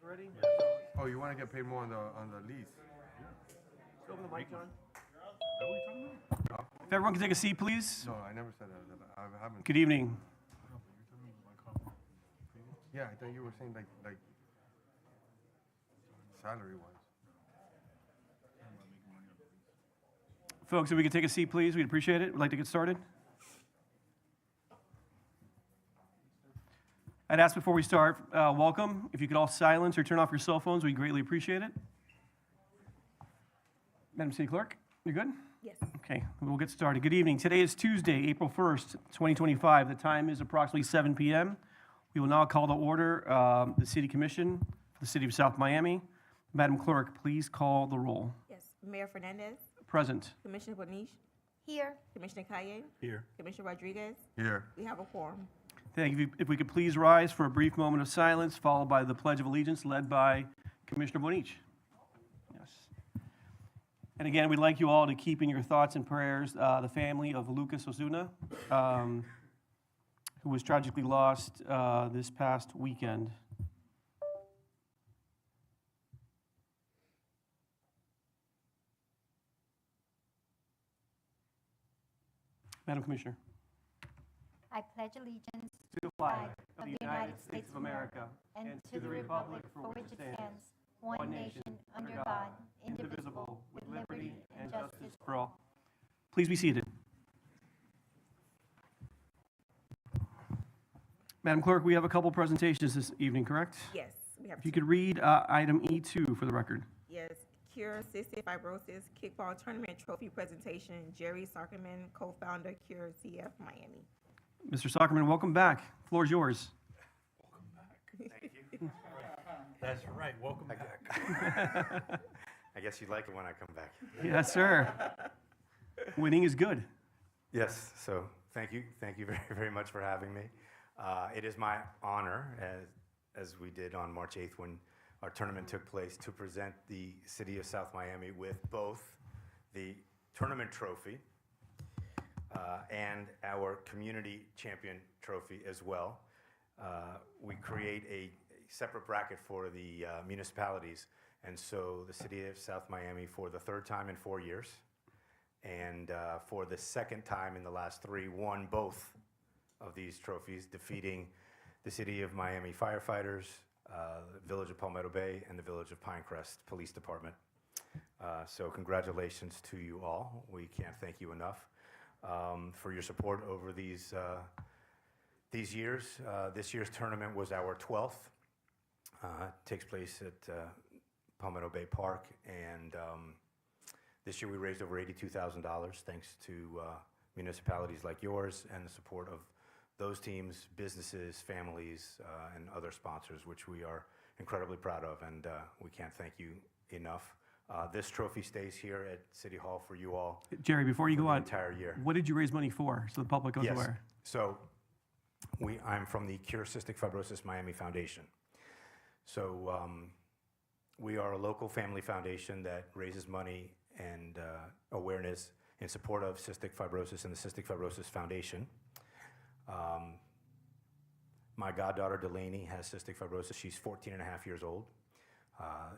already? Oh, you want to get paid more on the lease? Go over the mic, John. No, If everyone can take a seat, please. no, I never said that. I haven't. Good evening. Yeah, I thought you were saying like salary wise. Folks, if we could take a seat, please, we'd appreciate it. We'd like to get started. I'd ask before we start, welcome. If you could all silence or turn off your cell phones, we'd greatly appreciate it. Madam City Clerk, you good? Yes. Okay, we'll get started. Good evening. Today is Tuesday, April 1st, 2025. The time is approximately 7 p.m. We will now call to order the City Commission for the City of South Miami. Madam Clerk, please call the roll. Yes. Mayor Fernandez, Present. Commissioner Boniche, Here. Commissioner Kaye, Here. Commissioner Rodriguez. Here. We have a quorum. Thank you. If we could please rise for a brief moment of silence, followed by the Pledge of Allegiance led by Commissioner Boniche. Yes. And again, we'd like you all to keep in your thoughts and prayers the family of Lucas Osuna, who was tragically lost this past weekend. Madam Commissioner. I pledge allegiance To the flag of the United States of America and to the republic for which it stands, one nation, under God, indivisible, with liberty and justice for all. Please be seated. Madam Clerk, we have a couple presentations this evening, correct? Yes. We have If you could read item E2 for the record. Yes. Cure Cystic Fibrosis Kickball Tournament Trophy Presentation. Jerry Sarkerman, co-founder, Cure CF Miami. Mr. Sockerman, welcome back. Floor is yours. Welcome back. Thank you. That's right. Welcome back. I guess you like it when I come back. Yes, sir. Winning is good. Yes, so thank you. Thank you very, very much for having me. It is my honor, as we did on March 8th when our tournament took place, to present the City of South Miami with both the tournament trophy and our community champion trophy as well. We create a separate bracket for the municipalities, and so the City of South Miami, for the third time in 4 years, and for the second time in the last 3, won both of these trophies, defeating the City of Miami firefighters, the Village of Palmetto Bay, and the Village of Pinecrest Police Department. So congratulations to you all. We can't thank you enough for your support over these years. This year's tournament was our 12th. It takes place at Palmetto Bay Park, and this year we raised over $82,000 thanks to municipalities like yours and the support of those teams, businesses, families, and other sponsors, which we are incredibly proud of, and we can't thank you enough. This trophy stays here at City Hall for you all. Jerry, before you for go the on, entire year. what did you raise money for, so the public goes Yes. aware? So I'm from the Cure Cystic Fibrosis Miami Foundation. So we are a local family foundation that raises money and awareness in support of cystic fibrosis and the Cystic Fibrosis Foundation. My goddaughter Delaney has cystic fibrosis. She's 14 and a half years old.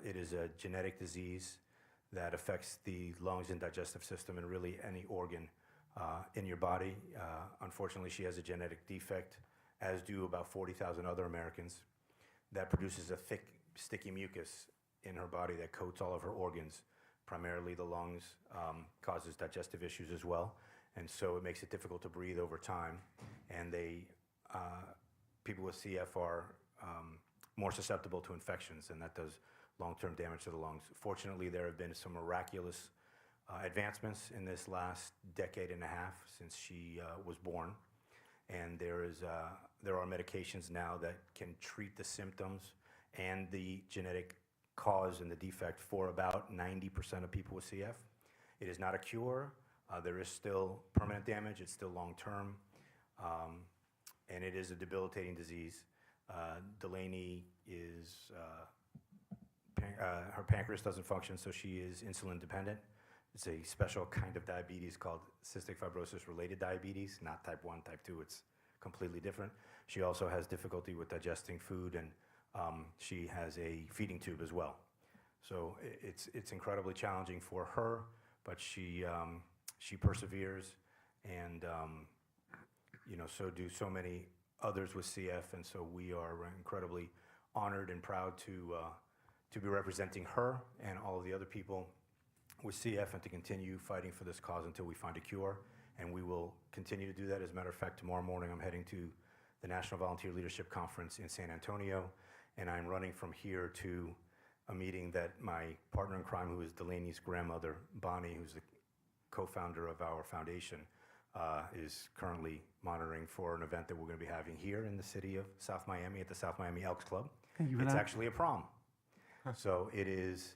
It is a genetic disease that affects the lungs and digestive system and really any organ in your body. Unfortunately, she has a genetic defect, as do about 40,000 other Americans, that produces a thick, sticky mucus in her body that coats all of her organs, primarily the lungs, causes digestive issues as well. And so it makes it difficult to breathe over time. And people with CF are more susceptible to infections, and that does long-term damage to the lungs. Fortunately, there have been some miraculous advancements in this last decade and a half since she was born. And there are medications now that can treat the symptoms and the genetic cause and the defect for about 90% of people with CF. It is not a cure. There is still permanent damage. It's still long-term, and it is a debilitating disease. Delaney is, her pancreas doesn't function, so she is insulin dependent. It's a special kind of diabetes called cystic fibrosis-related diabetes, not type 1, type 2. It's completely different. She also has difficulty with digesting food and she has a feeding tube as well. So it's incredibly challenging for her, but she perseveres, and so do so many others with CF, and so we are incredibly honored and proud to be representing her and all of the other people with CF, and to continue fighting for this cause until we find a cure. And we will continue to do that. As a matter of fact, tomorrow morning I'm heading to the National Volunteer Leadership Conference in San Antonio, and I'm running from here to a meeting that my partner in crime, who is Delaney's grandmother, Bonnie, who's the co-founder of our foundation, is currently monitoring for an event that we're going to be having here in the city of South Miami at the South Miami Elks Club. Thank you for It's that. actually a prom. So it is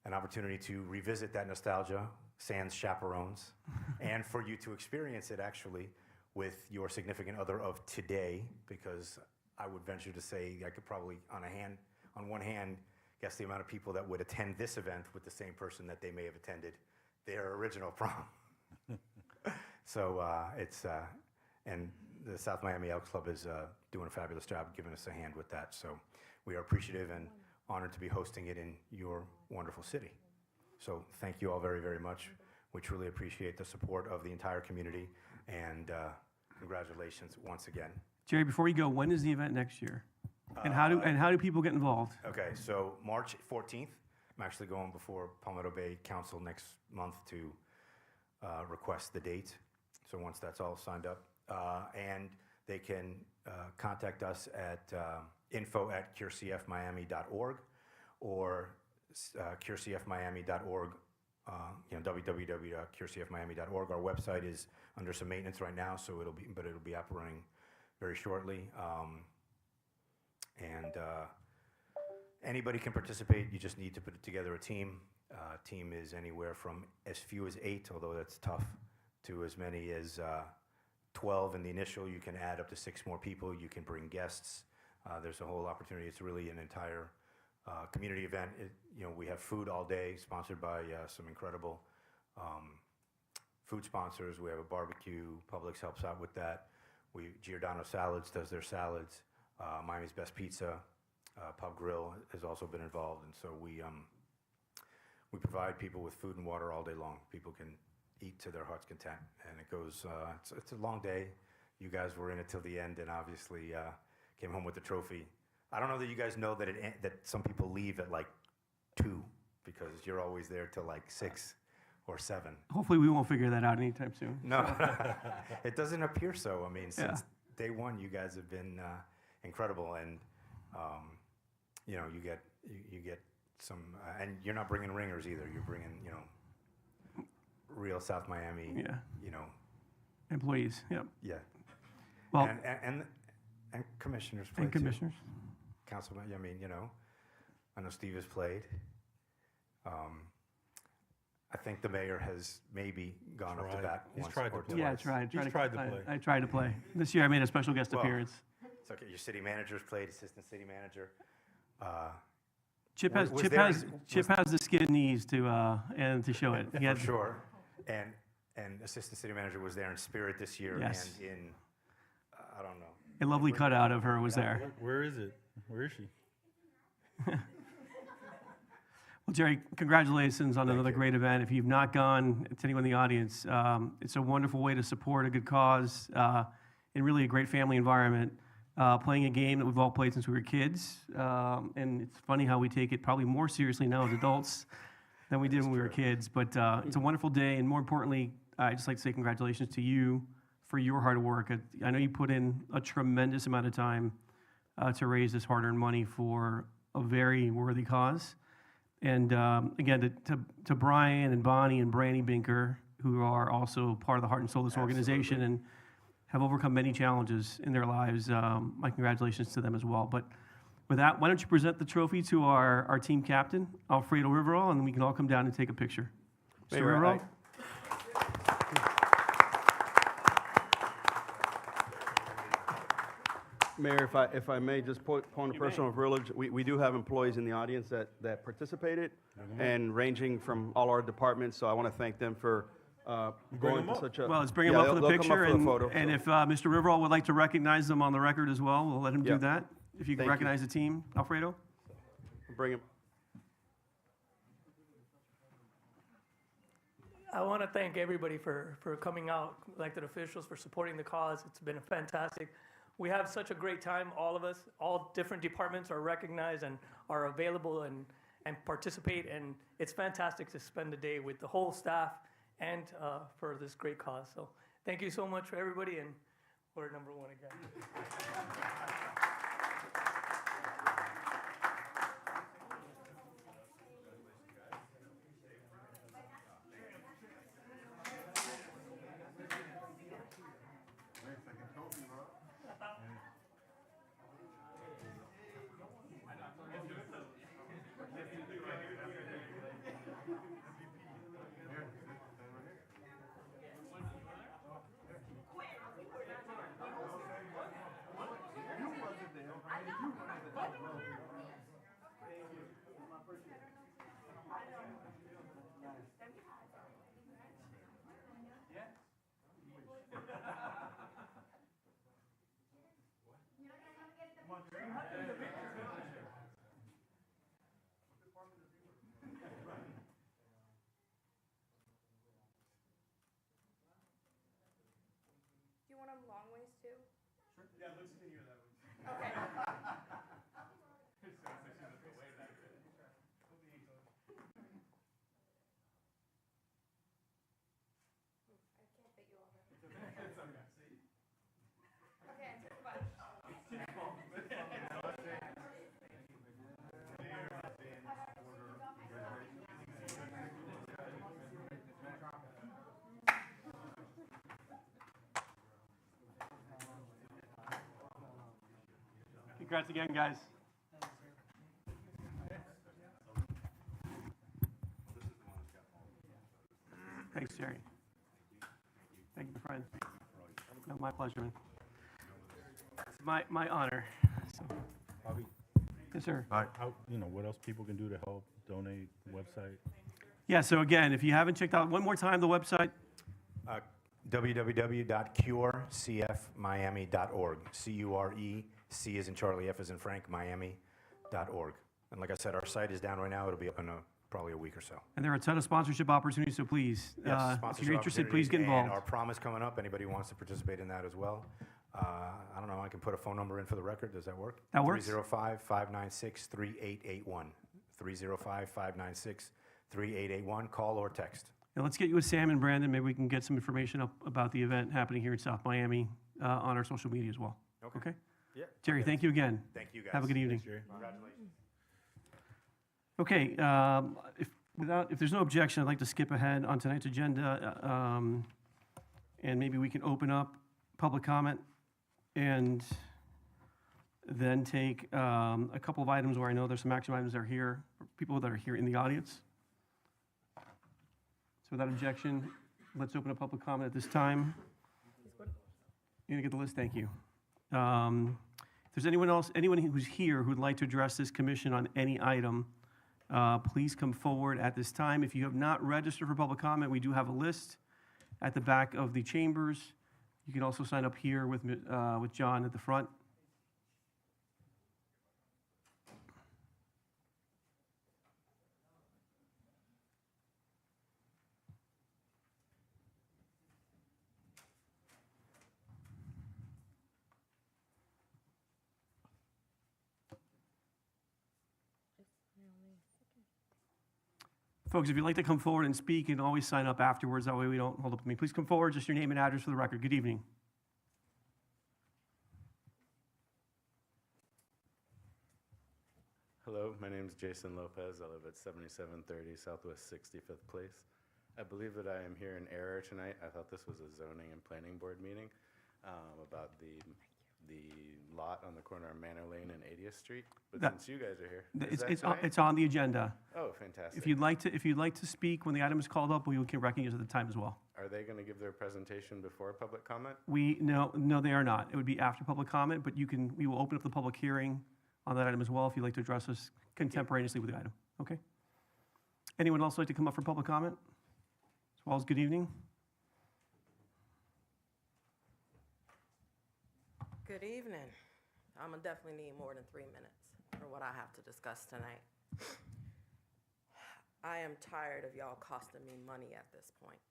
an opportunity to revisit that nostalgia, sans chaperones, and for you to experience it actually with your significant other of today, because I would venture to say I could probably, on one hand, guess the amount of people that would attend this event with the same person that they may have attended their original prom. So and the South Miami Elks Club is doing a fabulous job giving us a hand with that. So we are appreciative and honored to be hosting it in your wonderful city. So thank you all very, very much. We truly appreciate the support of the entire community, and congratulations once again. Jerry, before you go, when is the event next year? And how do people get involved? Okay, so March 14th, I'm actually going before Palmetto Bay Council next month to request the date. So once that's all signed up, and they can contact us at info@curecfmiami.org or curecfmiami.org, www.curecfmiami.org. Our website is under some maintenance right now, so it'll be up and running very shortly. And anybody can participate. You just need to put together a team. Team is anywhere from as few as 8, although that's tough, to as many as 12 in the initial. You can add up to 6 more people. You can bring guests. There's a whole opportunity. It's really an entire community event. We have food all day, sponsored by some incredible food sponsors. We have a barbecue. Publix helps out with that. Giordano Salads does their salads. Miami's Best Pizza, Pub Grill has also been involved, and so we provide people with food and water all day long. People can eat to their heart's content, and it goes. It's a long day. You guys were in it till the end, and obviously came home with the trophy. I don't know that you guys know that that some people leave at like 2 because you're always there till like 6 or 7. Hopefully, we won't figure that out anytime soon. No, it doesn't appear so. I mean, since day one, you guys have been incredible, and you get some, and you're not bringing ringers either. You're bringing real South Miami. Yeah. You know. Employees. Yep. Yeah. Well, And commissioners. and played too. commissioners. Councilman. I mean, I know Steve has played. I think the mayor has maybe gone up to Tried. bat He's once tried to or play. Yeah, I twice. tried. He's tried to play. I tried to play. This year, I made a special guest Well, appearance. It's okay. Your city manager's played, assistant city manager. Chip was there- has the skin knees to show it. He For had- sure. And assistant city manager was there in spirit this year, Yes. and in, I don't know. A lovely cutout of her was there. Where is it? Where is she? Well, Jerry, congratulations on another you. great event. If you've not gone, to anyone in the audience, it's a wonderful way to support a good cause in really a great family environment. Playing a game that we've all played since we were kids. And it's funny how we take it probably more seriously now as adults than we did when we were kids. But it's a wonderful day. And more importantly, I'd just like to say congratulations to you for your hard work. I know you put in a tremendous amount of time to raise this hard-earned money for a very worthy cause. And again, to Brian and Bonnie and Brandy Binker, who are also part of the heart and soul of this organization and have overcome many challenges in their lives, my congratulations to them as well. But with that, why don't you present the trophy to our team captain, Alfredo Riverol, and we can all come down and take a picture. Mr. Mayor, Riverol? Mayor, if I may, just point of personal privilege, we do have employees in the audience that participated, and ranging from all our departments, so I want to thank them for going to such a... Well, let's bring them up for the they'll come picture, up for the photo, and so. if Mr. Riverol would like to recognize them on the record as well, we'll let him do Yeah. that. If you could Thank you. recognize the team, Alfredo? Bring him. I want to thank everybody for coming out, elected officials, for supporting the cause. It's been fantastic. We have such a great time, all of us. All different departments are recognized and are available and participate, and it's fantastic to spend the day with the whole staff and for this great cause. So thank you so much for everybody, and we're number one again. Do you want them long ways too? Congrats again, guys. Thanks, Jerry. Thank you, my friend. No, my pleasure, man. It's my honor. So, Bobby, yes, sir. Hi. how, what else people can do to help, donate, website? Yeah, so again, if you haven't checked out, one more time, the website, www.curecfmiami.org. CURE, C as in Charlie, F as in Frank, Miami.org. And like I said, our site is down right now. It'll be up in probably a week or so. and there are a ton of sponsorship opportunities, so please, Yes, if sponsorship you're interested, please get opportunities, involved. And our prom is coming up. Anybody who wants to participate in that as well. I don't know, I can put a phone number in for the record. Does that work? That works. 305-596-3881. 305-596-3881. Call or text. And let's get you with Sam and Brandon. Maybe we can get some information up about the event happening here in South Miami on our social media as well. Okay? Yeah. Jerry, thank you again. Thank you, guys. Have a good evening. Jerry? Congratulations. Okay, if there's no objection, I'd like to skip ahead on tonight's agenda, and maybe we can open up public comment and then take a couple of items where I know there's some action items that are here, people that are here in the audience. So without objection, let's open up public comment at this time. You gonna get the list? Thank you. If there's anyone who's here who'd like to address this commission on any item, please come forward at this time. If you have not registered for public comment, we do have a list at the back of the chambers. You can also sign up here with John at the front. Folks, if you'd like to come forward and speak, you can always sign up afterwards. That way we don't hold up with me. Please come forward, just your name and address for the record. Good evening. Hello, my name is Jason Lopez. I live at 7730 Southwest 65th Place. I believe that I am here in error tonight. I thought this was a zoning and planning board meeting about the lot on the corner of Manor Lane and 80th Street. But That- since you guys are here, is It's, that it's, on, tonight? it's on the agenda. Oh, fantastic. If you'd like to speak when the item is called up, we can recognize at the time as well. Are they going to give their presentation before public comment? No, they are not. It would be after public comment, but we will open up the public hearing on that item as well if you'd like to address us contemporaneously with the item, okay? Anyone else like to come up for public comment? As well as good evening? Good evening. I'm gonna definitely need more than 3 minutes for what I have to discuss tonight. I am tired of y'all costing me money at this point.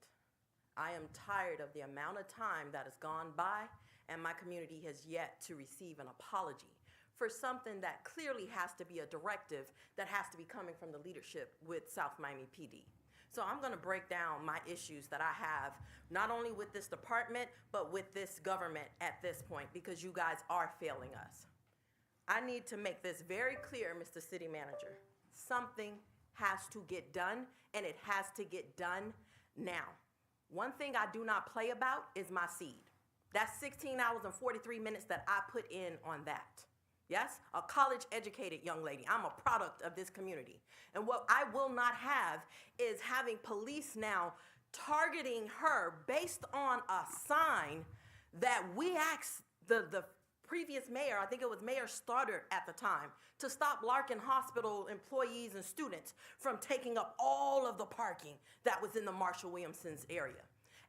I am tired of the amount of time that has gone by and my community has yet to receive an apology for something that clearly has to be a directive that has to be coming from the leadership with South Miami PD. So I'm gonna break down my issues that I have, not only with this department, but with this government at this point, because you guys are failing us. I need to make this very clear, Mr. City Manager. Something has to get done, and it has to get done now. One thing I do not play about is my seed. That's 16 hours and 43 minutes that I put in on that. Yes, a college-educated young lady. I'm a product of this community. And what I will not have is having police now targeting her based on a sign that we asked the previous mayor, I think it was Mayor Stoddard at the time, to stop Larkin Hospital employees and students from taking up all of the parking that was in the Marshall Williamson's area.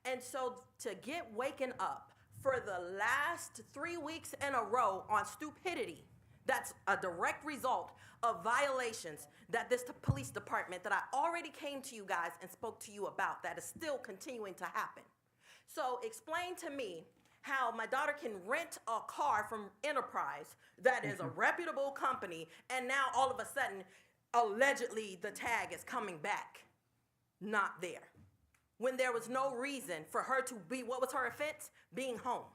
And so to get waken up for the last 3 weeks in a row on stupidity, that's a direct result of violations that this police department that I already came to you guys and spoke to you about that is still continuing to happen. So explain to me how my daughter can rent a car from Enterprise that is a reputable company, and now all of a sudden, allegedly, the tag is coming back not there. When there was no reason for her to be, what was her offense? Being home.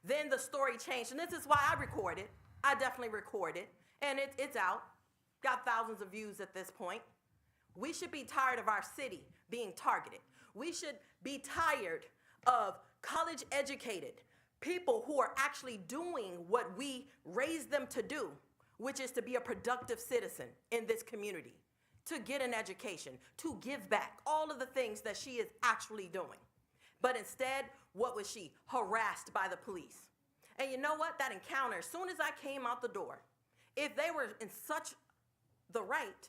Then the story changed, and this is why I recorded. I definitely recorded, and it's out. Got thousands of views at this point. We should be tired of our city being targeted. We should be tired of college-educated people who are actually doing what we raised them to do, which is to be a productive citizen in this community, to get an education, to give back, all of the things that she is actually doing. But instead, what was she? Harassed by the police. And you know what? That encounter, as soon as I came out the door, if they were in such the right,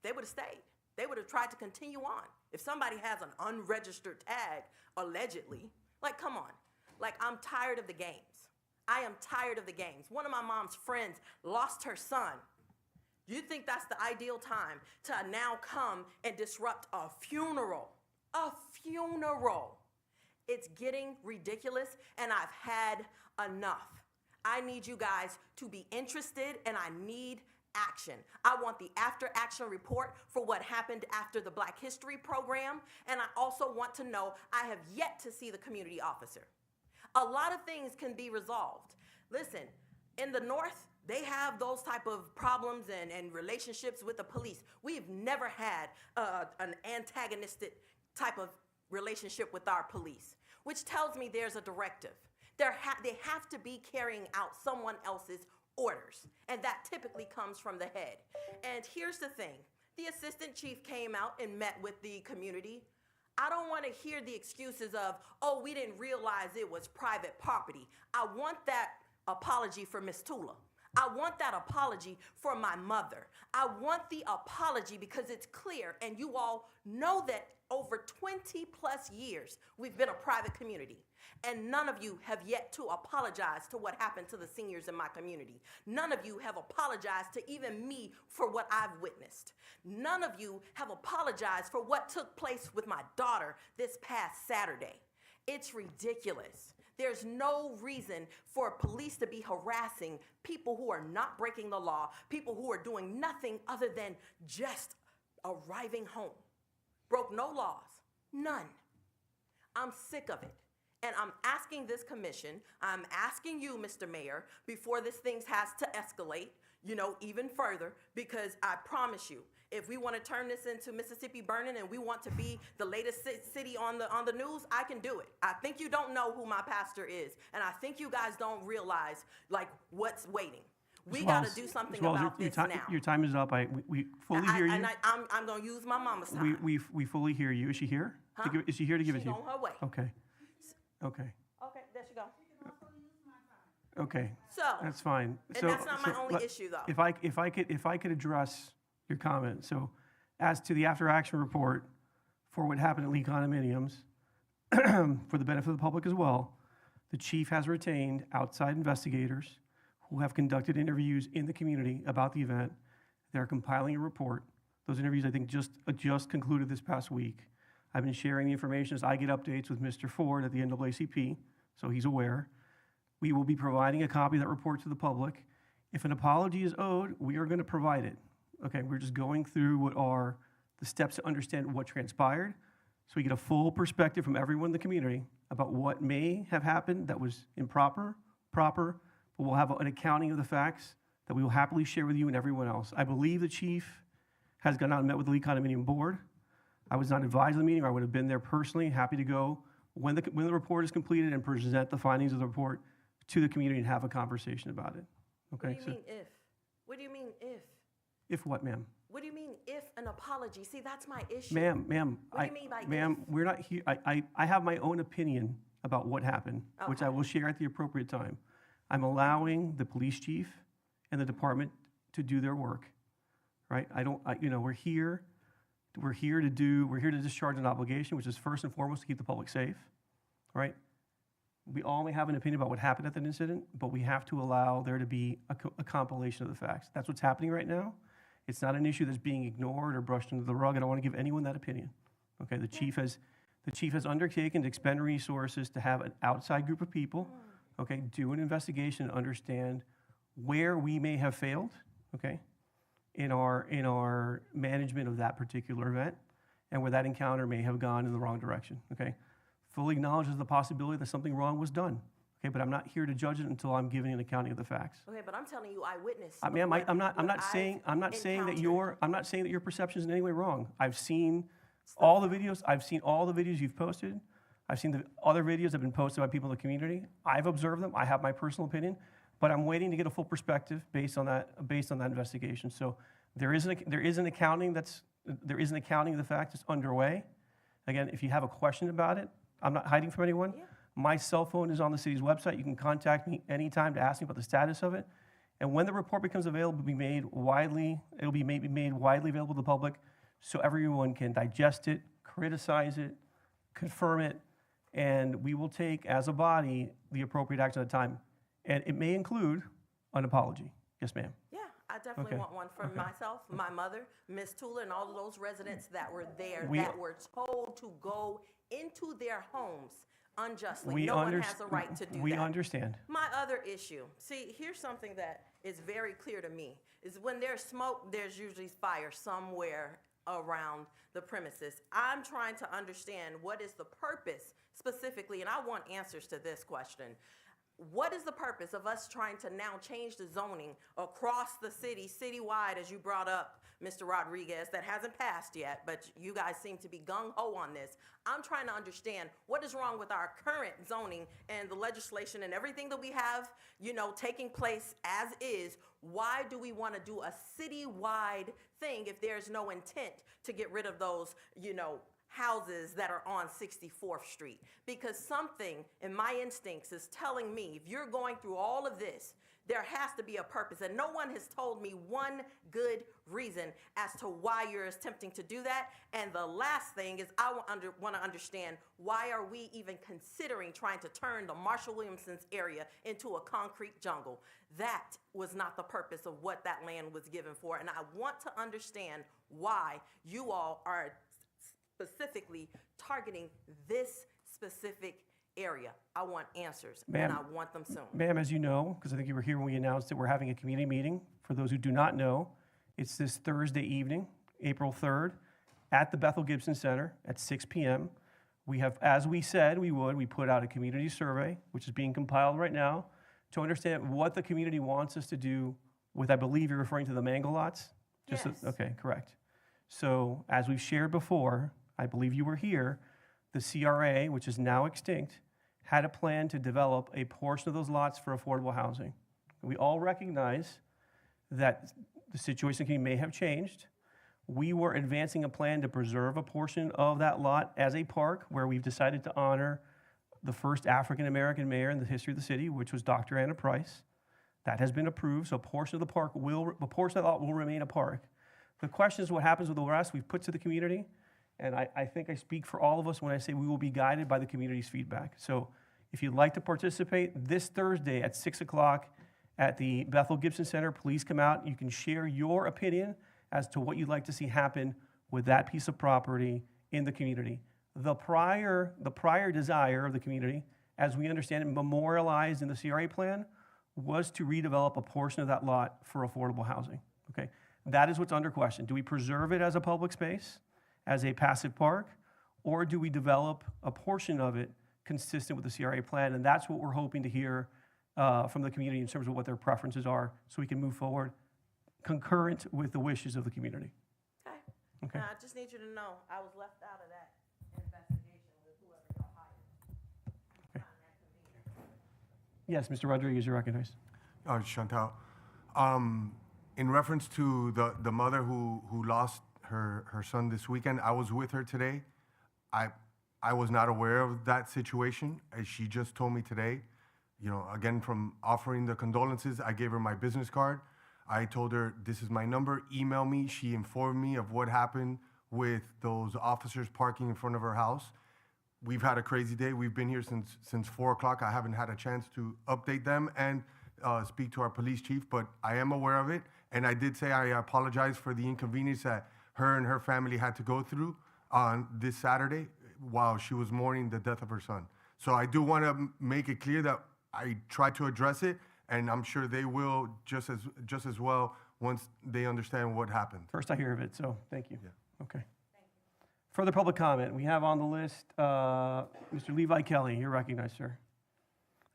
they would have stayed. They would have tried to continue on. If somebody has an unregistered tag, allegedly, like, come on. Like, I'm tired of the games. I am tired of the games. One of my mom's friends lost her son. You think that's the ideal time to now come and disrupt a funeral? A funeral. It's getting ridiculous, and I've had enough. I need you guys to be interested, and I need action. I want the after-action report for what happened after the Black History program, and I also want to know, I have yet to see the community officer. A lot of things can be resolved. Listen, in the North, they have those type of problems and relationships with the police. We've never had an antagonistic type of relationship with our police, which tells me there's a directive. They have to be carrying out someone else's orders, and that typically comes from the head. And here's the thing. The assistant chief came out and met with the community. I don't want to hear the excuses of, oh, we didn't realize it was private property. I want that apology for Miss Tula. I want that apology for my mother. I want the apology because it's clear, and you all know that over 20 plus years, we've been a private community. And none of you have yet to apologize to what happened to the seniors in my community. None of you have apologized to even me for what I've witnessed. None of you have apologized for what took place with my daughter this past Saturday. It's ridiculous. There's no reason for police to be harassing people who are not breaking the law, people who are doing nothing other than just arriving home. Broke no laws, none. I'm sick of it. And I'm asking this commission, I'm asking you, Mr. Mayor, before this thing has to escalate, even further, because I promise you, if we want to turn this into Mississippi Burning and we want to be the latest city on the news, I can do it. I think you don't know who my pastor is, and I think you guys don't realize, what's waiting. We got to do something about this now. Your time is up. We fully hear you. And I'm going to use my mama's time. We fully hear you. Is she here? Huh? Is she here to give it to you? She's on her way. Okay. Okay, there she go. Okay. So, that's fine. and that's not my only issue, though. If I could address your comment. So, as to the after-action report for what happened at Lee Condominiums, for the benefit of the public as well, the chief has retained outside investigators who have conducted interviews in the community about the event. They're compiling a report. Those interviews, I think, just concluded this past week. I've been sharing the information as I get updates with Mr. Ford at the NAACP, so he's aware. We will be providing a copy of that report to the public. If an apology is owed, we are going to provide it. Okay, we're just going through what are the steps to understand what transpired, so we get a full perspective from everyone in the community about what may have happened that was improper, proper, but we'll have an accounting of the facts that we will happily share with you and everyone else. I believe the chief has gone out and met with the Lee Condominium Board. I was not advised of the meeting, or I would have been there personally, happy to go when the report is completed and present the findings of the report to the community and have a conversation about it. Okay? What do you mean if? What do you mean if? If what, ma'am? What do you mean if an apology? See, that's my issue. Ma'am, What do you mean by ma'am, we're not here, I have my own opinion about what happened, which I will share at the appropriate time. I'm allowing the police chief and the department to do their work, right? We're here to discharge an obligation, which is first and foremost to keep the public safe, right? We all may have an opinion about what happened at that incident, but we have to allow there to be a compilation of the facts. That's what's happening right now. It's not an issue that's being ignored or brushed under the rug. I don't want to give anyone that opinion. Okay, the chief has undertaken to expend resources to have an outside group of people, okay, do an investigation and understand where we may have failed, okay, in our management of that particular event, and where that encounter may have gone in the wrong direction, okay? Fully acknowledges the possibility that something wrong was done, okay? But I'm not here to judge it until I'm giving an accounting of the facts. Okay, but I'm telling you, I witnessed. Ma'am, I'm not saying that your perception is in any way wrong. I've seen all the videos you've posted. I've seen the other videos that have been posted by people in the community. I've observed them. I have my personal opinion, but I'm waiting to get a full perspective based on that investigation. So there is an accounting of the facts that's underway. Again, if you have a question about it, I'm not hiding from anyone. Yeah. My cell phone is on the city's website. You can contact me anytime to ask me about the status of it. And when the report becomes available, it'll be made widely available to the public so everyone can digest it, criticize it, confirm it, and we will take, as a body, the appropriate action at the time. And it may include an apology. Yes, ma'am. Yeah, I definitely Okay. want one for Okay. myself, my mother, Miss Tula, and all of those residents that were there We- that were told to go into their homes unjustly. We No one has a right to do We that. understand. My other issue, see, here's something that is very clear to me, is when there's smoke, there's usually fire somewhere around the premises. I'm trying to understand what is the purpose specifically, and I want answers to this question. What is the purpose of us trying to now change the zoning across the city, citywide, as you brought up, Mr. Rodriguez, that hasn't passed yet, but you guys seem to be gung-ho on this. I'm trying to understand what is wrong with our current zoning and the legislation and everything that we have, taking place as is. Why do we want to do a citywide thing if there's no intent to get rid of those, houses that are on 64th Street? Because something in my instincts is telling me, if you're going through all of this, there has to be a purpose. And no one has told me one good reason as to why you're attempting to do that. And the last thing is I want to understand, why are we even considering trying to turn the Marshall Williamson's area into a concrete jungle? That was not the purpose of what that land was given for. And I want to understand why you all are specifically targeting this specific area. I want answers, and Ma'am. I want them soon. Ma'am, as you know, because I think you were here when we announced that we're having a community meeting. For those who do not know, it's this Thursday evening, April 3rd, at the Bethel Gibson Center at 6 p.m. We have, as we said we would, we put out a community survey, which is being compiled right now, to understand what the community wants us to do with, I believe you're referring to the mango lots? Yes. Okay, correct. So as we've shared before, I believe you were here, the CRA, which is now extinct, had a plan to develop a portion of those lots for affordable housing. We all recognize that the situation may have changed. We were advancing a plan to preserve a portion of that lot as a park, where we've decided to honor the first African-American mayor in the history of the city, which was Dr. Anna Price. That has been approved, so a portion of the lot will remain a park. The question is what happens with the rest we've put to the community, and I think I speak for all of us when I say we will be guided by the community's feedback. So if you'd like to participate this Thursday at 6 o'clock at the Bethel Gibson Center. Please come out. You can share your opinion as to what you'd like to see happen with that piece of property in the community. The prior desire of the community, as we understand it, memorialized in the CRA plan, was to redevelop a portion of that lot for affordable housing, okay? That is what's under question. Do we preserve it as a public space, as a passive park, or do we develop a portion of it consistent with the CRA plan? And that's what we're hoping to hear from the community in terms of what their preferences are, so we can move forward concurrent with the wishes of the community. Okay. Okay. Now, I just need you to know, I was left out of that investigation with whoever y'all hired. Yes, Mr. Rodriguez, you're recognized. Chantal, in reference to the mother who lost her son this weekend, I was with her today. I was not aware of that situation, as she just told me today. You know, again, from offering the condolences, I gave her my business card. I told her, this is my number, email me. She informed me of what happened with those officers parking in front of her house. We've had a crazy day. We've been here since 4 o'clock. I haven't had a chance to update them and speak to our police chief, but I am aware of it. And I did say I apologize for the inconvenience that her and her family had to go through on this Saturday while she was mourning the death of her son. So I do want to make it clear that I tried to address it, and I'm sure they will just as well once they understand what happened. First I hear of it, so thank you. Yeah. Okay. Further public comment. We have on the list Mr. Levi Kelly. You're recognized, sir.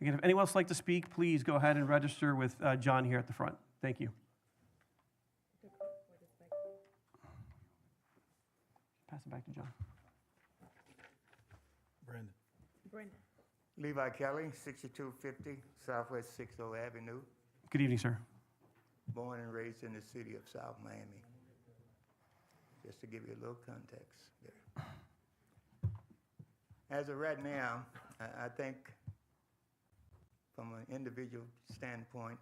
Again, if anyone else would like to speak, please go ahead and register with John here at the front. Thank you. Pass it back to John. Brandon. Brenda. Levi Kelly, 6250 Southwest 60 Avenue, Good evening, sir. born and raised in the city of South Miami. Just to give you a little context there. As of right now, I think from an individual standpoint,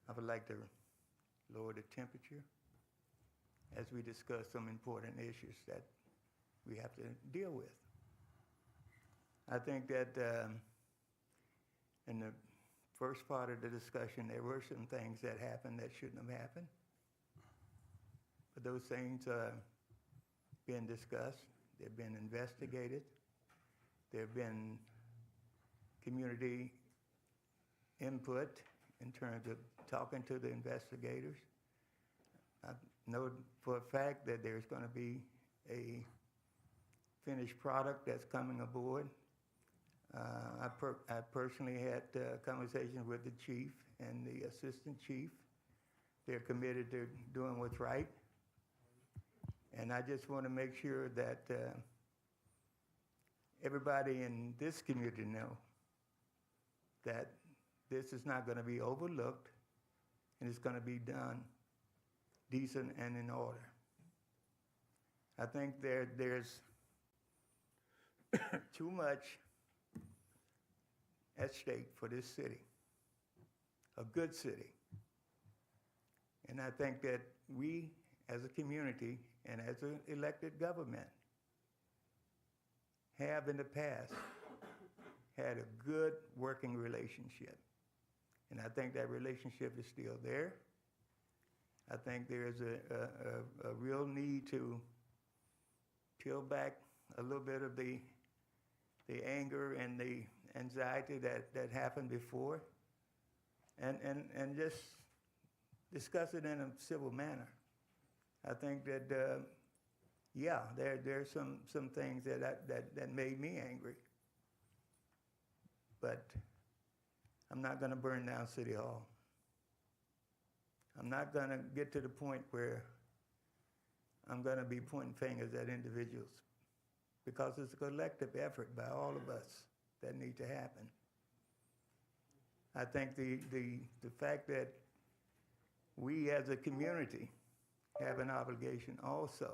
I would like to lower the temperature as we discuss some important issues that we have to deal with. I think that in the first part of the discussion, there were some things that happened that shouldn't have happened. But those things are being discussed, they've been investigated, there have been community input in terms of talking to the investigators. I know for a fact that there's going to be a finished product that's coming aboard. I personally had conversations with the chief and the assistant chief. They're committed to doing what's right. And I just want to make sure that everybody in this community know that this is not going to be overlooked and it's going to be done decent and in order. I think there's too much at stake for this city, a good city. And I think that we, as a community and as an elected government, have in the past had a good working relationship. And I think that relationship is still there. I think there's a real need to peel back a little bit of the anger and the anxiety that happened before, and just discuss it in a civil manner. I think that, yeah, there's some things that made me angry, but I'm not going to burn down City Hall. I'm not going to get to the point where I'm going to be pointing fingers at individuals, because it's a collective effort by all of us that need to happen. I think the fact that we as a community have an obligation also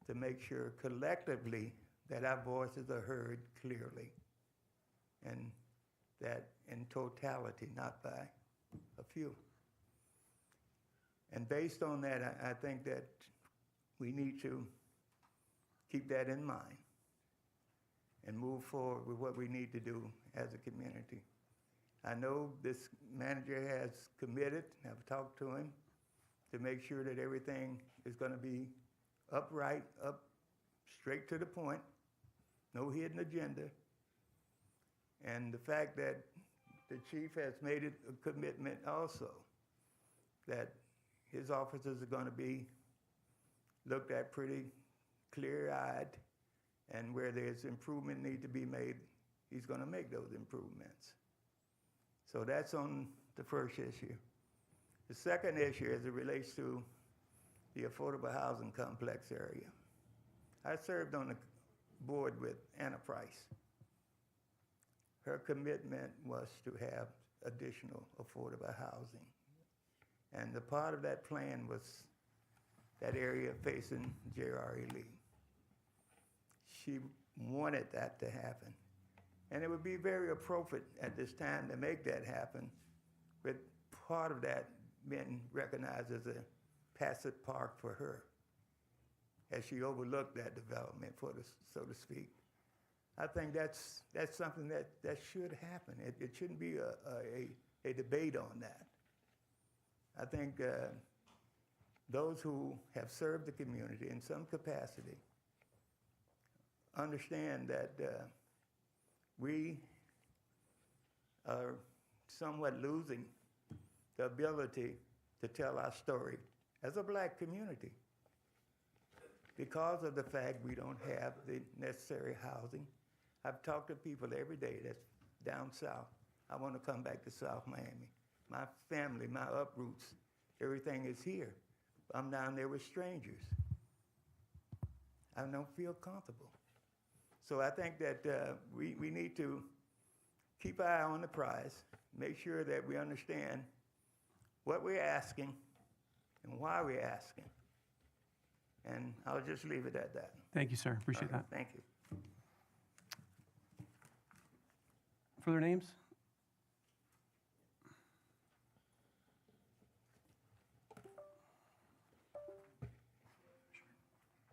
to make sure collectively that our voices are heard clearly, and that in totality, not by a few. And based on that, I think that we need to keep that in mind and move forward with what we need to do as a community. I know this manager has committed, I've talked to him, to make sure that everything is going to be upright, up straight to the point, no hidden agenda. And the fact that the chief has made it a commitment also that his officers are going to be looked at pretty clear-eyed, and where there's improvement need to be made, he's going to make those improvements. So that's on the first issue. The second issue, as it relates to the affordable housing complex area. I served on the board with Anna Price. Her commitment was to have additional affordable housing. And the part of that plan was that area facing J.R.E. Lee. She wanted that to happen. And it would be very appropriate at this time to make that happen, with part of that being recognized as a passive park for her, as she overlooked that development, so to speak. I think that's something that should happen. It shouldn't be a debate on that. I think those who have served the community in some capacity understand that we are somewhat losing the ability to tell our story as a black community because of the fact we don't have the necessary housing. I've talked to people every day that's down south. I want to come back to South Miami. My family, my uproots, everything is here. I'm down there with strangers. I don't feel comfortable. So I think that we need to keep our eye on the prize, make sure that we understand what we're asking and why we're asking. And I'll just leave it at that. Thank you, sir. Appreciate that. Thank you. Further names?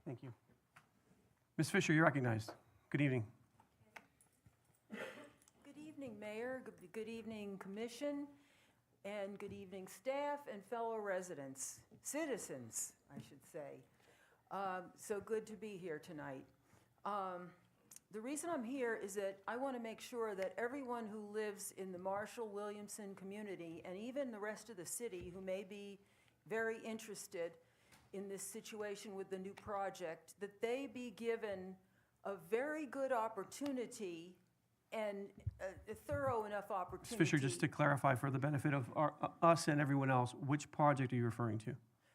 Thank you. Ms. Fisher, you're recognized. Good evening. Good evening, Mayor. Good evening, Commission, and good evening, staff and fellow residents, citizens, I should say. So good to be here tonight. The reason I'm here is that I want to make sure that everyone who lives in the Marshall-Williamson community, and even the rest of the city who may be very interested in this situation with the new project, that they be given a very good opportunity and a thorough enough Ms. opportunity. Fisher, just to clarify for the benefit of us and everyone else, which project are you referring to?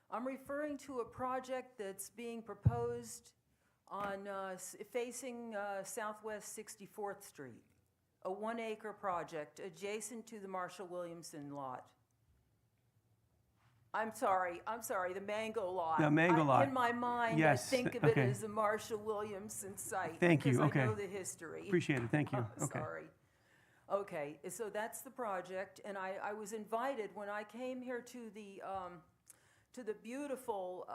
I'm referring to a project that's being proposed on facing Southwest 64th Street, a 1-acre project adjacent to the Marshall-Williamson lot. I'm sorry, the Mango lot. The Mango lot. In my mind, Yes, I think of okay. it as a Marshall-Williamson site. Thank you, Because okay. I know the history. Appreciate it, thank you. Okay. Sorry. Okay, so that's the project, and I was invited when I came here to the beautiful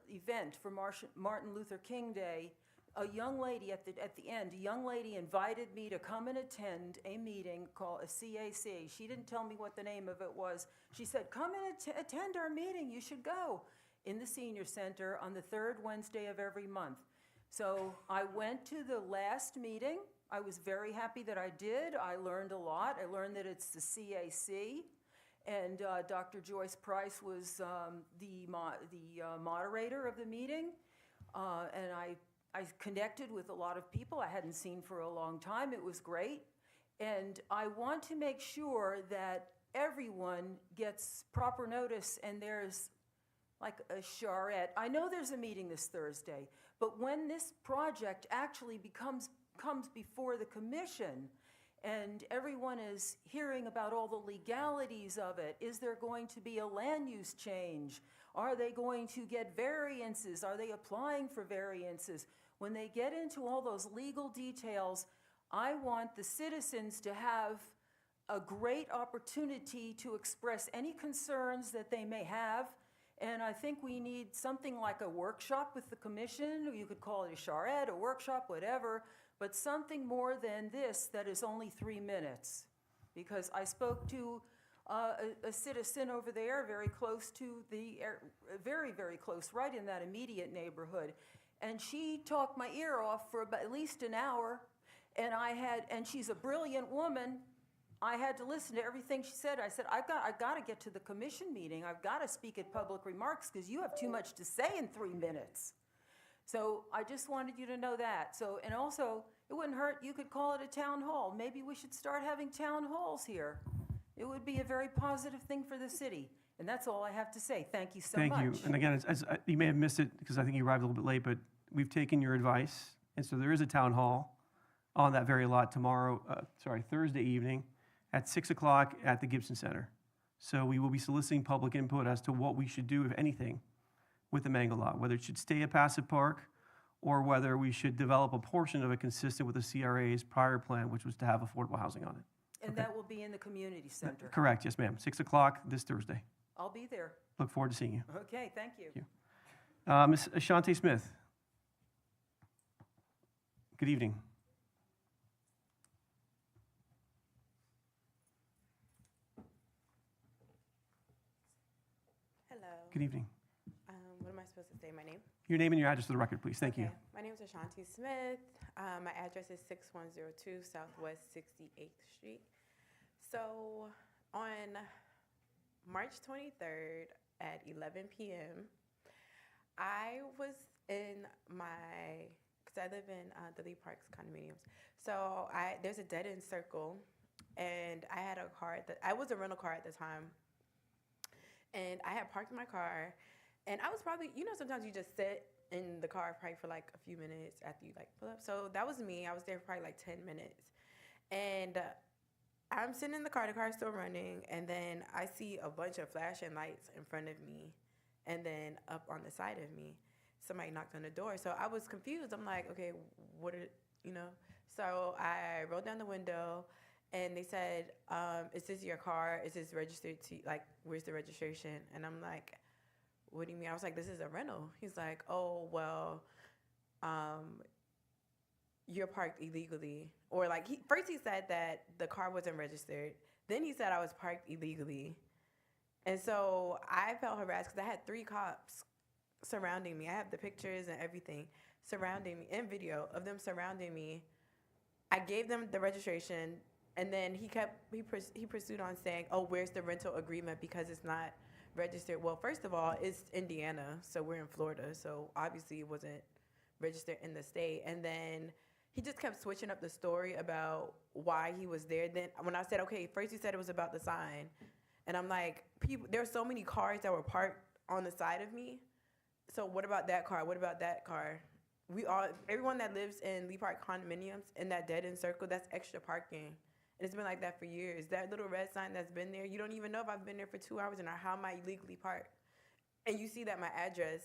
event for Martin Luther King Day. A young lady at the end, a young lady invited me to come and attend a meeting called a CAC. She didn't tell me what the name of it was. She said, come and attend our meeting, you should go, in the senior center on the third Wednesday of every month. So I went to the last meeting. I was very happy that I did. I learned a lot. I learned that it's the CAC. And Dr. Joyce Price was the moderator of the meeting. And I connected with a lot of people I hadn't seen for a long time. It was great. And I want to make sure that everyone gets proper notice, and there's like a charrette. I know there's a meeting this Thursday, but when this project actually comes before the commission, and everyone is hearing about all the legalities of it. Is there going to be a land use change? Are they going to get variances? Are they applying for variances? When they get into all those legal details, I want the citizens to have a great opportunity to express any concerns that they may have. And I think we need something like a workshop with the commission, or you could call it a charrette, a workshop, whatever, but something more than this that is only 3 minutes. because I spoke to a citizen over there, very close to very, very close, right in that immediate neighborhood. And she talked my ear off for about at least an hour, and she's a brilliant woman. I had to listen to everything she said. I said, I got to get to the commission meeting. I've got to speak at public remarks because you have too much to say in 3 minutes. So I just wanted you to know that. So, and also, it wouldn't hurt, you could call it a town hall. Maybe we should start having town halls here. It would be a very positive thing for the city. And that's all I have to say. Thank you so much. Thank you. And again, you may have missed it because I think you arrived a little bit late, but we've taken your advice. And so there is a town hall on that very lot Thursday evening at 6 o'clock at the Gibson Center. So we will be soliciting public input as to what we should do, if anything, with the Mango lot, whether it should stay a passive park or whether we should develop a portion of it consistent with the CRA's prior plan, which was to have affordable housing on it. And that will be in the community center. Correct, yes, ma'am. 6 o'clock this Thursday. I'll be there. Look forward to seeing you. Okay, thank you. Ms. Ashante Smith. Good evening. Hello. Good evening. What am I supposed to say? My name? Your name and your address for the record, please. Thank you. Okay. My name is Ashanti Smith. My address is 6102 Southwest 68th Street. So on March 23rd at 11 p.m., I was in because I live in the Lee Parks condominiums. So there's a dead-end circle, and I had a car I was a rental car at the time. And I had parked my car, and I was probably, sometimes you just sit in the car probably for like a few minutes after you like pull up. So that was me. I was there for probably like 10 minutes. And I'm sitting in the car is still running, and then I see a bunch of flashing lights in front of me, and then up on the side of me, somebody knocked on the door. So I was confused. I'm like, okay, So I rolled down the window, and they said, is this your car? Is this registered to, where's the registration? And I'm like, what do you mean? I was like, this is a rental. He's like, oh, well, you're parked illegally. Or first he said that the car wasn't registered. Then he said I was parked illegally. And so I felt harassed because I had 3 cops surrounding me. I have the pictures and everything surrounding me, and video of them surrounding me. I gave them the registration. And then he pursued on saying, oh, where's the rental agreement because it's not registered? Well, first of all, it's Indiana, so we're in Florida, so obviously it wasn't registered in the state. And then he just kept switching up the story about why he was there. Then when I said, okay, first he said it was about the sign. And I'm like, there are so many cars that were parked on the side of me. So what about that car? What about that car? Everyone that lives in Lee Park condominiums in that dead-end circle, that's extra parking. And it's been like that for years. That little red sign that's been there, you don't even know if I've been there for 2 hours or how am I illegally parked. And you see that my address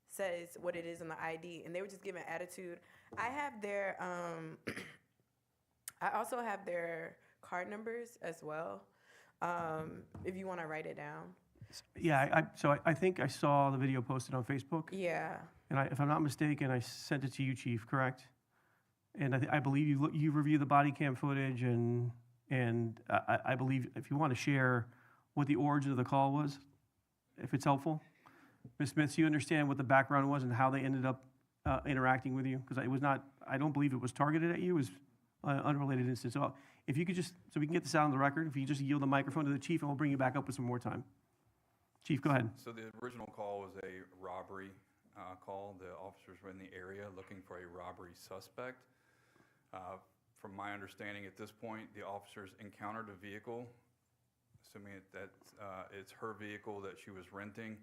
says what it is on the ID, and they were just giving attitude. I have their, I also have their card numbers as well, if you want to write it down. Yeah, so I think I saw the video posted on Facebook. Yeah. And if I'm not mistaken, I sent it to you, Chief, correct? And I believe you reviewed the body cam footage, and I believe if you want to share what the origin of the call was, if it's helpful. Ms. Smith, do you understand what the background was and how they ended up interacting with you? Because I don't believe it was targeted at you. It was unrelated instance. So if you could so we can get this out on the record, if you just yield the microphone to the chief, and we'll bring you back up with some more time. Chief, go ahead. So the original call was a robbery call. The officers were in the area looking for a robbery suspect. From my understanding at this point, the officers encountered a vehicle, assuming that it's her vehicle that she was renting.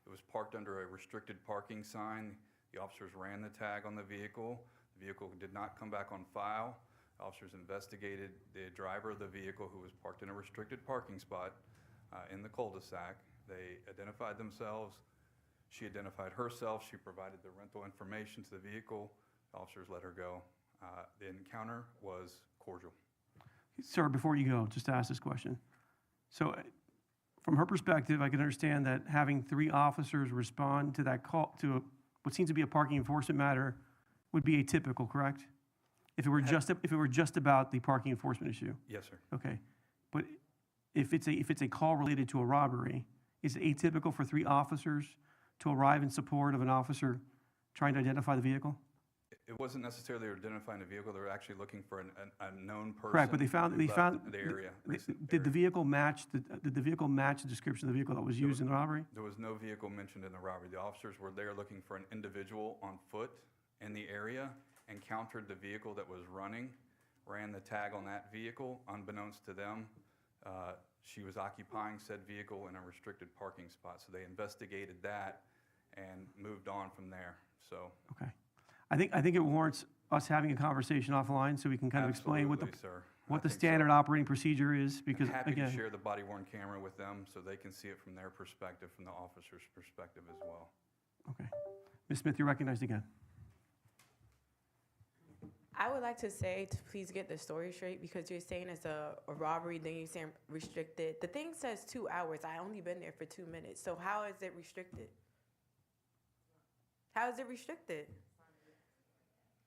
It was parked under a restricted parking sign. The officers ran the tag on the vehicle. The vehicle did not come back on file. The officers investigated the driver of the vehicle, who was parked in a restricted parking spot in the cul-de-sac. They identified themselves. She identified herself. She provided the rental information to the vehicle. The officers let her go. The encounter was cordial. Sir, before you go, just to ask this question. So from her perspective, I can understand that having 3 officers respond to that call, to what seems to be a parking enforcement matter, would be atypical, correct? If it were just about the parking enforcement issue? Yes, sir. Okay. But if it's a call related to a robbery, is it atypical for 3 officers to arrive in support of an officer trying to identify the vehicle? It wasn't necessarily identifying the vehicle, they were actually looking for a known person. Correct, but they found, who left the area. did the vehicle match, did the vehicle match the description of the vehicle that was used in the robbery? There was no vehicle mentioned in the robbery. The officers were there looking for an individual on foot in the area, encountered the vehicle that was running, ran the tag on that vehicle. Unbeknownst to them, she was occupying said vehicle in a restricted parking spot. So they investigated that and moved on from there, so. Okay. I think it warrants us having a conversation offline so we can kind of explain what the, Absolutely, sir. what I the think so. standard operating procedure is, because I'm happy to again, share the body-worn camera with them so they can see it from their perspective, from the officer's perspective as well. okay. Ms. Smith, you're recognized again. I would like to say to please get the story straight, because you're saying it's a robbery, then you're saying restricted. The thing says 2 hours. I only been there for 2 minutes. So how is it restricted? How is it restricted?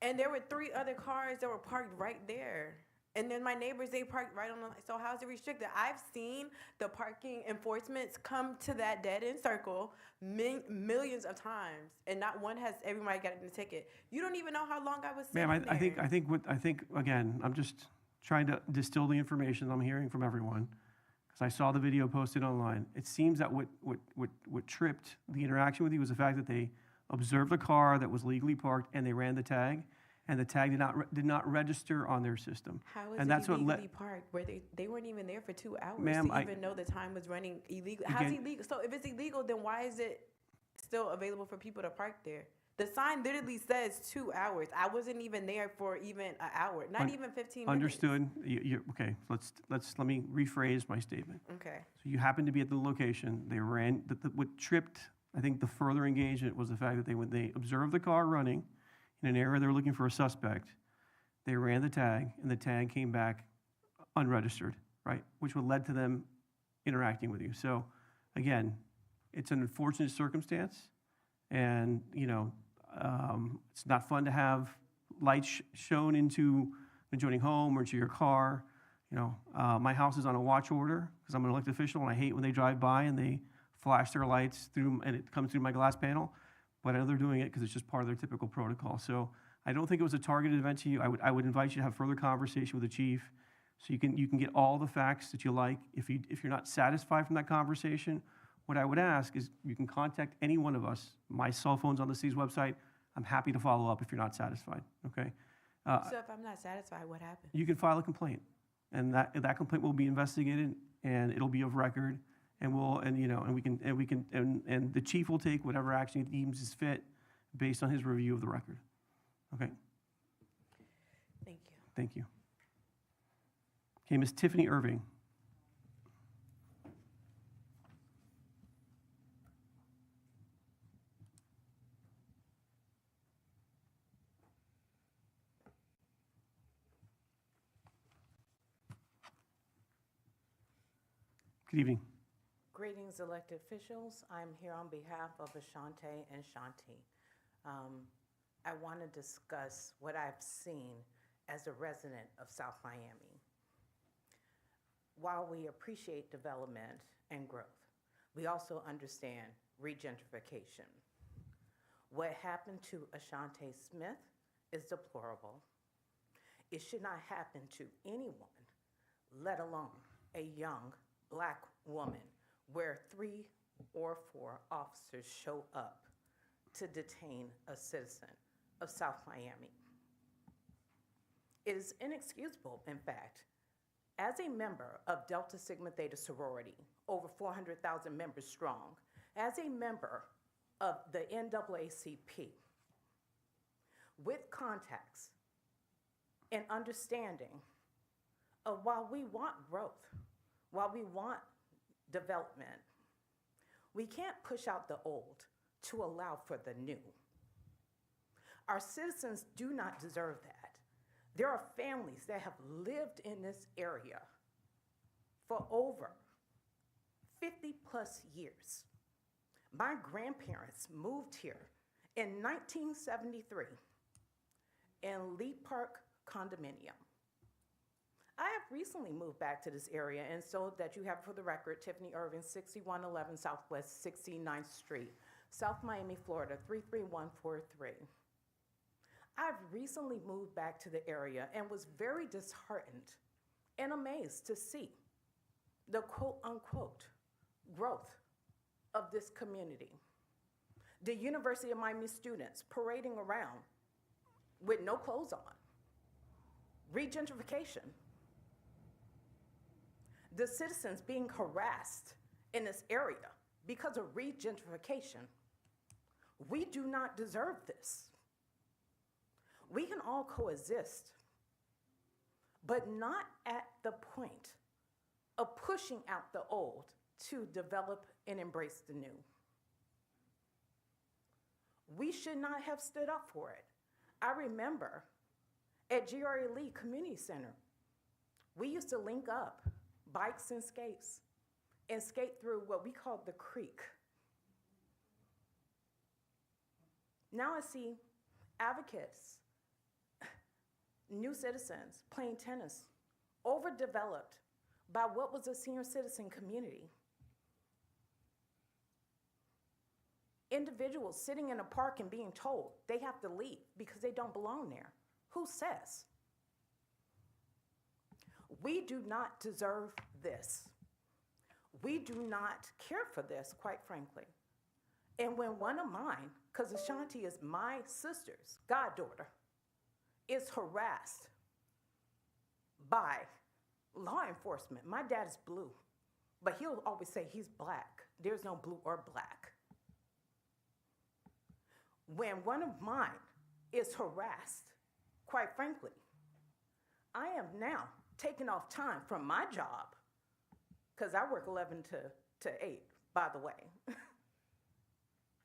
And there were 3 other cars that were parked right there. And then my neighbors, they parked right on the, so how is it restricted? I've seen the parking enforcements come to that dead-end circle millions of times, and not one has everybody gotten a ticket. You don't even know how long I was sitting Ma'am, there. I think, again, I'm just trying to distill the information I'm hearing from everyone, because I saw the video posted online. It seems that what tripped the interaction with you was the fact that they observed a car that was legally parked and they ran the tag, and the tag did not register on their system. How is And it that's what illegally parked? Where they weren't even there for 2 hours Ma'am, to I- even know the time was running illegal. How's Again- illegal? So if it's illegal, then why is it still available for people to park there? The sign literally says 2 hours. I wasn't even there for even an hour, not even 15 minutes. Understood. Okay, let me rephrase my statement. Okay. So you happened to be at the location, they ran, what tripped, I think, the further engagement was the fact that when they observed the car running in an area they were looking for a suspect, they ran the tag, and the tag came back unregistered, right? Which would led to them interacting with you. So, again, it's an unfortunate circumstance, and, it's not fun to have lights shown into an adjoining home or into your car. My house is on a watch order because I'm an elected official, and I hate when they drive by and they flash their lights through, and it comes through my glass panel. But I know they're doing it because it's just part of their typical protocol. So I don't think it was a targeted event to you. I would invite you to have further conversation with the chief, so you can get all the facts that you like. If you're not satisfied from that conversation, what I would ask is you can contact any one of us. My cell phone's on the city's website. I'm happy to follow up if you're not satisfied. Okay. So if I'm not satisfied, what happened? You can file a complaint, and that complaint will be investigated, and it'll be of record, and the chief will take whatever action he deems is fit based on his review of the record. Okay. Thank you. Thank you. Okay, Ms. Tiffany Irving. Good evening. Greetings, elected officials. I'm here on behalf of Ashante and Shanti. I want to discuss what I've seen as a resident of South Miami. While we appreciate development and growth, we also understand regentrification. What happened to Ashante Smith is deplorable. It should not happen to anyone, let alone a young Black woman, where 3 or 4 officers show up to detain a citizen of South Miami. It is inexcusable, in fact. As a member of Delta Sigma Theta sorority, over 400,000 members strong, as a member of the NAACP, with contacts and understanding of while we want growth, while we want development, we can't push out the old to allow for the new. Our citizens do not deserve that. There are families that have lived in this area for over 50 plus years. My grandparents moved here in 1973 in Lee Park condominium. I have recently moved back to this area, and so that you have for the record, Tiffany Irving, 6111 Southwest 69th Street, South Miami, Florida, 33143. I've recently moved back to the area and was very disheartened and amazed to see the quote-unquote growth of this community. The University of Miami students parading around with no clothes on. Regentrification. The citizens being harassed in this area because of regentrification. We do not deserve this. We can all coexist, but not at the point of pushing out the old to develop and embrace the new. We should not have stood up for it. I remember at GRA Lee Community Center, we used to link up bikes and skates and skate through what we called the creek. Now I see advocates, new citizens playing tennis, overdeveloped by what was a senior citizen community. Individuals sitting in a park and being told they have to leave because they don't belong there. Who says? We do not deserve this. We do not care for this, quite frankly. And when one of mine, because Ashanti is my sister's goddaughter, is harassed by law enforcement, my dad is blue, but he'll always say he's black. There's no blue or black. When one of mine is harassed, quite frankly, I am now taking off time from my job, because I work 11 to 8, by the way,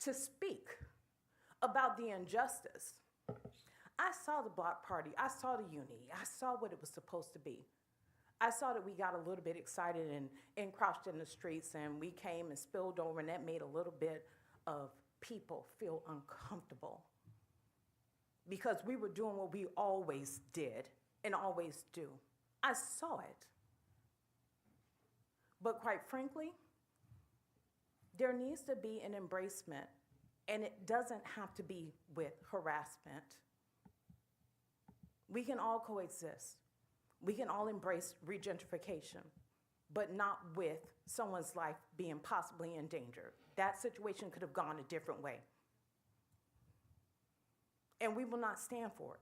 to speak about the injustice. I saw the block party, I saw the unity, I saw what it was supposed to be. I saw that we got a little bit excited and crouched in the streets, and we came and spilled over, and that made a little bit of people feel uncomfortable because we were doing what we always did and always do. I saw it. But quite frankly, there needs to be an embracement, and it doesn't have to be with harassment. We can all coexist. We can all embrace regentrification, but not with someone's life being possibly in danger. That situation could have gone a different way. And we will not stand for it.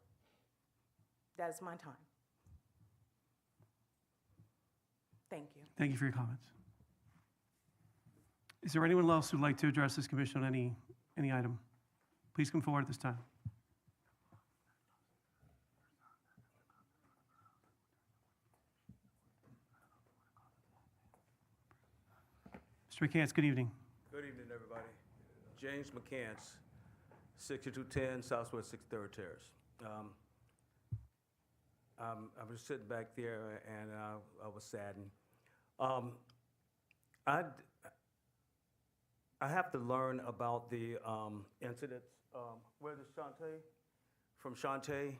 That is my time. Thank you. Thank you for your comments. Is there anyone else who'd like to address this commission on any item? Please come forward at this time. Mr. McCants, good evening. Good evening, everybody. James McCants, 6210 Southwest 63rd Terrace. I was sitting back there and I was saddened. I have to learn about the incidents. Where's Shantae? From Shantae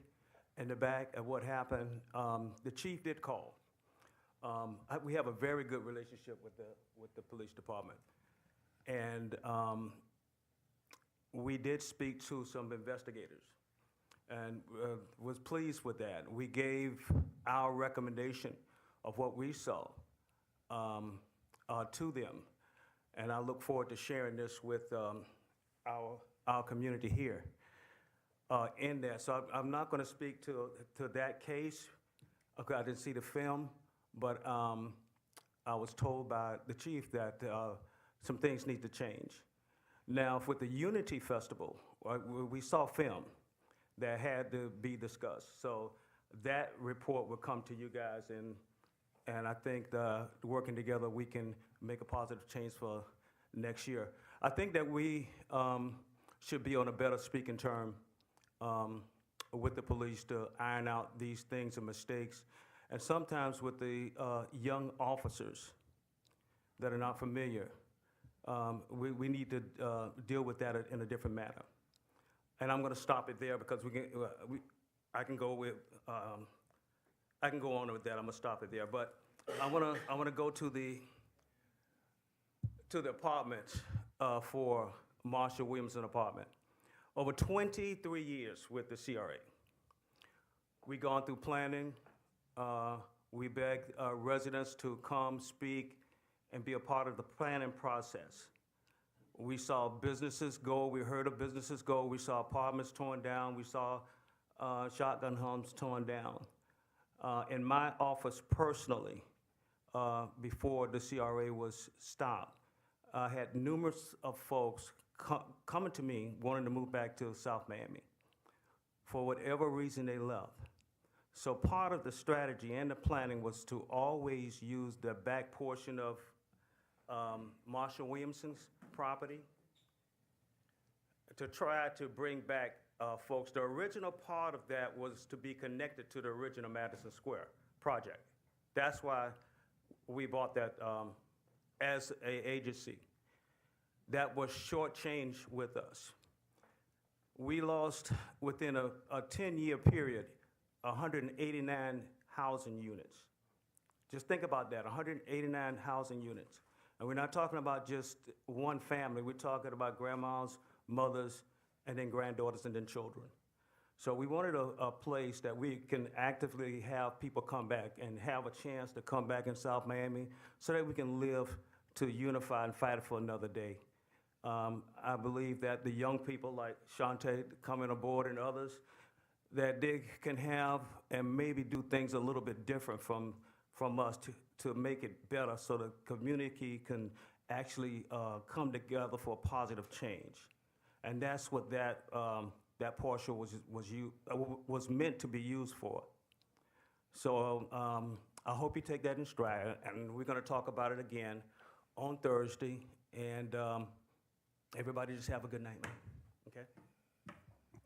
in the back of what happened. The chief did call. We have a very good relationship with the police department. And we did speak to some investigators and was pleased with that. We gave our recommendation of what we saw to them. And I look forward to sharing this with our community here in that. So I'm not going to speak to that case. Okay, I didn't see the film, but I was told by the chief that some things need to change. Now, with the Unity Festival, we saw film that had to be discussed. So that report will come to you guys, and I think working together, we can make a positive change for next year. I think that we should be on a better speaking term with the police to iron out these things and mistakes. And sometimes with the young officers that are not familiar, we need to deal with that in a different manner. And I'm going to stop it there because I can go with, I can go on with that, I'm gonna stop it there, but I wanna go to the apartments for Marshall Williamson apartment. Over 23 years with the CRA. We gone through planning, we begged residents to come speak and be a part of the planning process. We saw businesses go, we heard of businesses go, we saw apartments torn down, we saw shotgun homes torn down. In my office personally, before the CRA was stopped, I had numerous of folks coming to me wanting to move back to South Miami for whatever reason they left. So part of the strategy and the planning was to always use the back portion of Marshall Williamson's property to try to bring back folks. The original part of that was to be connected to the original Madison Square project. That's why we bought that as an agency. That was shortchanged with us. We lost, within a 10-year period, 189 housing units. Just think about that, 189 housing units. And we're not talking about just one family, we're talking about grandmas, mothers, and then granddaughters, and then children. So we wanted a place that we can actively have people come back and have a chance to come back in South Miami so that we can live to unify and fight for another day. I believe that the young people like Shante coming aboard and others, that they can have and maybe do things a little bit different from us to make it better so the community can actually come together for a positive change. And that's what that portion was meant to be used for. So I hope you take that in stride, and we're gonna talk about it again on Thursday, and everybody just have a good night, man. Okay?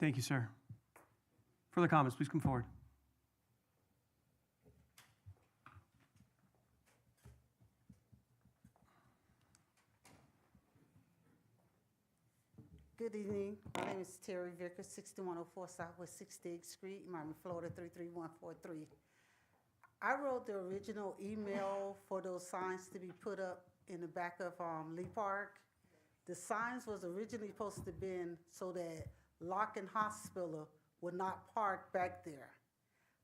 Thank you, sir. Further comments, please come forward. Good evening. My name is Terry Vickers, 6104 Southwest 68th Street, Miami, Florida, 33143. I wrote the original email for those signs to be put up in the back of Lee Park. The signs was originally supposed to be so that Locken Hospital would not park back there.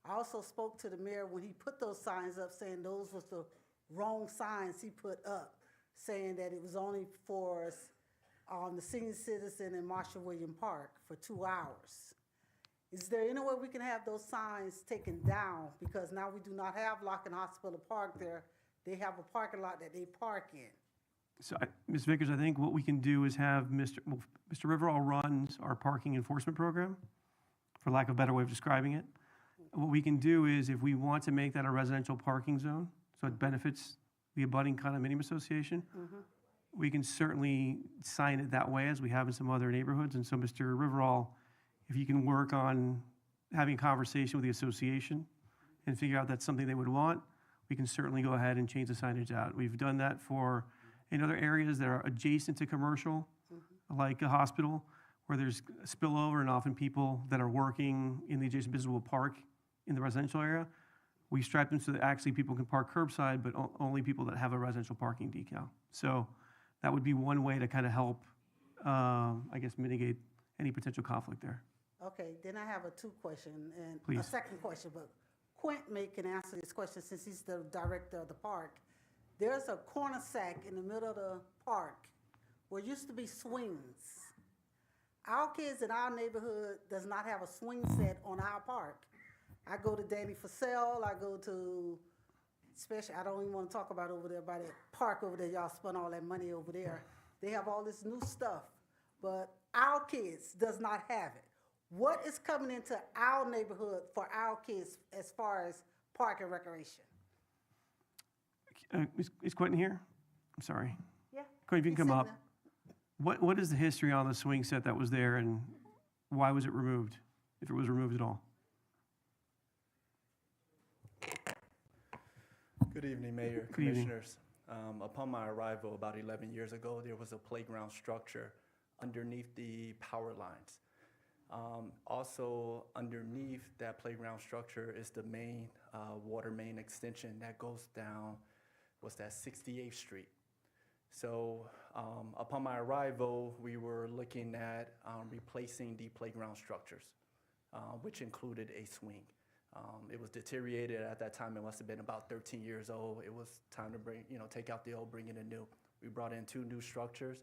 I also spoke to the mayor when he put those signs up, saying those was the wrong signs he put up, saying that it was only for the senior citizen in Marshall William Park for 2 hours. Is there any way we can have those signs taken down? Because now we do not have Locken Hospital Park there. They have a parking lot that they park in. So, Ms. Vickers, I think what we can do is have Mr. Riverall runs our parking enforcement program, for lack of a better way of describing it. What we can do is, if we want to make that a residential parking zone, so it benefits the abutting condominium association, we can certainly sign it that way, as we have in some other neighborhoods. And so, Mr. Riverall, if you can work on having a conversation with the association and figure out that's something they would want, we can certainly go ahead and change the signage out. We've done that in other areas that are adjacent to commercial, like a hospital, where there's spillover, and often people that are working in the adjacent business will park in the residential area. We stripe them so that actually people can park curbside, but only people that have a residential parking decal. So that would be one way to kind of help, I guess, mitigate any potential conflict there. Okay, then I have a question and a Please. second question, but Quint can answer this question since he's the director of the park. There's a corner sack in the middle of the park where used to be swings. Our kids in our neighborhood does not have a swing set on our park. I go to Danny Fussell, I go to, especially, I don't even want to talk about over there, by that park over there, y'all spent all that money over there. They have all this new stuff, but our kids does not have it. What is coming into our neighborhood for our kids as far as park and recreation? Is Quentin here? I'm sorry. Yeah. Quentin, if you he's can come sitting up. What is the history on the swing set that was there, and why was it removed, if it was removed at all? Good evening, Mayor, Good evening. Commissioners. Upon my arrival about 11 years ago, there was a playground structure underneath the power lines. Also, underneath that playground structure is the main water main extension that goes down, what's that, 68th Street. So upon my arrival, we were looking at replacing the playground structures, which included a swing. It was deteriorated at that time. It must have been about 13 years old. It was time to take out the old, bring in a new. We brought in 2 new structures.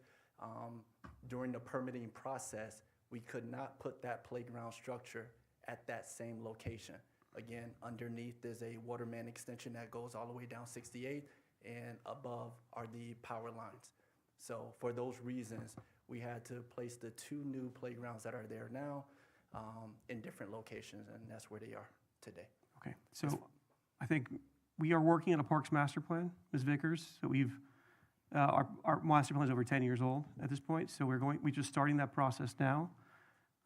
During the permitting process, we could not put that playground structure at that same location. Again, underneath there's a water main extension that goes all the way down 68, and above are the power lines. So for those reasons, we had to place the 2 new playgrounds that are there now in different locations, and that's where they are today. Okay, so I think we are working on a Parks Master Plan, Ms. Vickers. So we've, our master plan is over 10 years old at this point, so we're just starting that process now.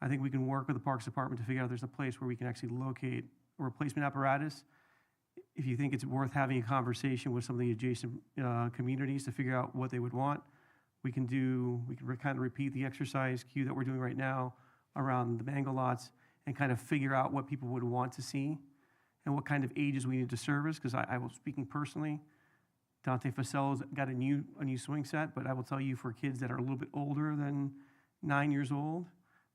I think we can work with the Parks Department to figure out if there's a place where we can actually locate a replacement apparatus. If you think it's worth having a conversation with some of the adjacent communities to figure out what they would want, we can kind of repeat the exercise cue that we're doing right now around the mango lots and kind of figure out what people would want to see and what kind of ages we need to service. Because I was speaking personally, Dante Facello's got a new swing set, but I will tell you for kids that are a little bit older than 9 years old,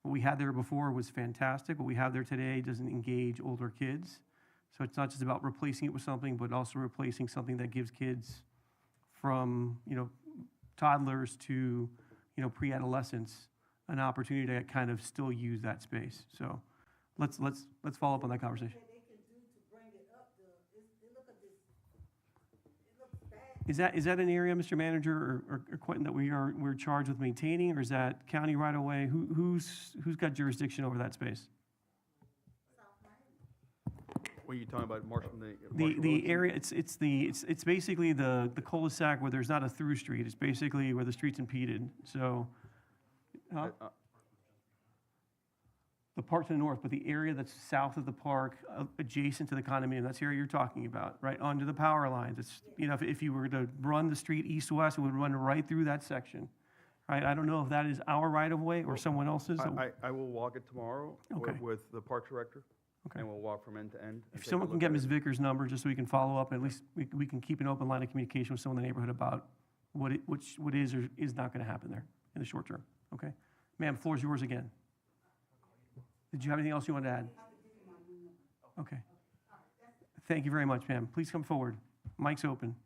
what we had there before was fantastic. What we have there today doesn't engage older kids. So it's not just about replacing it with something, but also replacing something that gives kids from, toddlers to, pre-adolescence an opportunity to kind of still use that space. So let's follow up on that conversation. Is that an area, Mr. Manager or Quentin, that we're charged with maintaining, or is that county right away? Who's got jurisdiction over that space? What are you talking about, Marshall? The area, it's basically the cul-de-sac where there's not a through street. It's basically where the street's impeded. So, the park to the north, but the area that's south of the park, adjacent to the condominium, that's the area you're talking about, right under the power lines. It's, if you were to run the street east-west, it would run right through that section, right? I don't know if that is our right-of-way or someone else's. I will walk it tomorrow with the park director. Okay. And we'll walk from end to end. If someone can get Ms. Vickers' number, just so we can follow up, at least we can keep an open line of communication with someone in the neighborhood about what is or is not going to happen there in the short term, okay? Ma'am, floor is yours again. Did you have anything else you wanted to add? Okay. Thank you very much, ma'am. Please come forward. Mic's open.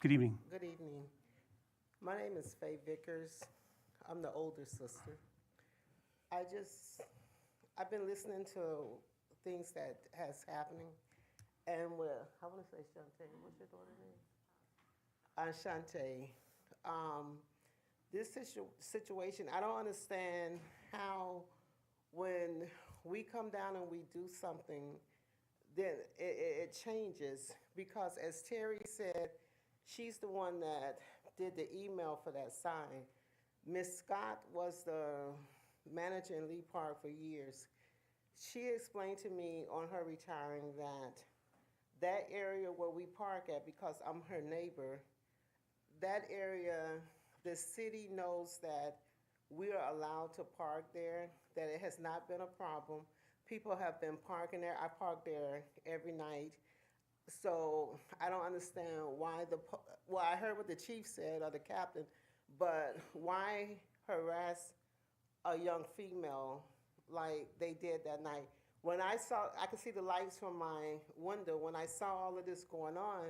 Good evening. Good evening. My name is Faye Vickers. I'm the older sister. I've been listening to things that has happening, and I want to say Shantae. What's your daughter's name? Shantae. This situation, I don't understand how when we come down and we do something, then it changes, because as Terry said, she's the one that did the email for that sign. Miss Scott was the manager in Lee Park for years. She explained to me on her retiring that area where we park at, because I'm her neighbor, that area, the city knows that we are allowed to park there, that it has not been a problem. People have been parking there. I park there every night. So I don't understand why I heard what the chief said, or the captain, but why harass a young female like they did that night? When I could see the lights from my window. When I saw all of this going on,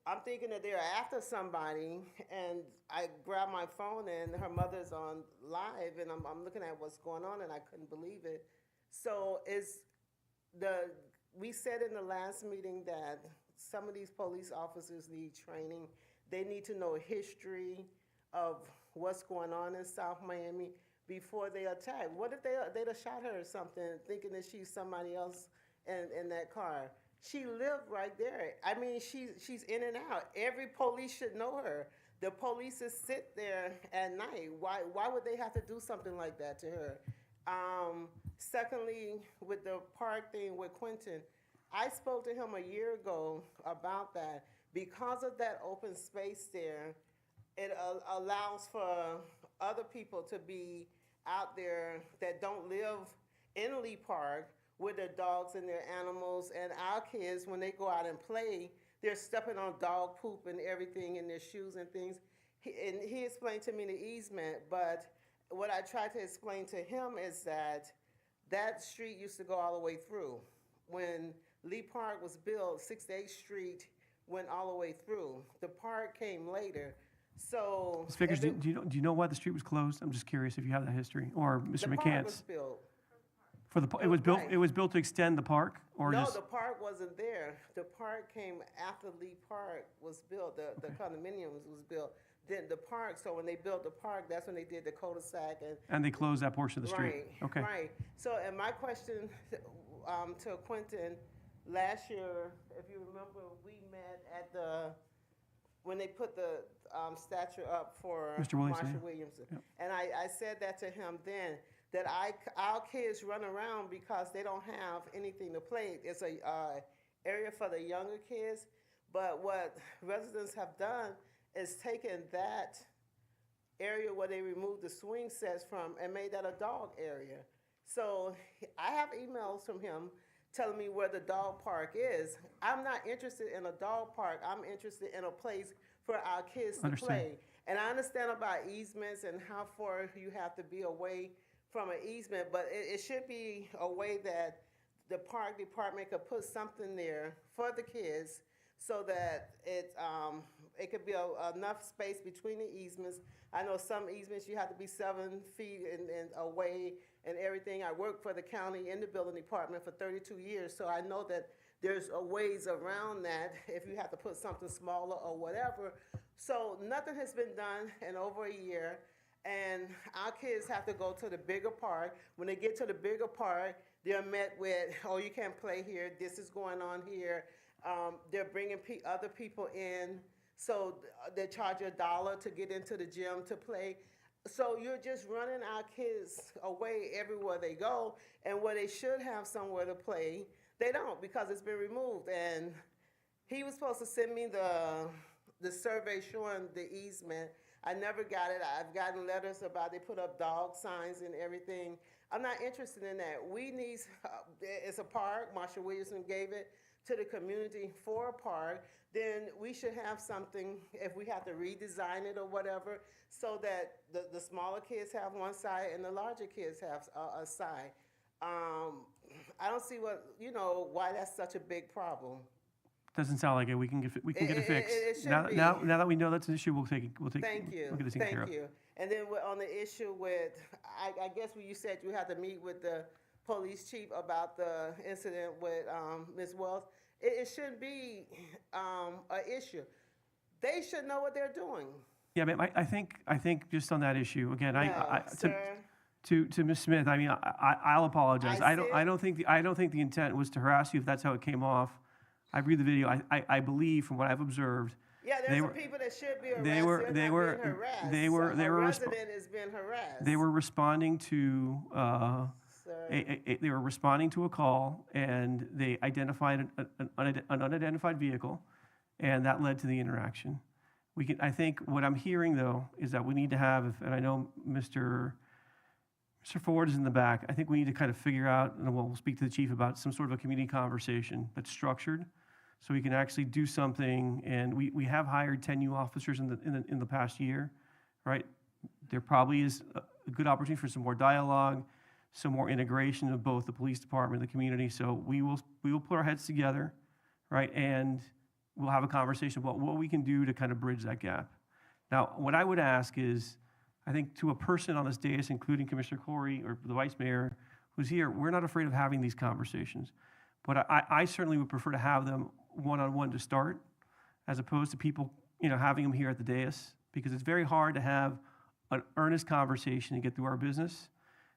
I'm thinking that they're after somebody, and I grabbed my phone and her mother's on live, and I'm looking at what's going on, and I couldn't believe it. So we said in the last meeting that some of these police officers need training. They need to know history of what's going on in South Miami before they attack. What if they'd have shot her or something, thinking that she's somebody else in that car? She lived right there. I mean, she's in and out. Every police should know her. The police sit there at night. Why would they have to do something like that to her? Secondly, with the park thing with Quentin, I spoke to him a year ago about that. Because of that open space there, it allows for other people to be out there that don't live in Lee Park with their dogs and their animals. And our kids, when they go out and play, they're stepping on dog poop and everything in their shoes and things. He explained to me the easement, but what I tried to explain to him is that that street used to go all the way through. When Lee Park was built, 68th Street went all the way through. The park came later. So Ms. Vickers, do you know why the street was closed? I'm just curious if you have that history, or Mr. the park was McCants. built. For the, it was built, Right. it was built to extend the park, or No, just? the park wasn't there. The park came after Lee Park was built. The condominiums was built. Then the park, so when they built the park, that's when they did the cul-de-sac and. And they closed that portion of the street? Right, Okay. right. So, and my question to Quentin, last year, if you remember, we met at when they put the statue up for Mr. Williamson, Marsha yeah. Williamson. Yep. And I said that to him then, that our kids run around because they don't have anything to play. It's a area for the younger kids, but what residents have done is taken that area where they removed the swing sets from and made that a dog area. So I have emails from him telling me where the dog park is. I'm not interested in a dog park. I'm interested in a place for our kids to Understand. play. And I understand about easements and how far you have to be away from an easement, but it should be a way that the park department could put something there for the kids so that it could be enough space between the easements. I know some easements you have to be 7 feet and away and everything. I worked for the county in the building department for 32 years, so I know that there's ways around that if you have to put something smaller or whatever. So nothing has been done in over a year, and our kids have to go to the bigger park. When they get to the bigger park, they're met with, oh, you can't play here, this is going on here. They're bringing other people in, so they charge $1 to get into the gym to play. So you're just running our kids away everywhere they go, and where they should have somewhere to play, they don't, because it's been removed. And he was supposed to send me the survey showing the easement. I never got it. I've gotten letters about they put up dog signs and everything. I'm not interested in that. We need, it's a park, Marsha Williamson gave it to the community for a park. Then we should have something, if we have to redesign it or whatever, so that the smaller kids have one side and the larger kids have a side. I don't see why that's such a big problem. Doesn't sound like it. We can get it fixed. It should Now, be. now that we know that's an issue, we'll Thank you. get it taken care of. Thank you. And then on the issue with, I guess when you said you had to meet with the police chief about the incident with Ms. Wells, it shouldn't be an issue. They should know what they're doing. Yeah, but I think just on that issue, again, No, sir. to Ms. Smith, I mean, I'll apologize. I I don't think the intent was to harass you if that's how it came off. I read the video. I believe from what I've observed. Yeah, there's they some were- people that should be harassed. they were- They're they not were- being harassed. they were- So they a were resp- resident is being harassed. They were responding to Sir. they were responding to a call, and they identified an unidentified vehicle, and that led to the interaction. I think what I'm hearing though is that we need to have, and I know Mr. Ford is in the back. I think we need to kind of figure out, and we'll speak to the chief about some sort of a community conversation that's structured, so we can actually do something. And we have hired 10 new officers in the past year, right? There probably is a good opportunity for some more dialogue, some more integration of both the police department and the community. So we will put our heads together, right? And we'll have a conversation about what we can do to kind of bridge that gap. Now, what I would ask is, I think to a person on this dais, including Commissioner Corey or the Vice Mayor who's here, we're not afraid of having these conversations. But I certainly would prefer to have them one-on-one to start, as opposed to people, having them here at the dais, because it's very hard to have an earnest conversation and get through our business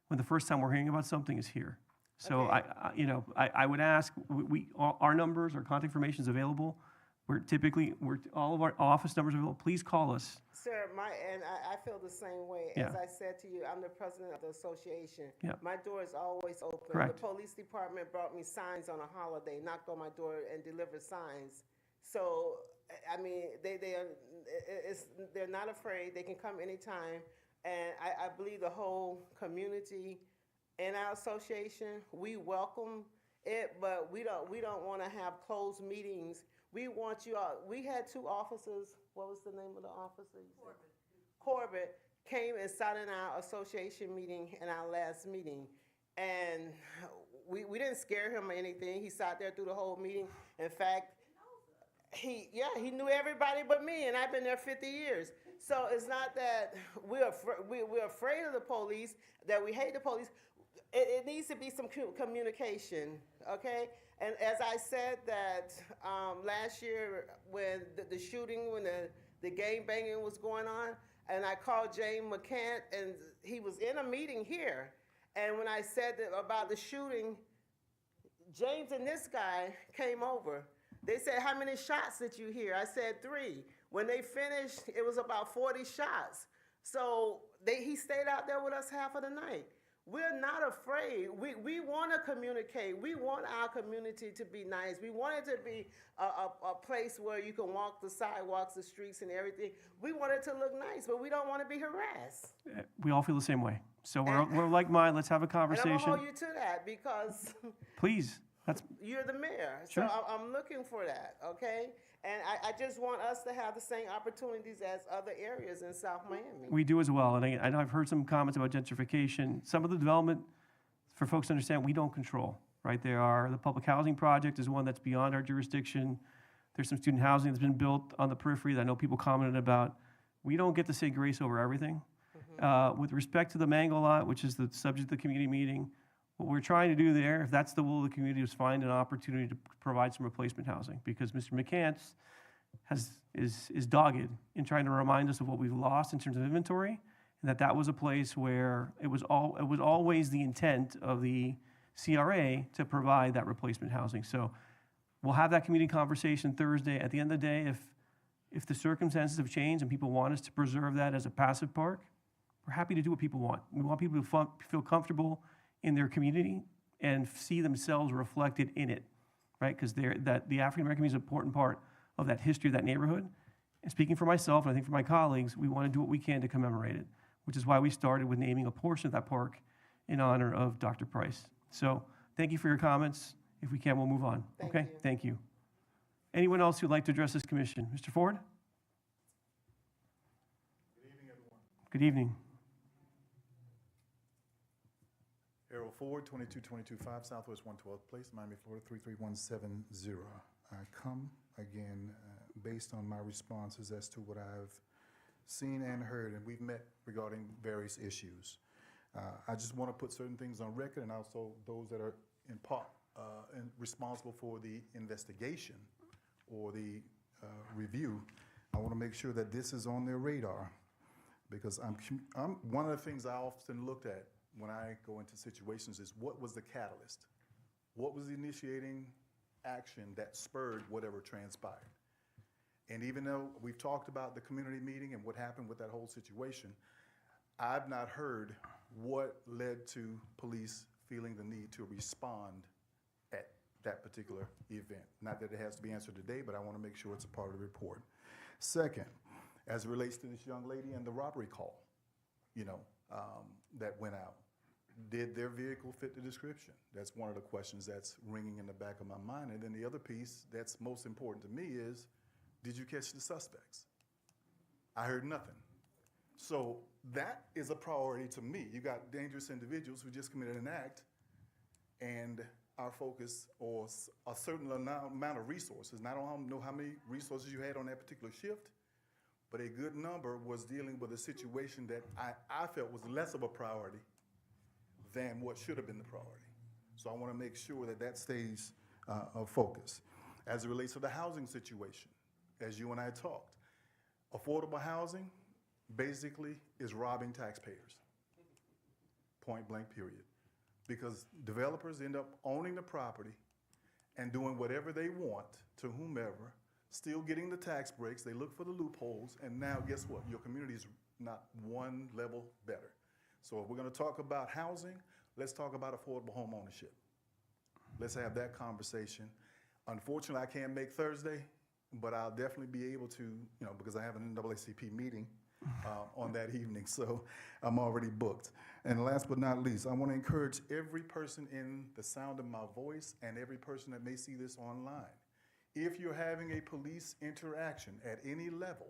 when the first time we're hearing about something is here. So Okay. I would ask, our numbers, our contact information is available. all of our office numbers are available. Please call us. Sir, I feel the same way. Yeah. As I said to you, I'm the president of the association. Yeah. My door is always open. Correct. The police department brought me signs on a holiday, knocked on my door and delivered signs. So, I mean, they're not afraid. They can come anytime. And I believe the whole community in our association, we welcome it, but we don't want to have closed meetings. We want you all. We had 2 officers. What was the name of the officer? Corbett came and sat in our association meeting in our last meeting, and we didn't scare him or anything. He sat there through the whole meeting. In fact, he knew everybody but me, and I've been there 50 years. So it's not that we're afraid of the police, that we hate the police. It needs to be some communication, okay? And as I said that last year when the shooting, when the gang banging was going on, and I called James McCant, and he was in a meeting here. And when I said that about the shooting, James and this guy came over. They said, how many shots did you hear? I said 3. When they finished, it was about 40 shots. So he stayed out there with us half of the night. We're not afraid. We want to communicate. We want our community to be nice. We want it to be a place where you can walk the sidewalks, the streets, and everything. We want it to look nice, but we don't want to be harassed. We all feel the same way. So we're like minded. Let's have a And I'm conversation. going to hold you to that because Please. you're the mayor. Sure. So I'm looking for that, okay? And I just want us to have the same opportunities as other areas in South Miami. We do as well. And I know I've heard some comments about gentrification. Some of the development, for folks to understand, we don't control, right? The public housing project is one that's beyond our jurisdiction. There's some student housing that's been built on the periphery that I know people commented about. We don't get to say grace over everything. With respect to the Mango lot, which is the subject of the community meeting, what we're trying to do there, if that's the will of the community, is find an opportunity to provide some replacement housing, because Mr. McCants is dogged in trying to remind us of what we've lost in terms of inventory, and that was a place where it was always the intent of the CRA to provide that replacement housing. So we'll have that community conversation Thursday. At the end of the day, if the circumstances have changed and people want us to preserve that as a passive park, we're happy to do what people want. We want people to feel comfortable in their community and see themselves reflected in it, right? Because the African American community is an important part of that history of that neighborhood. And speaking for myself, and I think for my colleagues, we want to do what we can to commemorate it, which is why we started with naming a portion of that park in honor of Dr. Price. So thank you for your comments. If we can, we'll move on. Okay? Thank you. Anyone else who'd like to address this commission? Mr. Ford? Good evening, everyone. Good evening. Harold Ford, 22225 Southwest 112th Place, Miami, Florida, 33170. I come again based on my responses as to what I've seen and heard, and we've met regarding various issues. I just want to put certain things on record, and also those that are in part responsible for the investigation or the review. I want to make sure that this is on their radar, because I'm one of the things I often looked at when I go into situations is what was the catalyst? What was the initiating action that spurred whatever transpired? And even though we've talked about the community meeting and what happened with that whole situation, I've not heard what led to police feeling the need to respond at that particular event. Not that it has to be answered today, but I want to make sure it's a part of the report. Second, as it relates to this young lady and the robbery call, that went out. Did their vehicle fit the description? That's one of the questions that's ringing in the back of my mind. And then the other piece that's most important to me is, did you catch the suspects? I heard nothing. So that is a priority to me. You got dangerous individuals who just committed an act, and our focus, or a certain amount of resources, and I don't know how many resources you had on that particular shift, but a good number was dealing with a situation that I felt was less of a priority than what should have been the priority. So I want to make sure that that stays of focus. As it relates to the housing situation, as you and I talked, affordable housing basically is robbing taxpayers, point blank period. Because developers end up owning the property and doing whatever they want to whomever still getting the tax breaks, they look for the loopholes, and now guess what? Your community is not one level better. So if we're gonna talk about housing, let's talk about affordable home ownership. Let's have that conversation. Unfortunately, I can't make Thursday, but I'll definitely be able to, because I have an NAACP meeting on that evening, so I'm already booked. And last but not least, I want to encourage every person in the sound of my voice and every person that may see this online. If you're having a police interaction at any level,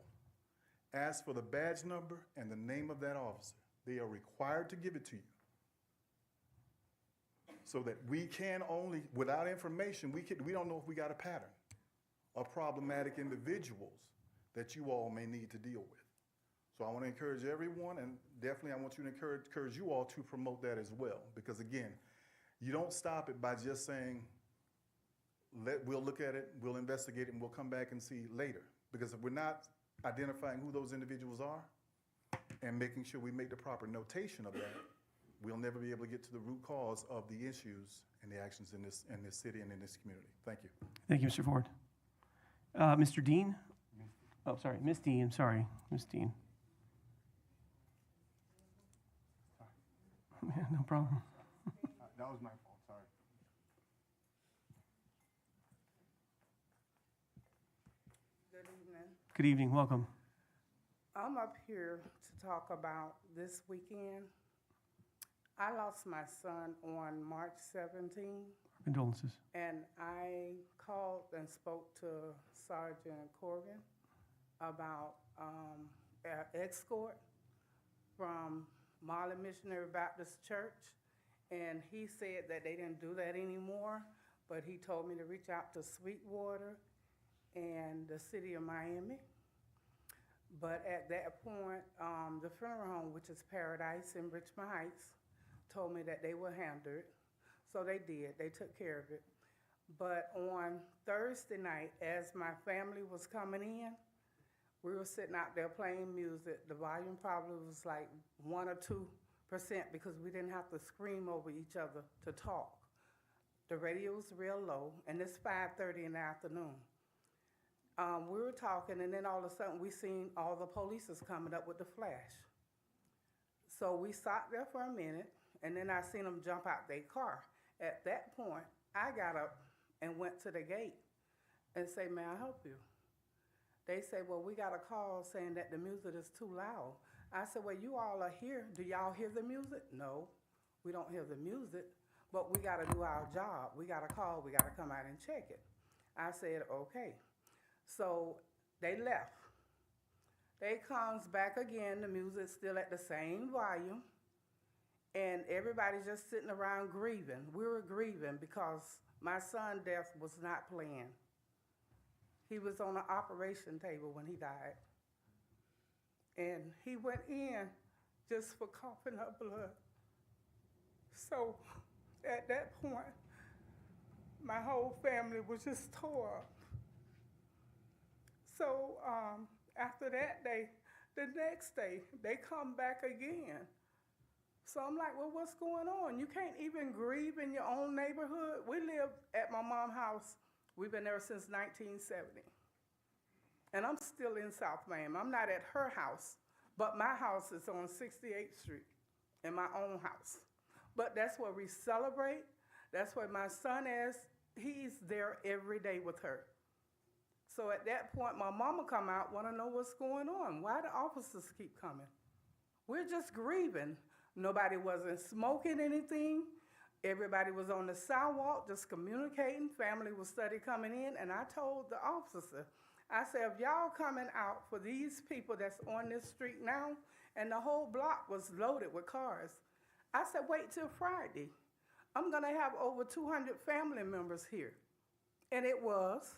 ask for the badge number and the name of that officer. They are required to give it to you. So that we can only, without information, we don't know if we got a pattern of problematic individuals that you all may need to deal with. So I want to encourage everyone, and definitely I want you to encourage you all to promote that as well. Because again, you don't stop it by just saying, we'll look at it, we'll investigate it, and we'll come back and see later. Because if we're not identifying who those individuals are and making sure we make the proper notation of that, we'll never be able to get to the root cause of the issues and the actions in this city and in this community. Thank you. Thank you, Mr. Ford. Mr. Dean? Oh, sorry, Ms. Dean, sorry, Ms. Dean. Yeah, no problem. That was my fault, sorry. Good evening. Good evening, welcome. I'm up here to talk about this weekend. I lost my son on March 17, Condolences. and I called and spoke to Sergeant Corrigan about an escort from Marlin Missionary Baptist Church, and he said that they didn't do that anymore, but he told me to reach out to Sweetwater and the city of Miami. But at that point, the funeral home, which is Paradise in Richmond Heights, told me that they would handle it. So they did, they took care of it. But on Thursday night, as my family was coming in, we were sitting out there playing music. The volume probably was like 1 or 2% because we didn't have to scream over each other to talk. The radio was real low, and it's 5:30 in the afternoon. We were talking, and then all of a sudden we seen all the polices coming up with the flash. So we sat there for a minute, and then I seen them jump out their car. At that point, I got up and went to the gate and say, "May I help you?" They say, "Well, we got a call saying that the music is too loud." I said, "Well, you all are here. Do y'all hear the music?" "No, we don't hear the music, but we got to do our job. We got a call. We got to come out and check it." I said, "Okay." So they left. They comes back again. The music's still at the same volume. And everybody's just sitting around grieving. We were grieving because my son's death was not planned. He was on an operation table when he died. And he went in just for coughing up blood. So at that point, my whole family was just tore up. So after that day, the next day, they come back again. So I'm like, "Well, what's going on? You can't even grieve in your own neighborhood." We live at my mom's house. We've been there since 1970. And I'm still in South Miami. I'm not at her house, but my house is on 68th Street in my own house. But that's where we celebrate. That's where my son is. He's there every day with her. So at that point, my mama come out, want to know what's going on. Why the officers keep coming? We're just grieving. Nobody wasn't smoking anything. Everybody was on the sidewalk just communicating. Family was steady coming in. And I told the officer, I said, "If y'all coming out for these people that's on this street now," and the whole block was loaded with cars, I said, "Wait till Friday. I'm going to have over 200 family members here." And it was.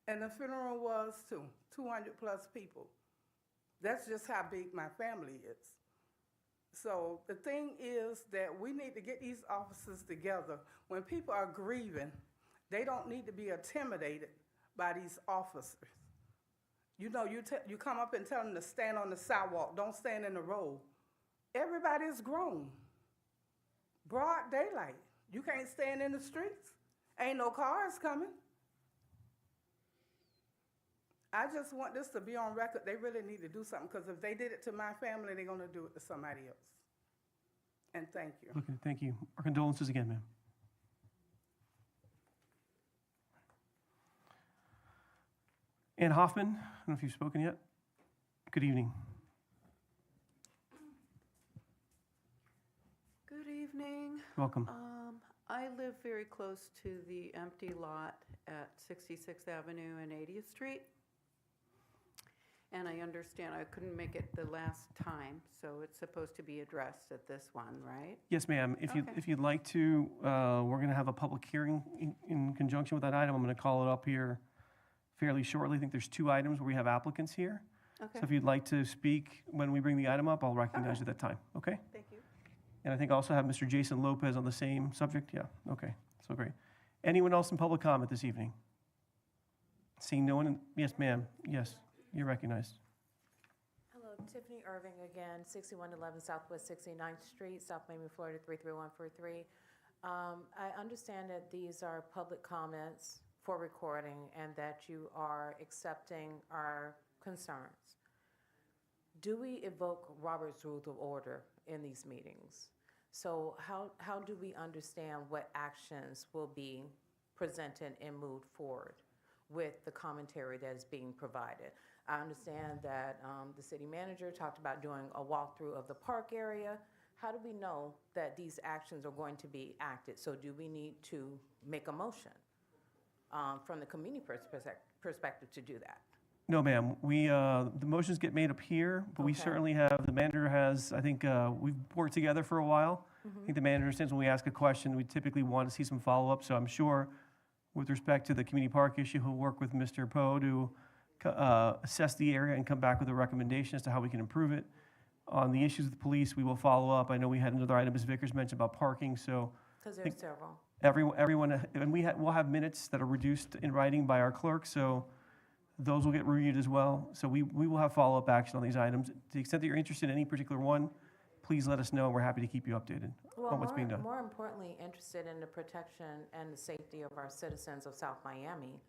And the funeral was too, 200 plus people. That's just how big my family is. So the thing is that we need to get these officers together. When people are grieving, they don't need to be intimidated by these officers. You know, you come up and tell them to stand on the sidewalk, don't stand in the road. Everybody's grown. Broad daylight. You can't stand in the streets. Ain't no cars coming. I just want this to be on record. They really need to do something, because if they did it to my family, they're gonna do it to somebody else. And thank you. Okay, thank you. Our condolences again, ma'am. Ann Hoffman, I don't know if you've spoken yet. Good evening. Good evening. Welcome. I live very close to the empty lot at 66th Avenue and 80th Street. And I understand I couldn't make it the last time, so it's supposed to be addressed at this one, right? Yes, ma'am. Okay. If you'd like to, we're going to have a public hearing in conjunction with that item. I'm going to call it up here fairly shortly. I think there's 2 items where we have applicants here. Okay. So if you'd like to speak when we bring the item up, I'll recognize you at that time, okay? Thank you. And I think I also have Mr. Jason Lopez on the same subject. Yeah, okay, so great. Anyone else in public comment this evening? Seeing no one, yes, ma'am, yes, you're recognized. Hello, Tiffany Irving again, 6111 Southwest 69th Street, South Miami, Florida 33143. I understand that these are public comments for recording and that you are accepting our concerns. Do we evoke Robert's Rules of Order in these meetings? So how do we understand what actions will be presented and moved forward with the commentary that is being provided? I understand that the city manager talked about doing a walkthrough of the park area. How do we know that these actions are going to be acted? So do we need to make a motion from the community perspective to do that? No, ma'am, the motions get made up here, but we Okay. certainly have, the manager has, I think, we've worked together for a while. I think the manager understands when we ask a question, we typically want to see some follow-up, so I'm sure with respect to the community park issue, he'll work with Mr. Poe to assess the area and come back with a recommendation as to how we can improve it. On the issues with the police, we will follow up. I know we had another item, Ms. Vickers mentioned about parking, so. Because I there's think several. Everyone, and we'll have minutes that are reduced in writing by our clerk, so those will get reviewed as well. So we will have follow-up action on these items. To the extent that you're interested in any particular one, please let us know. We're happy to keep you updated on what's being done. More importantly, interested in the protection and the safety of our citizens of South Miami,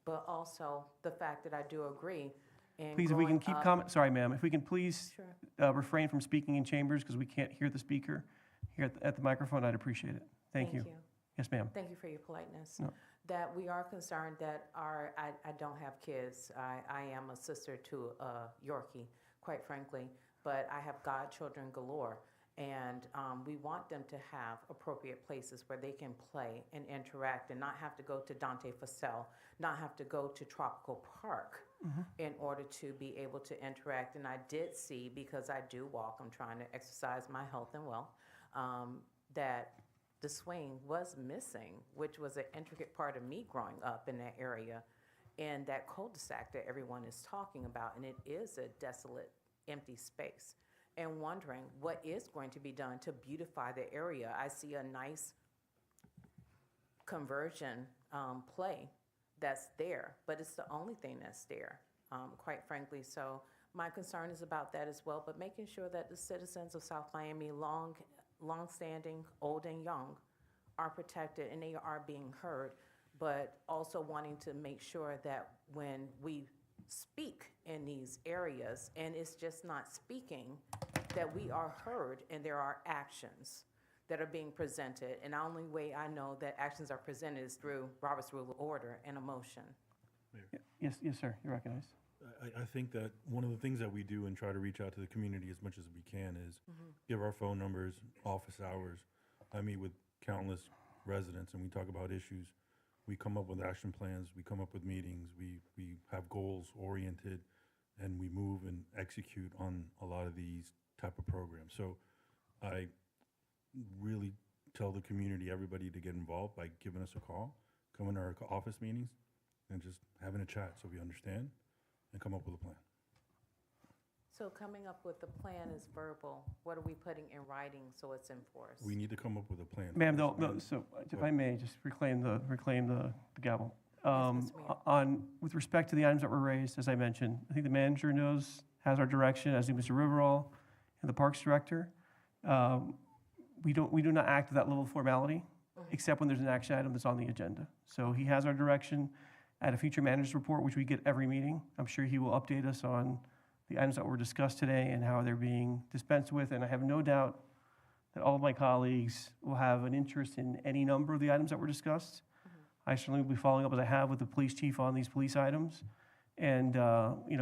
but also the fact that I do agree in Please, if we can growing keep up- comment, sorry, ma'am, if we can please Sure. refrain from speaking in chambers because we can't hear the speaker here at the microphone, I'd appreciate it. Thank you. Yes, ma'am. Thank you for your politeness. No. That we are concerned that I don't have kids. I am a sister to a Yorkie, quite frankly, but I have godchildren galore. And we want them to have appropriate places where they can play and interact and not have to go to Dante Facel, not have to go to Tropical Park in order to be able to interact. And I did see, because I do walk, I'm trying to exercise my health and wealth, that the swing was missing, which was an intricate part of me growing up in that area, and that cul-de-sac that everyone is talking about, and it is a desolate, empty space. And wondering what is going to be done to beautify the area. I see a nice conversion play that's there, but it's the only thing that's there, quite frankly. So my concern is about that as well, but making sure that the citizens of South Miami, long-standing, old and young, are protected and they are being heard, but also wanting to make sure that when we speak in these areas, and it's just not speaking, that we are heard and there are actions that are being presented. And the only way I know that actions are presented is through Robert's Rule of Order and a motion. Yes, sir, you're recognized. I think that one of the things that we do and try to reach out to the community as much as we can is give our phone numbers, office hours. I meet with countless residents and we talk about issues. We come up with action plans, we come up with meetings, we have goals oriented, and we move and execute on a lot of these type of programs. So I really tell the community, everybody, to get involved by giving us a call, coming to our office meetings, and just having a chat so we understand and come up with a plan. So coming up with the plan is verbal. What are we putting in writing so it's enforced? We need to come up with a plan. Ma'am, so if I may, just reclaim the gavel. With respect to the items that were raised, as I mentioned, I think the manager has our direction, as do Mr. Riverall and the Parks Director. We do not act at that level of formality, except when there's an action item that's on the agenda. So he has our direction. at a future manager's report, which we get every meeting. I'm sure he will update us on the items that were discussed today and how they're being dispensed with. And I have no doubt that all of my colleagues will have an interest in any number of the items that were discussed. I certainly will be following up, as I have with the police chief, on these police items. And,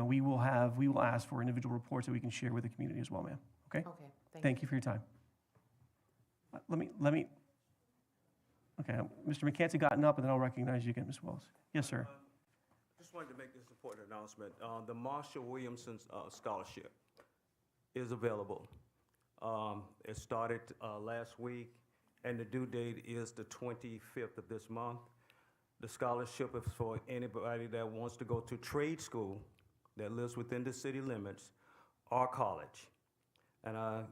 we will ask for individual reports that we can share with the community as well, ma'am. Okay? Okay, Thank you for your time. Let me, okay, Mr. McCanty gotten up, and then I'll recognize you again, Ms. Wells. Yes, sir. Just wanted to make this important announcement. The Marshall Williamson Scholarship is available. It started last week, and the due date is the 25th of this month. The scholarship is for anybody that wants to go to trade school that lives within the city limits or college. And I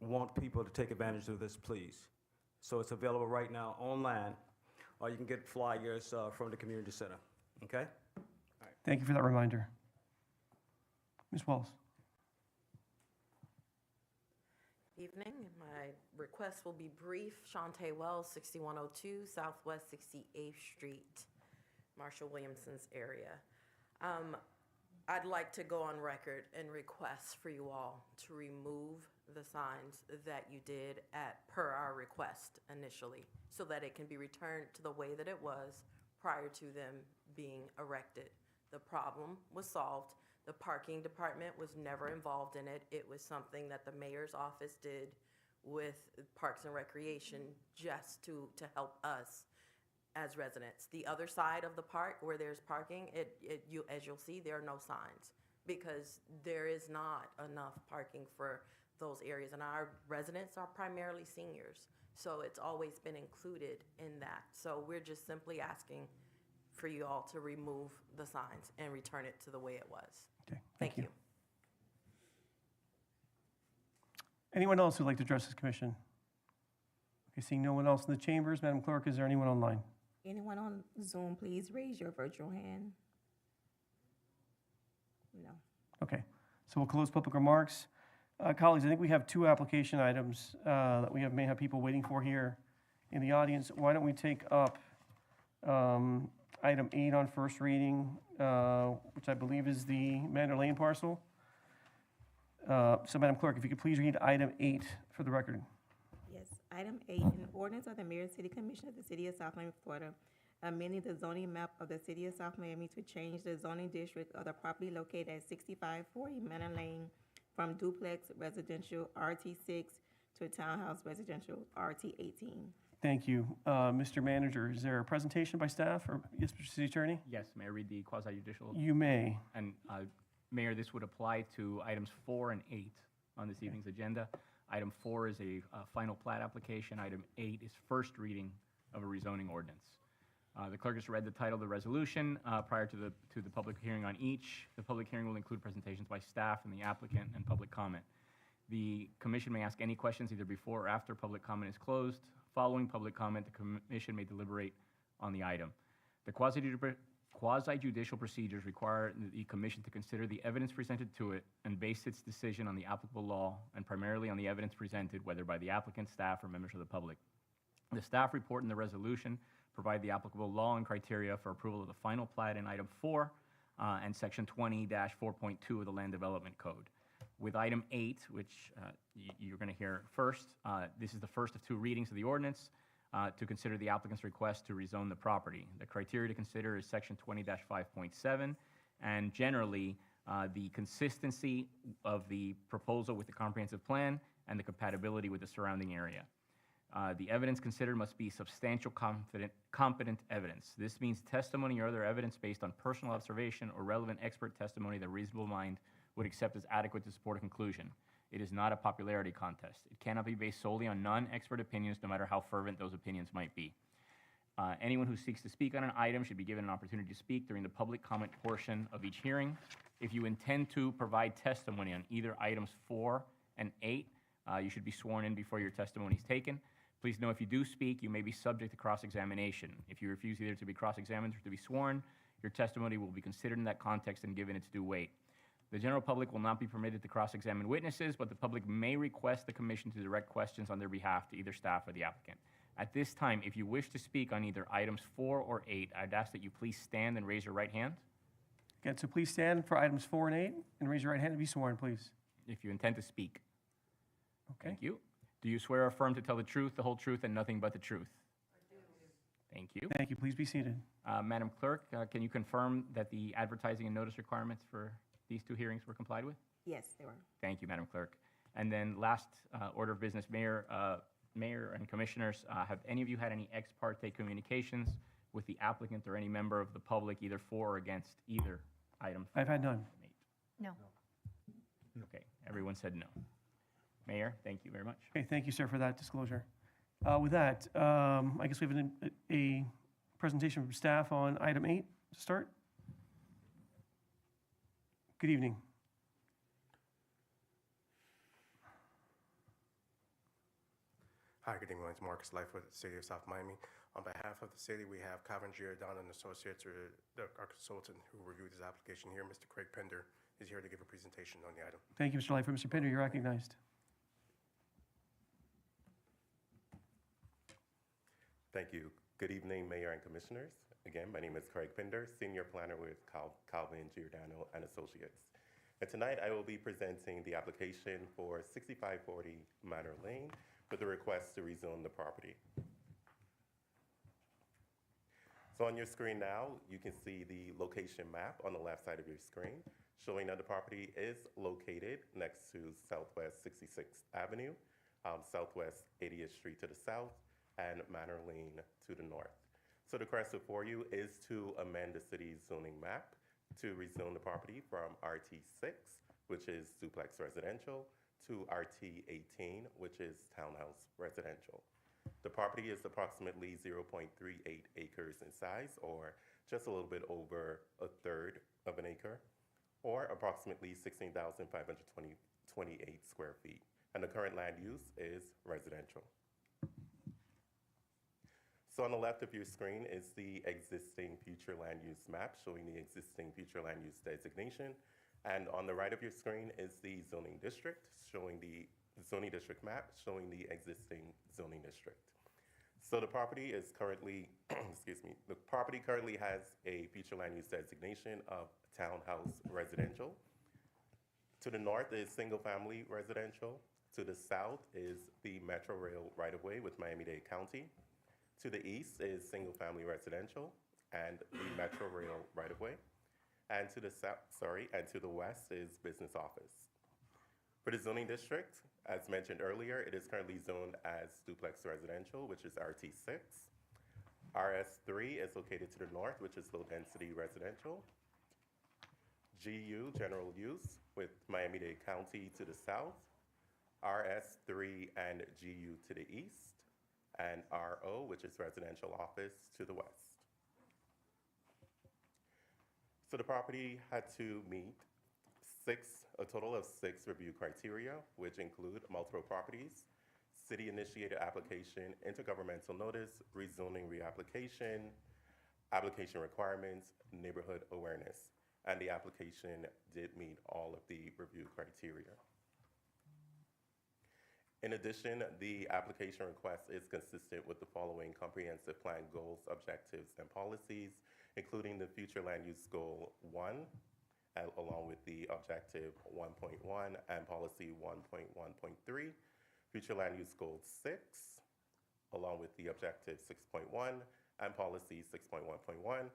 want people to take advantage of this, please. So it's available right now online, or you can get flyers from the community center. Okay? Thank you for that reminder. Ms. Wells. Evening, my request will be brief. Shantae Wells, 6102 Southwest 68th Street, Marshall Williamson's area. I'd like to go on record and request for you all to remove the signs that you did per our request initially, so that it can be returned to the way that it was prior to them being erected. The problem was solved. The parking department was never involved in it. It was something that the mayor's office did with Parks and Recreation just to help us as residents. The other side of the park where there's parking, as you'll see, there are no signs because there is not enough parking for those areas. And our residents are primarily seniors. So it's always been included in that. So we're just simply asking for you all to remove the signs and return it to the way it was. Okay, Thank you. Anyone else who'd like to address this commission? Okay, seeing no one else in the chambers, Madam Clerk, is there anyone online? Anyone on Zoom, please raise your virtual hand. No. Okay, so we'll close public remarks. Colleagues, I think we have two application items that we may have people waiting for here in the audience. Why don't we take up item 8 on first reading, which I believe is the Manor Lane parcel. So, Madam Clerk, if you could please read item 8 for the record. Yes, item 8, an ordinance of the Mayor and City Commission of the City of South Miami, Florida, amending the zoning map of the City of South Miami to change the zoning district of the property located at 6540 Manor Lane from duplex residential RT6 to townhouse residential RT18. Thank you. Mr. Manager, is there a presentation by staff? Or yes, Mr. City Attorney? Yes, may I read the quasi-judicial? You may. And Mayor, this would apply to items 4 and 8 on this evening's agenda. Item 4 is a final plat application. Item 8 is first reading of a rezoning ordinance. The clerk has read the title of the resolution prior to the public hearing on each. The public hearing will include presentations by staff and the applicant and public comment. The commission may ask any questions either before or after public comment is closed. Following public comment, the commission may deliberate on the item. The quasi-judicial procedures require the commission to consider the evidence presented to it and base its decision on the applicable law and primarily on the evidence presented, whether by the applicant, staff, or members of the public. The staff report and the resolution provide the applicable law and criteria for approval of the final plat in item 4 and section 20-4.2 of the Land Development Code. With item 8, which you're going to hear first, this is the first of 2 readings of the ordinance to consider the applicant's request to rezone the property. The criteria to consider is section 20-5.7, and generally the consistency of the proposal with the comprehensive plan and the compatibility with the surrounding area. The evidence considered must be substantial, competent evidence. This means testimony or other evidence based on personal observation or relevant expert testimony that a reasonable mind would accept as adequate to support a conclusion. It is not a popularity contest. It cannot be based solely on non-expert opinions, no matter how fervent those opinions might be. Anyone who seeks to speak on an item should be given an opportunity to speak during the public comment portion of each hearing. If you intend to provide testimony on either items 4 and 8, you should be sworn in before your testimony is taken. Please know if you do speak, you may be subject to cross-examination. If you refuse either to be cross-examined or to be sworn, your testimony will be considered in that context and given its due weight. The general public will not be permitted to cross-examine witnesses, but the public may request the commission to direct questions on their behalf to either staff or the applicant. At this time, if you wish to speak on either items 4 or 8, I'd ask that you please stand and raise your right hand. Again, so please stand for items 4 and 8 and raise your right hand and be sworn, please. If you intend to speak. Okay. Thank you. Do you swear or affirm to tell the truth, the whole truth, and nothing but the truth? I do. Thank you. Thank you. Please be seated. Madam Clerk, can you confirm that the advertising and notice requirements for these 2 hearings were complied with? Yes, they were. Thank you, Madam Clerk. And then last order of business, Mayor and Commissioners, have any of you had any ex parte communications with the applicant or any member of the public, either for or against either item? I've had none. No. Okay, everyone said no. Mayor, thank you very much. Okay, thank you, sir, for that disclosure. With that, I guess we have a presentation from staff on item 8 to start. Good evening. Hi, good evening. My name is Marcus Life with the City of South Miami. On behalf of the city, we have Calvin Giordano and Associates, or our consultant who reviewed this application here. Mr. Craig Pender is here to give a presentation on the item. Thank you, Mr. Lightfoot. Mr. Pender, you're recognized. Thank you. Good evening, Mayor and Commissioners. Again, my name is Craig Pender, Senior Planner with Calvin Giordano and Associates. And tonight I will be presenting the application for 6540 Manor Lane with a request to rezone the property. So on your screen now, you can see the location map on the left side of your screen, showing that the property is located next to Southwest 66th Avenue, Southwest 80th Street to the south, and Manor Lane to the north. So the request before you is to amend the city's zoning map to rezone the property from RT6, which is duplex residential, to RT18, which is townhouse residential. The property is approximately 0.38 acres in size, or just a little bit over a third of an acre, or approximately 16,528 square feet. And the current land use is residential. So on the left of your screen is the existing future land use map showing the existing future land use designation. And on the right of your screen is the zoning district, showing the zoning district map, showing the existing zoning district. So the property is currently, excuse me, the property currently has a future land use designation of townhouse residential. To the north is single family residential. To the south is the Metro Rail right-of-way with Miami-Dade County. To the east is single family residential and the Metro Rail right-of-way. And to the to the west is business office. For the zoning district, as mentioned earlier, it is currently zoned as duplex residential, which is RT6. RS3 is located to the north, which is low density residential. GU, general use, with Miami-Dade County to the south. RS3 and GU to the east. And RO, which is residential office, to the west. So the property had to meet a total of 6 review criteria, which include multiple properties, city-initiated application, intergovernmental notice, rezoning reapplication, application requirements, neighborhood awareness. And the application did meet all of the review criteria. In addition, the application request is consistent with the following comprehensive plan goals, objectives, and policies, including the future land use goal 1, along with the objective 1.1 and policy 1.1.3, future land use goal 6, along with the objective 6.1 and policy 6.1.1,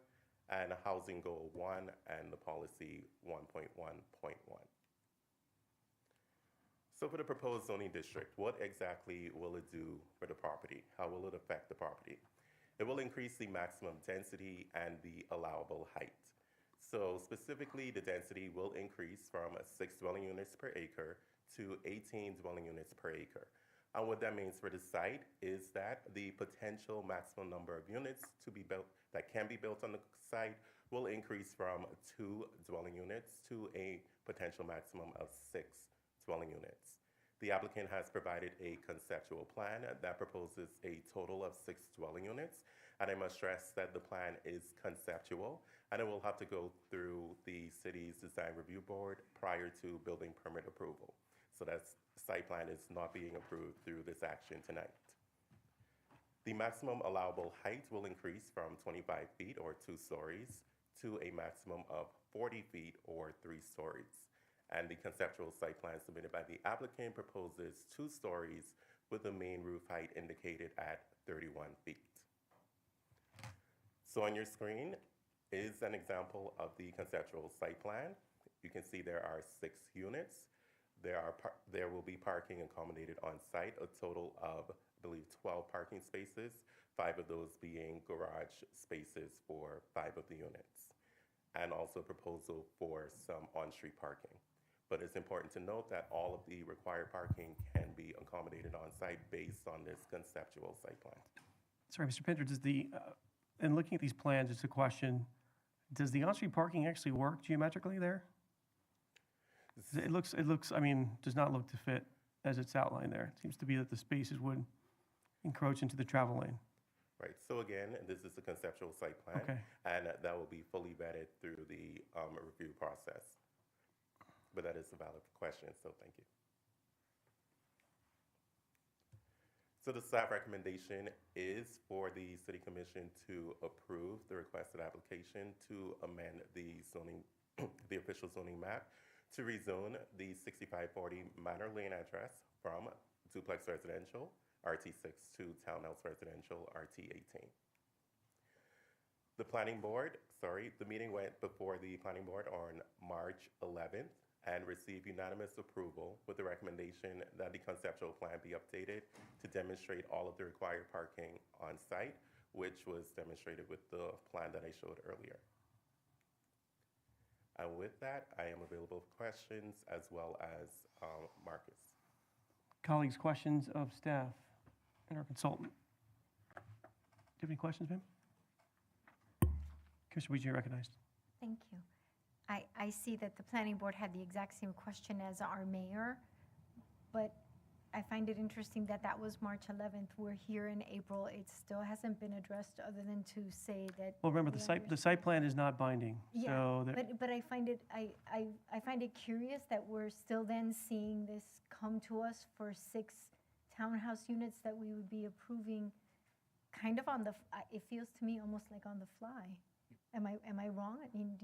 and housing goal 1 and the policy 1.1.1. So for the proposed zoning district, what exactly will it do for the property? How will it affect the property? It will increase the maximum density and the allowable height. So specifically, the density will increase from 6 dwelling units per acre to 18 dwelling units per acre. And what that means for the site is that the potential maximum number of units to be built that can be built on the site will increase from 2 dwelling units to a potential maximum of 6 dwelling units. The applicant has provided a conceptual plan that proposes a total of 6 dwelling units, and I must stress that the plan is conceptual, and it will have to go through the city's design review board prior to building permit approval. So that site plan is not being approved through this action tonight. The maximum allowable height will increase from 25 feet or 2 stories to a maximum of 40 feet or 3 stories. And the conceptual site plan submitted by the applicant proposes 2 stories with the main roof height indicated at 31 feet. So on your screen is an example of the conceptual site plan. You can see there are 6 units. There will be parking accommodated on site, a total of, I believe, 12 parking spaces, 5 of those being garage spaces for 5 of the units, and also proposal for some on-street parking. But it's important to note that all of the required parking can be accommodated on site based on this conceptual site plan. Sorry, Mr. Pinter, does in looking at these plans, it's a question, does the on-street parking actually work geometrically there? It looks, I mean, does not look to fit as it's outlined there. It seems to be that the spaces would encroach into the travel lane. Right, so again, this is the conceptual site plan, Okay. and that will be fully vetted through the review process. But that is a valid question, so thank you. So the staff recommendation is for the City Commission to approve the requested application to amend the zoning, the official zoning map to rezone the 6540 Manor Lane address from duplex residential, RT6, to townhouse residential, RT18. The meeting went before the planning board on March 11th and received unanimous approval with the recommendation that the conceptual plan be updated to demonstrate all of the required parking on site, which was demonstrated with the plan that I showed earlier. And with that, I am available for questions as well as Marcus. Colleagues, questions of staff and our consultant? Do you have any questions, ma'am? Commissioner Weege, you're recognized. Thank you. I see that the planning board had the exact same question as our mayor, but I find it interesting that that was March 11th. We're here in April. It still hasn't been addressed other than to say that. Well, remember, we the site plan is not binding. Yeah, So but I find it, I find it curious that we're still then seeing this come to us for 6 townhouse units that we would be approving kind of on the, it feels to me almost like on the fly. Am I wrong? I mean,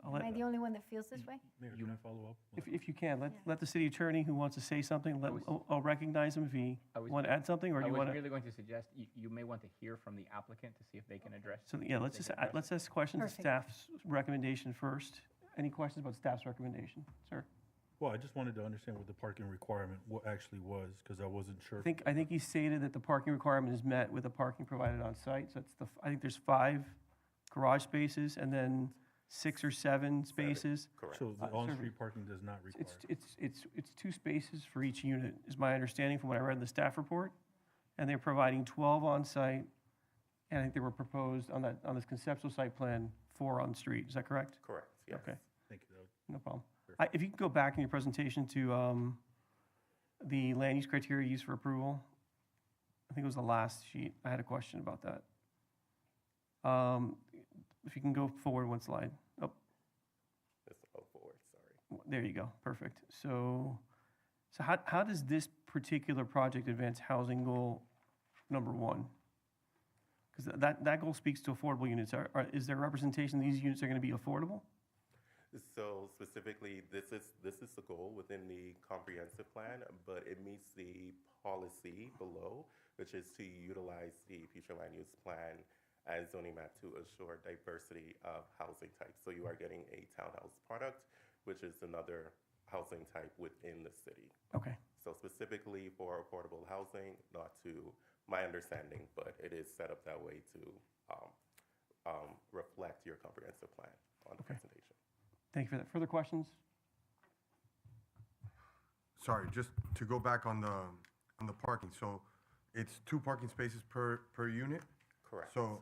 am I the only one that feels this way? Mayor, can I follow up? if you can, let the city attorney who wants to say something, I'll recognize him if he want to add something, or do I you was want to? really going to suggest you may want to hear from the applicant to see if they can address. So, yeah, let's ask questions of Perfect. staff's recommendation first. Any questions about staff's recommendation? Sir? Well, I just wanted to understand what the parking requirement actually was, because I wasn't sure. I think he stated that the parking requirement is met with the parking provided on site. So I think there's 5 garage spaces and then 6 or 7 spaces. Correct. So the sir, on-street parking does not require. It's 2 spaces for each unit, is my understanding from what I read in the staff report. And they're providing 12 on site, and I think they were proposed on this conceptual site plan, 4 on street. Is that correct? Correct, yes. Okay, Thank you. no problem. If you could go back in your presentation to the land use criteria used for approval. I think it was the last sheet. I had a question about that. If you can go forward 1 slide. Oh, It's 04, sorry. there you go. Perfect. So how does this particular project advance housing goal number 1? Because that goal speaks to affordable units. Is there representation these units are going to be affordable? So specifically, this is the goal within the comprehensive plan, but it meets the policy below, which is to utilize the future land use plan and zoning map to assure diversity of housing types. So you are getting a townhouse product, which is another housing type within the city. Okay. So specifically for affordable housing, not to my understanding, but it is set up that way to reflect your comprehensive plan on the presentation. Thank you for that. Further questions? Sorry, just to go back on the parking. So it's 2 parking spaces per unit? Correct. So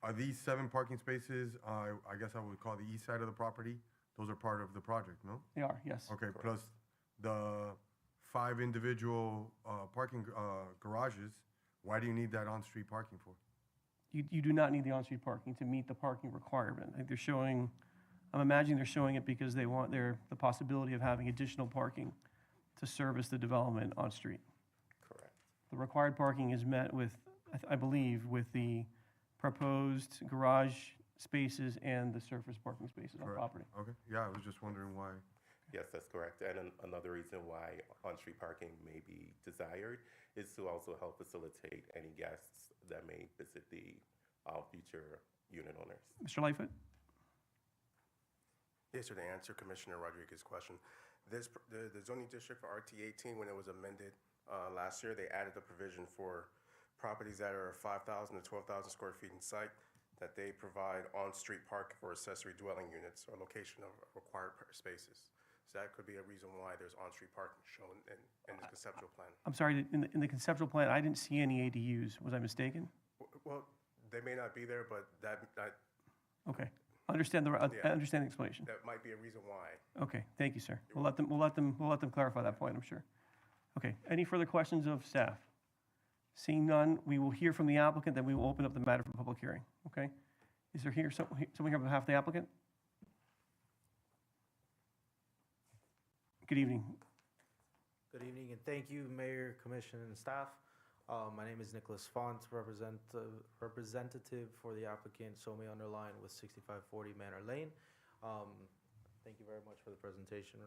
are these 7 parking spaces, I guess I would call the east side of the property? Those are part of the project, no? They are, yes. Okay, plus the 5 individual parking garages, why do you need that on-street parking for? You do not need the on-street parking to meet the parking requirement. I think they're showing, I'm imagining they're showing it because they want the possibility of having additional parking to service the development on street. Correct. The required parking is met with, I believe, with the proposed garage spaces and the surface parking spaces on Correct. property. Okay, yeah, I was just wondering why. Yes, that's correct. And another reason why on-street parking may be desired is to also help facilitate any guests that may visit the future unit owners. Mr. Lightfoot? Yes, sir, to answer Commissioner Rodriguez's question, the zoning district for RT 18, when it was amended last year, they added a provision for properties that are 5,000 to 12,000 square feet in site, that they provide on-street parking for accessory dwelling units or location of required spaces. So that could be a reason why there's on-street parking shown in the conceptual plan. I'm sorry, in the conceptual plan, I didn't see any ADUs. Was I mistaken? Well, they may not be there, but that Okay. I understand the explanation. that might be a reason why. Okay, thank you, sir. We'll let them clarify that point, I'm sure. Okay, any further questions of staff? Seeing none, we will hear from the applicant, then we will open up the matter for public hearing, okay? Is there someone here on behalf of the applicant? Good evening. Good evening, and thank you, Mayor, Commission, and staff. My name is Nicholas Font, representative for the applicant, Somi Underline with 6540 Manor Lane. Thank you very much for the presentation.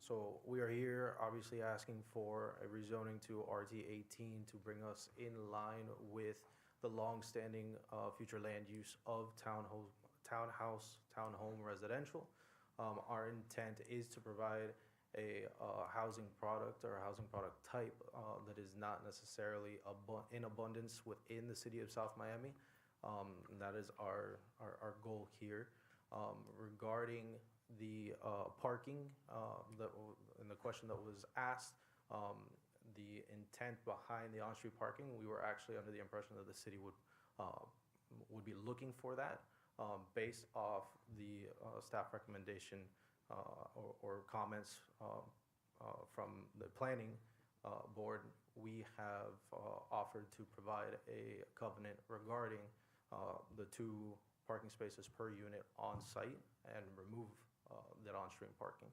So we are here obviously asking for a rezoning to RT 18 to bring us in line with the long-standing future land use of townhome residential. Our intent is to provide a housing product or a housing product type that is not necessarily in abundance within the city of South Miami. That is our goal here. Regarding the parking and the question that was asked, the intent behind the on-street parking, we were actually under the impression that the city would be looking for that based off the staff recommendation or comments from the planning board. We have offered to provide a covenant regarding the 2 parking spaces per unit on site and remove that on-street parking.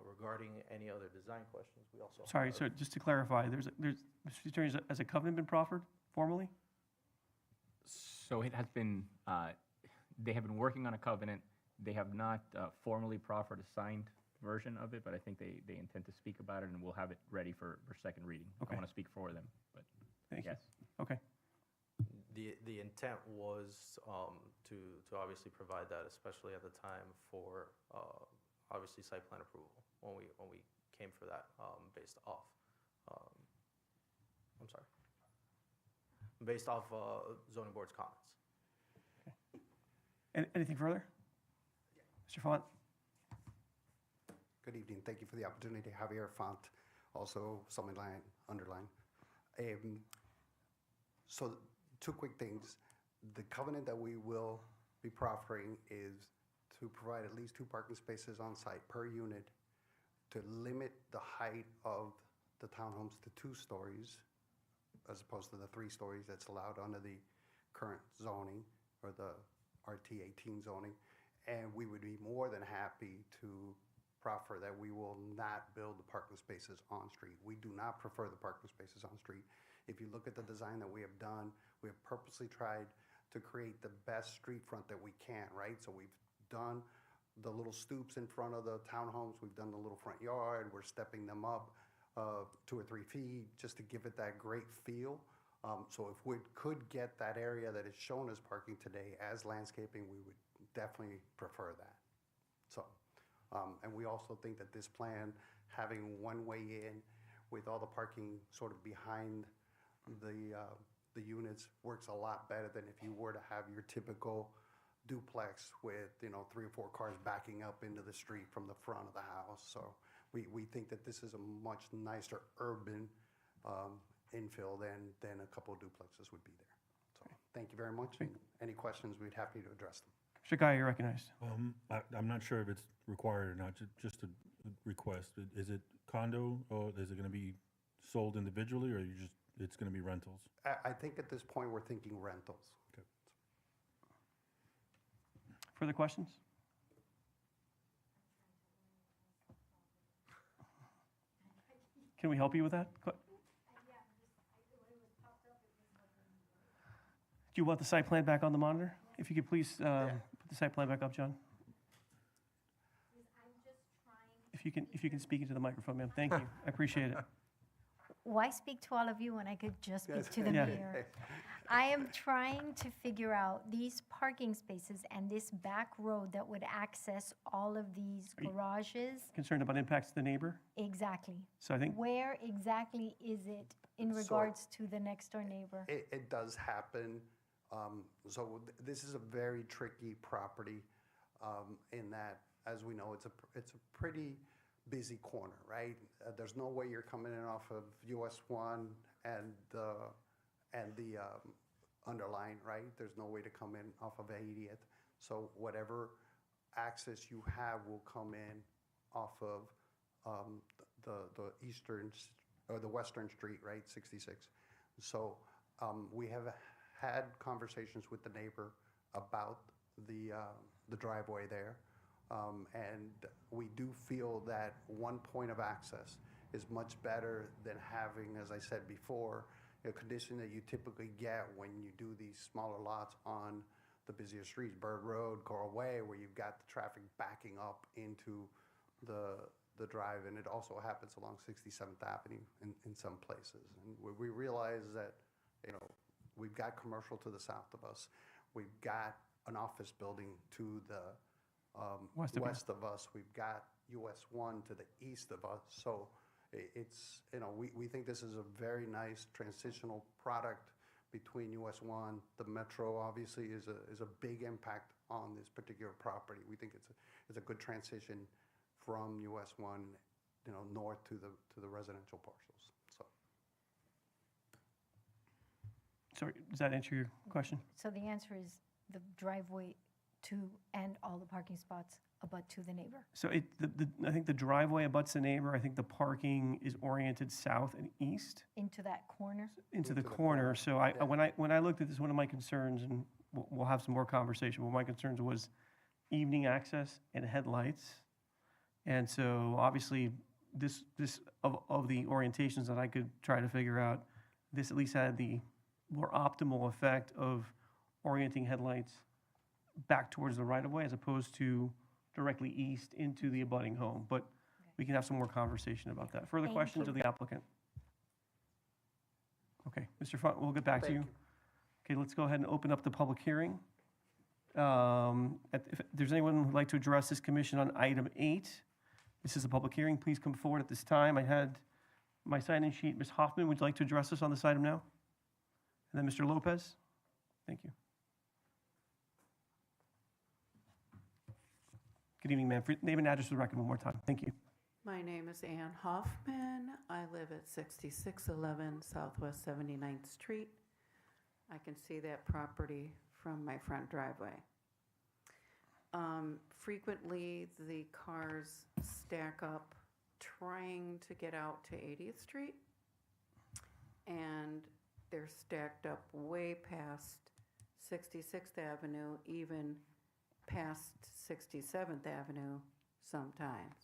Regarding any other design questions, we also Sorry, have- so just to clarify, Mr. Attorney, has a covenant been proffered formally? So it has been, they have been working on a covenant. They have not formally proffered a signed version of it, but I think they intend to speak about it, and we'll have it ready for second reading. I Okay. don't want to speak for them, but Thank you. yes. Okay. The intent was to obviously provide that, especially at the time for obviously site plan approval when we came for that based off zoning board's comments. Anything further? Mr. Font? Good evening. Thank you for the opportunity. Javier Font, also Underline. So 2 quick things. The covenant that we will be proffering is to provide at least 2 parking spaces on site per unit, to limit the height of the townhomes to 2 stories as opposed to the 3 stories that's allowed under the current zoning or the RT 18 zoning. And we would be more than happy to proffer that we will not build the parking spaces on street. We do not prefer the parking spaces on street. If you look at the design that we have done, we have purposely tried to create the best street front that we can, right? So we've done the little stoops in front of the townhomes, we've done the little front yard, we're stepping them up 2 or 3 feet just to give it that great feel. So if we could get that area that is shown as parking today as landscaping, we would definitely prefer that. So, and we also think that this plan, having one way in with all the parking sort of behind the units, works a lot better than if you were to have your typical duplex with 3 or 4 cars backing up into the street from the front of the house. So we think that this is a much nicer urban infill than a couple of duplexes would be there. So thank you very much. And any questions, we'd happy to address them. Mr. Guy, you're recognized. I'm not sure if it's required or not, just a request. Is it condo, or is it going to be sold individually, or it's going to be rentals? I think at this point, we're thinking rentals. Okay. Further questions? Can we help you with that? you want the site plan back on the monitor? If you could please put the site plan back up, John. If you can speak into the microphone, ma'am. Thank you. I appreciate it. Why speak to all of you when I could just speak Yes. to the Yeah. mayor? I am trying to figure out these parking spaces and this back road that would access all of these garages. Concerned about impacts to the neighbor? Exactly. So I think, Where exactly is it in So- regards to the next door neighbor? It does happen. This is a very tricky property in that, as we know, it's a pretty busy corner, right? There's no way you're coming in off of US 1 and the underline, right? There's no way to come in off of 80th. So whatever access you have will come in off of the eastern or the western street, right? 66. So we have had conversations with the neighbor about the driveway there. And we do feel that one point of access is much better than having, as I said before, a condition that you typically get when you do these smaller lots on the busier streets, Bird Road, Coral Way, where you've got the traffic backing up into the drive. And it also happens along 67th Avenue in some places. And we realize that, we've got commercial to the south of us. We've got an office building to the west of us. We've got US 1 to the east of us. So it's, we think this is a very nice transitional product between US 1. The metro obviously is a big impact on this particular property. We think it's a good transition from US 1, north to the residential parcels. So sorry, does that answer your question? So the answer is the driveway to and all the parking spots abut to the neighbor. So I think the driveway abuts the neighbor. I think the parking is oriented south and east Into that corner? into the corner. So when I looked at this, one of my concerns, and we'll have some more conversation, but my concerns was evening access and headlights. And so obviously this of the orientations that I could try to figure out, this at least had the more optimal effect of orienting headlights back towards the right-of-way as opposed to directly east into the abutting home. But we can have some more conversation about that. Further Thank questions you. of the applicant? Okay, Mr. Font, we'll get back to you. Okay, let's go ahead and open up the public hearing. If there's anyone who'd like to address this commission on item 8, this is a public hearing. Please come forward at this time. I had my sign-in sheet. Ms. Hoffman, would you like to address us on this item now? And then Mr. Lopez? Thank you. Good evening, ma'am. Name and address for the record one more time. Thank you. My name is Ann Hoffman. I live at 6611 Southwest 79th Street. I can see that property from my front driveway. Frequently, the cars stack up trying to get out to 80th Street, and they're stacked up way past 66th Avenue, even past 67th Avenue sometimes.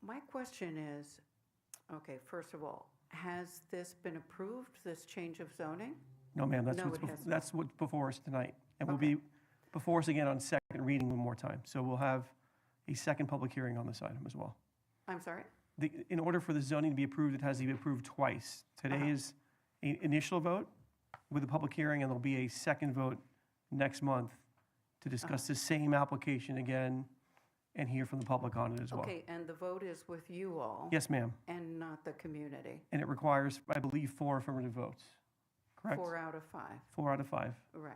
My question is, okay, first of all, has this been approved, this change of zoning? No, ma'am, No, it hasn't. that's what's before us tonight. And will be before us again on second reading one more time. So we'll have a second public hearing on this item as well. I'm sorry? In order for the zoning to be approved, it has to be approved twice. Today is an initial vote with a public hearing, and there'll be a second vote next month to discuss the same application again and hear from the public on it as well. Okay, and the vote is with you all? Yes, ma'am. And not the community? And it requires, I believe, 4 affirmative votes. Correct? 4 out of 5? 4 out of 5. Right.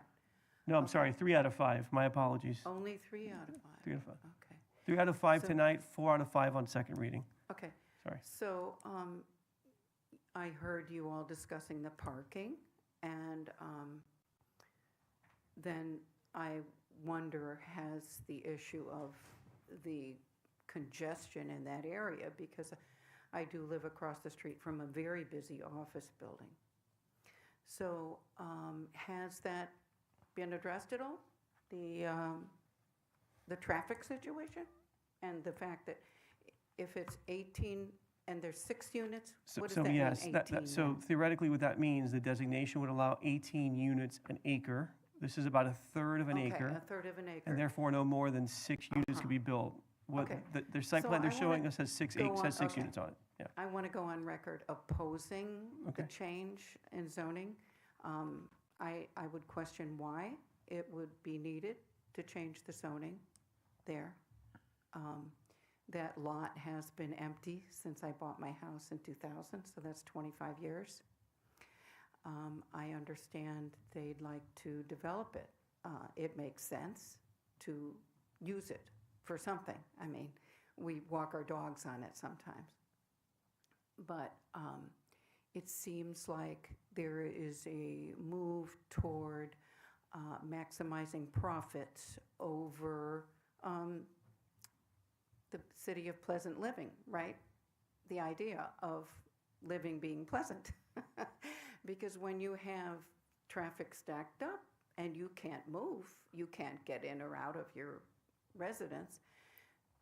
No, I'm sorry, 3 out of 5. My apologies. Only 3 out of 5? 3 out of 5. Okay. 3 out of 5 So- tonight, 4 out of 5 on second reading. Okay. Sorry. So I heard you all discussing the parking, and then I wonder, has the issue of the congestion in that area, because I do live across the street from a very busy office building. So has that been addressed at all? The traffic situation? And the fact that if it's 18 And there's 6 units? So, What does so that mean, yes, 18 so then? theoretically, what that means, the designation would allow 18 units an acre. This is about a third of an acre. Okay, a third of an acre. And therefore, no more than 6 units could be built. What, Okay. their site So plan they're I showing wanna us has 6 go on- okay. units on it, yeah. I want to go on record opposing the Okay. change in zoning. I would question why it would be needed to change the zoning there. That lot has been empty since I bought my house in 2000, so that's 25 years. I understand they'd like to develop it. It makes sense to use it for something. I mean, we walk our dogs on it sometimes. But it seems like there is a move toward maximizing profits over the city of pleasant living, right? The idea of living being pleasant. Because when you have traffic stacked up and you can't move, you can't get in or out of your residence,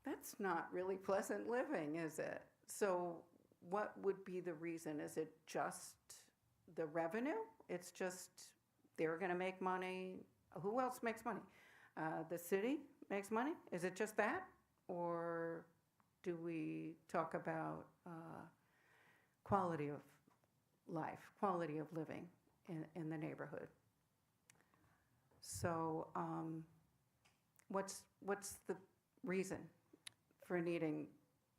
that's not really pleasant living, is it? So what would be the reason? Is it just the revenue? It's just they're going to make money. Who else makes money? The city makes money? Is it just that? Or do we talk about quality of life, quality of living in the neighborhood? So what's the reason for needing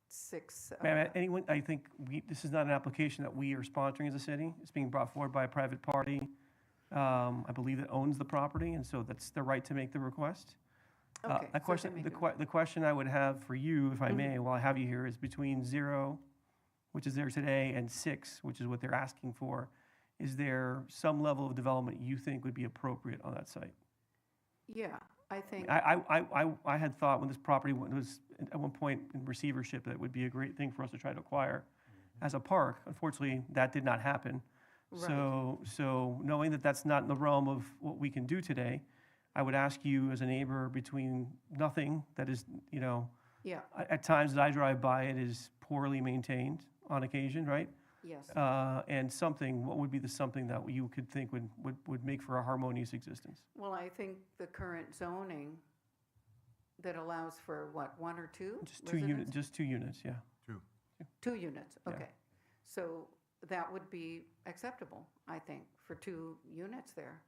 6? Ma'am, anyone, I think this is not an application that we are sponsoring as a city. It's being brought forward by a private party, I believe, that owns the property, and so that's their right to make the request. Okay, A question, the question I would have for you, if I may, while I have you here, is between 0, which is there today, and 6, which is what they're asking for. Is there some level of development you think would be appropriate on that site? Yeah, I think. I had thought when this property was at one point in receivership, that it would be a great thing for us to try to acquire as a park. Unfortunately, that did not happen. Right. So knowing that that's not in the realm of what we can do today, I would ask you as a neighbor between nothing that is, Yeah. at times that I drive by, it is poorly maintained on occasion, right? Yes. And something, what would be the something that you could think would make for a harmonious existence? Well, I think the current zoning that allows for what, 1 or 2 Just 2 units, residents? just 2 units, yeah. 2 units, Yeah. okay. So that would be acceptable, I think, for 2 units there.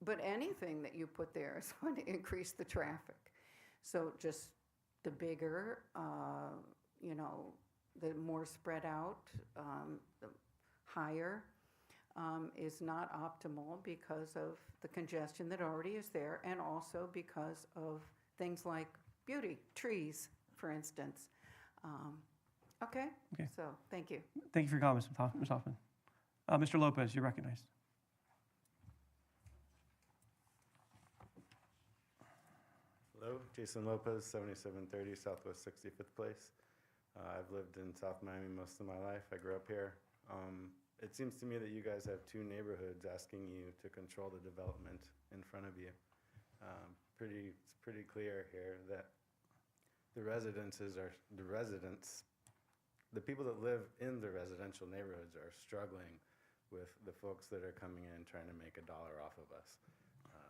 But anything that you put there is going to increase the traffic. So just the bigger, the more spread out, the higher, is not optimal because of the congestion that already is there, and also because of things like beauty, trees, for instance. Okay? Okay. So, thank you. Thank you for your comments, Ms. Hoffman. Mr. Lopez, you're recognized. Hello, Jason Lopez, 7730 Southwest 65th Place. I've lived in South Miami most of my life. I grew up here. It seems to me that you guys have 2 neighborhoods asking you to control the development in front of you. It's pretty clear here that the people that live in the residential neighborhoods are struggling with the folks that are coming in trying to make $1 off of us.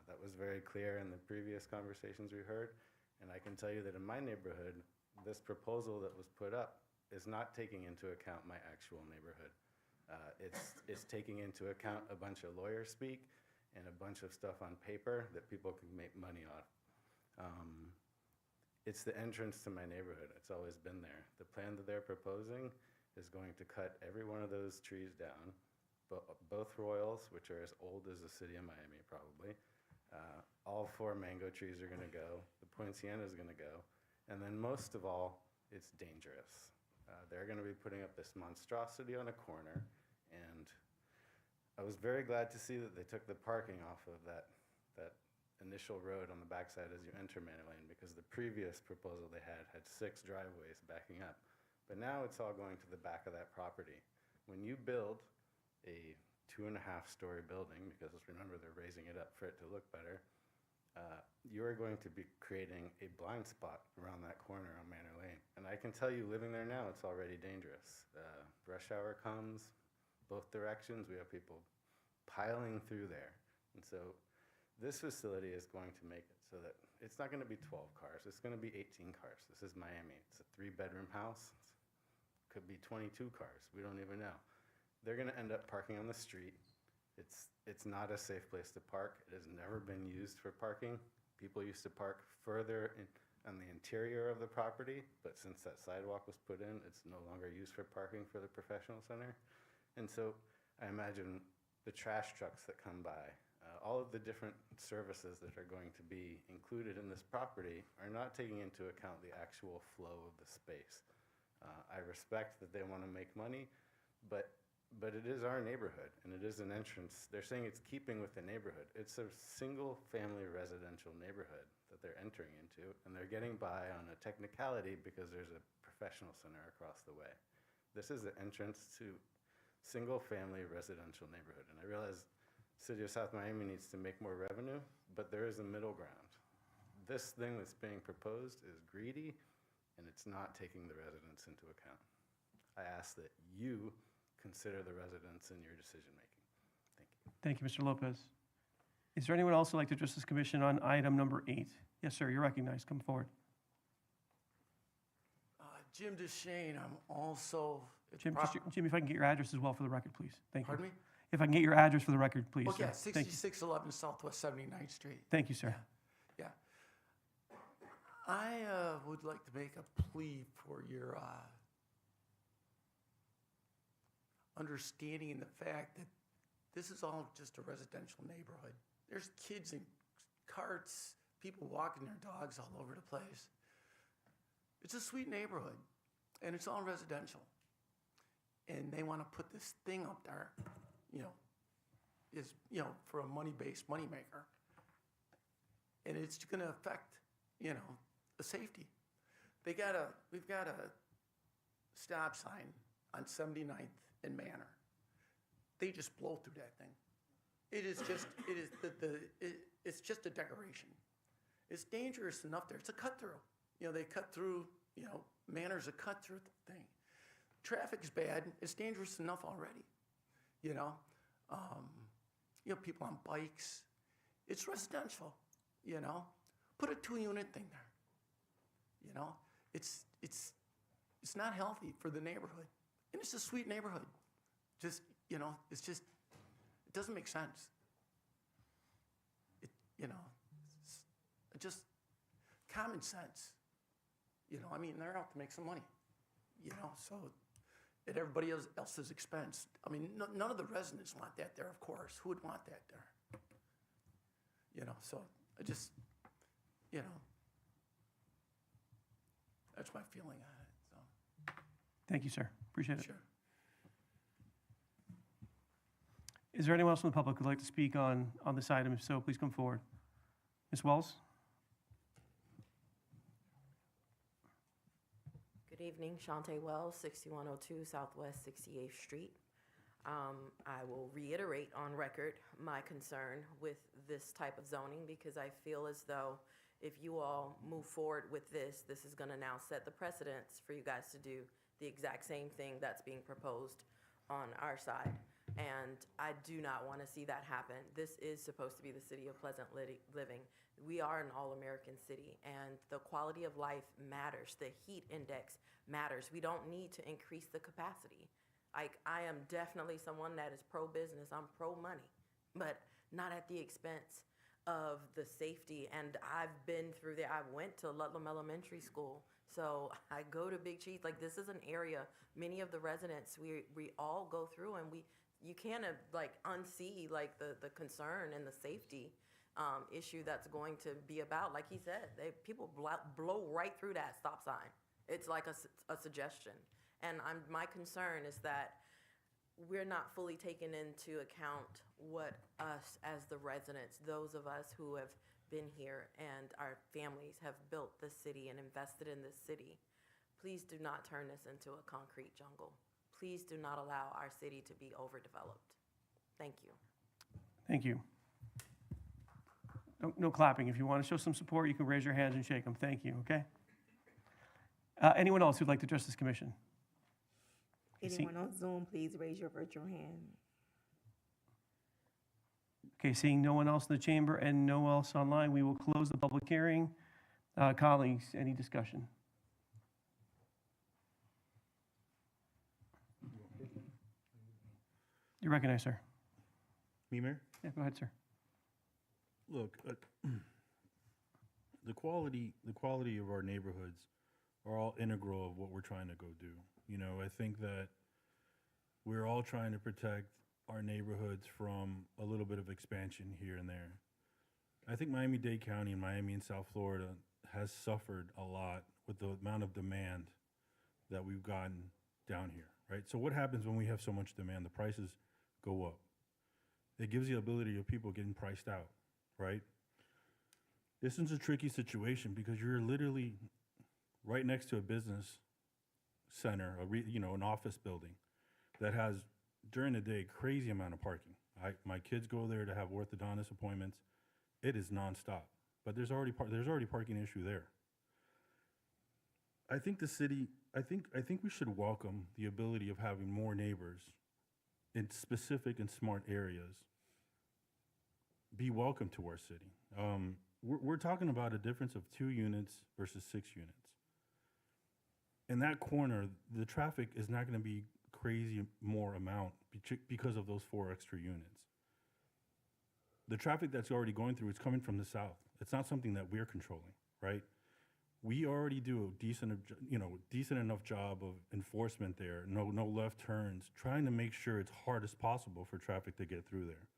That was very clear in the previous conversations we heard, and I can tell you that in my neighborhood, this proposal that was put up is not taking into account my actual neighborhood. It's taking into account a bunch of lawyer speak and a bunch of stuff on paper that people can make money off. It's the entrance to my neighborhood. It's always been there. The plan that they're proposing is going to cut every one of those trees down, both Royals, which are as old as the city of Miami probably. All 4 mango trees are going to go. The poinciana is going to go. And then most of all, it's dangerous. They're going to be putting up this monstrosity on a corner. And I was very glad to see that they took the parking off of that initial road on the backside as you enter Manor Lane, because the previous proposal they had 6 driveways backing up. But now it's all going to the back of that property. When you build a 2.5-story building, because remember they're raising it up for it to look better, you are going to be creating a blind spot around that corner on Manor Lane. And I can tell you, living there now, it's already dangerous. Rush hour comes, both directions, we have people piling through there. And so this facility is going to make it so that it's not going to be 12 cars, it's going to be 18 cars. This is Miami. It's a 3-bedroom house. Could be 22 cars. We don't even know. They're going to end up parking on the street. It's not a safe place to park. It has never been used for parking. People used to park further on the interior of the property, but since that sidewalk was put in, it's no longer used for parking for the professional center. And so I imagine the trash trucks that come by, all of the different services that are going to be included in this property are not taking into account the actual flow of the space. I respect that they want to make money, but it is our neighborhood, and it is an entrance. They're saying it's keeping with the neighborhood. It's a single-family residential neighborhood that they're entering into, and they're getting by on a technicality because there's a professional center across the way. This is the entrance to single-family residential neighborhood, and I realize City of South Miami needs to make more revenue, but there is a middle ground. This thing that's being proposed is greedy, and it's not taking the residents into account. I ask that you consider the residents in your decision-making. Thank you. Thank you, Mr. Lopez. Is there anyone else who'd like to address this commission on item number 8? Yes, sir, you're recognized. Come forward. Jim Deshane, I'm also. Jim, Jim, if I can get your address as well for the record, please. Thank you. Pardon me? If I can get your address for the record, please. Oh, yeah, sir. Thank you. 6611 Southwest 79th Street. Thank you, sir. Yeah. I would like to make a plea for your understanding in the fact that this is all just a residential neighborhood. There's kids in carts, people walking their dogs all over the place. It's a sweet neighborhood, and it's all residential. And they want to put this thing up there, for a money-based moneymaker. And it's going to affect, the safety. We've got a stop sign on 79th and Manor. They just blow through that thing. It's just a decoration. It's dangerous enough there. It's a cut through. They cut through, Manor's a cut through thing. Traffic's bad. It's dangerous enough already. People on bikes. It's residential. Put a 2-unit thing there. It's not healthy for the neighborhood, and it's a sweet neighborhood. It doesn't make sense. It's just common sense. They're out to make some money. So at everybody else's expense. None of the residents want that there, of course. Who would want that there? So I just, that's my feeling on it, so. Thank you, sir. Appreciate it. Sure. Is there anyone else from the public who'd like to speak on this item? If so, please come forward. Ms. Wells? Good evening, Shantae Wells, 6102 Southwest 68th Street. I will reiterate on record my concern with this type of zoning because I feel as though if you all move forward with this is going to now set the precedence for you guys to do the exact same thing that's being proposed on our side. And I do not want to see that happen. This is supposed to be the city of pleasant living. We are an all-American city, and the quality of life matters. The heat index matters. We don't need to increase the capacity. I am definitely someone that is pro-business. I'm pro-money, but not at the expense of the safety. And I've been through there. I went to Ludlam Elementary School, so I go to Big Cheese. This is an area, many of the residents, we all go through, and you can't unsee the concern and the safety issue that's going to be about. Like he said, people blow right through that stop sign. It's like a suggestion. And my concern is that we're not fully taking into account what us as the residents, those of us who have been here and our families have built this city and invested in this city. Please do not turn this into a concrete jungle. Please do not allow our city to be overdeveloped. Thank you. Thank you. No clapping. If you want to show some support, you can raise your hands and shake them. Thank you, okay? Anyone else who'd like to address this commission? Anyone on Zoom, please raise your virtual hand. Okay, seeing no one else in the chamber and no one else online, we will close the public hearing. Colleagues, any discussion? You're recognized, sir. Me, Mayor? Yeah, go ahead, sir. Look, the quality of our neighborhoods are all integral of what we're trying to go do. You know, I think that we're all trying to protect our neighborhoods from a little bit of expansion here and there. I think Miami-Dade County and Miami and South Florida has suffered a lot with the amount of demand that we've gotten down here, right? So what happens when we have so much demand? The prices go up. It gives the ability of people getting priced out, right? This is a tricky situation because you're literally right next to a business center, an office building that has, during the day, crazy amount of parking. My kids go there to have orthodontist appointments. It is nonstop, but there's already parking issue there. I think the city, I think we should welcome the ability of having more neighbors in specific and smart areas be welcome to our city. We're talking about a difference of 2 units versus 6 units. In that corner, the traffic is not going to be crazy more amount because of those 4 extra units. The traffic that's already going through is coming from the south. It's not something that we're controlling, right? We already do a decent enough job of enforcement there. No left turns, trying to make sure it's hard as possible for traffic to get through there.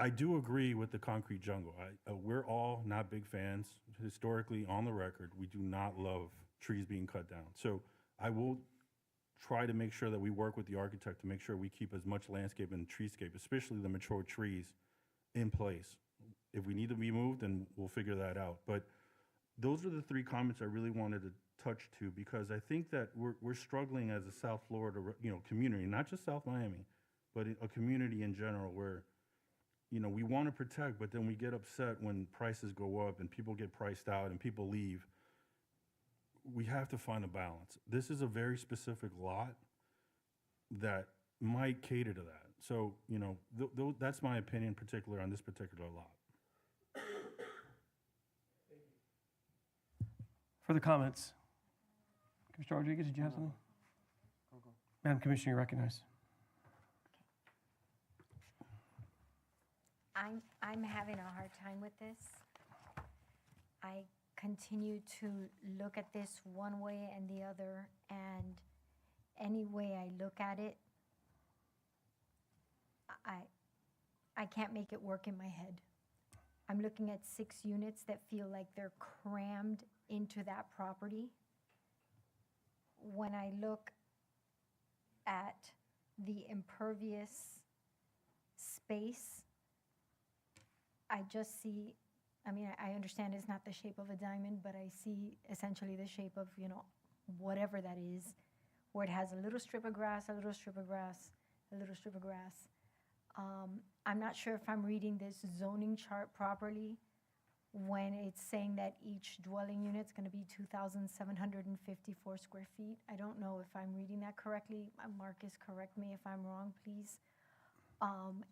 I do agree with the concrete jungle. We're all not big fans. Historically, on the record, we do not love trees being cut down. So I will try to make sure that we work with the architect to make sure we keep as much landscape and treescape, especially the mature trees, in place. If we need to be moved, then we'll figure that out. But those are the 3 comments I really wanted to touch to, because I think that we're struggling as a South Florida, community, not just South Miami, but a community in general where, we want to protect, but then we get upset when prices go up and people get priced out and people leave. We have to find a balance. This is a very specific lot that might cater to that. So, that's my opinion, particular on this particular lot. Further comments? Commissioner Rodriguez, did you have something? Madam Commissioner, you're recognized. I'm having a hard time with this. I continue to look at this one way and the other, and any way I look at it, I can't make it work in my head. I'm looking at 6 units that feel like they're crammed into that property. When I look at the impervious space, I just see, I understand it's not the shape of a diamond, but I see essentially the shape of, whatever that is, where it has a little strip of grass, a little strip of grass, a little strip of grass. I'm not sure if I'm reading this zoning chart properly when it's saying that each dwelling unit's going to be 2,754 square feet. I don't know if I'm reading that correctly. Marcus, correct me if I'm wrong, please.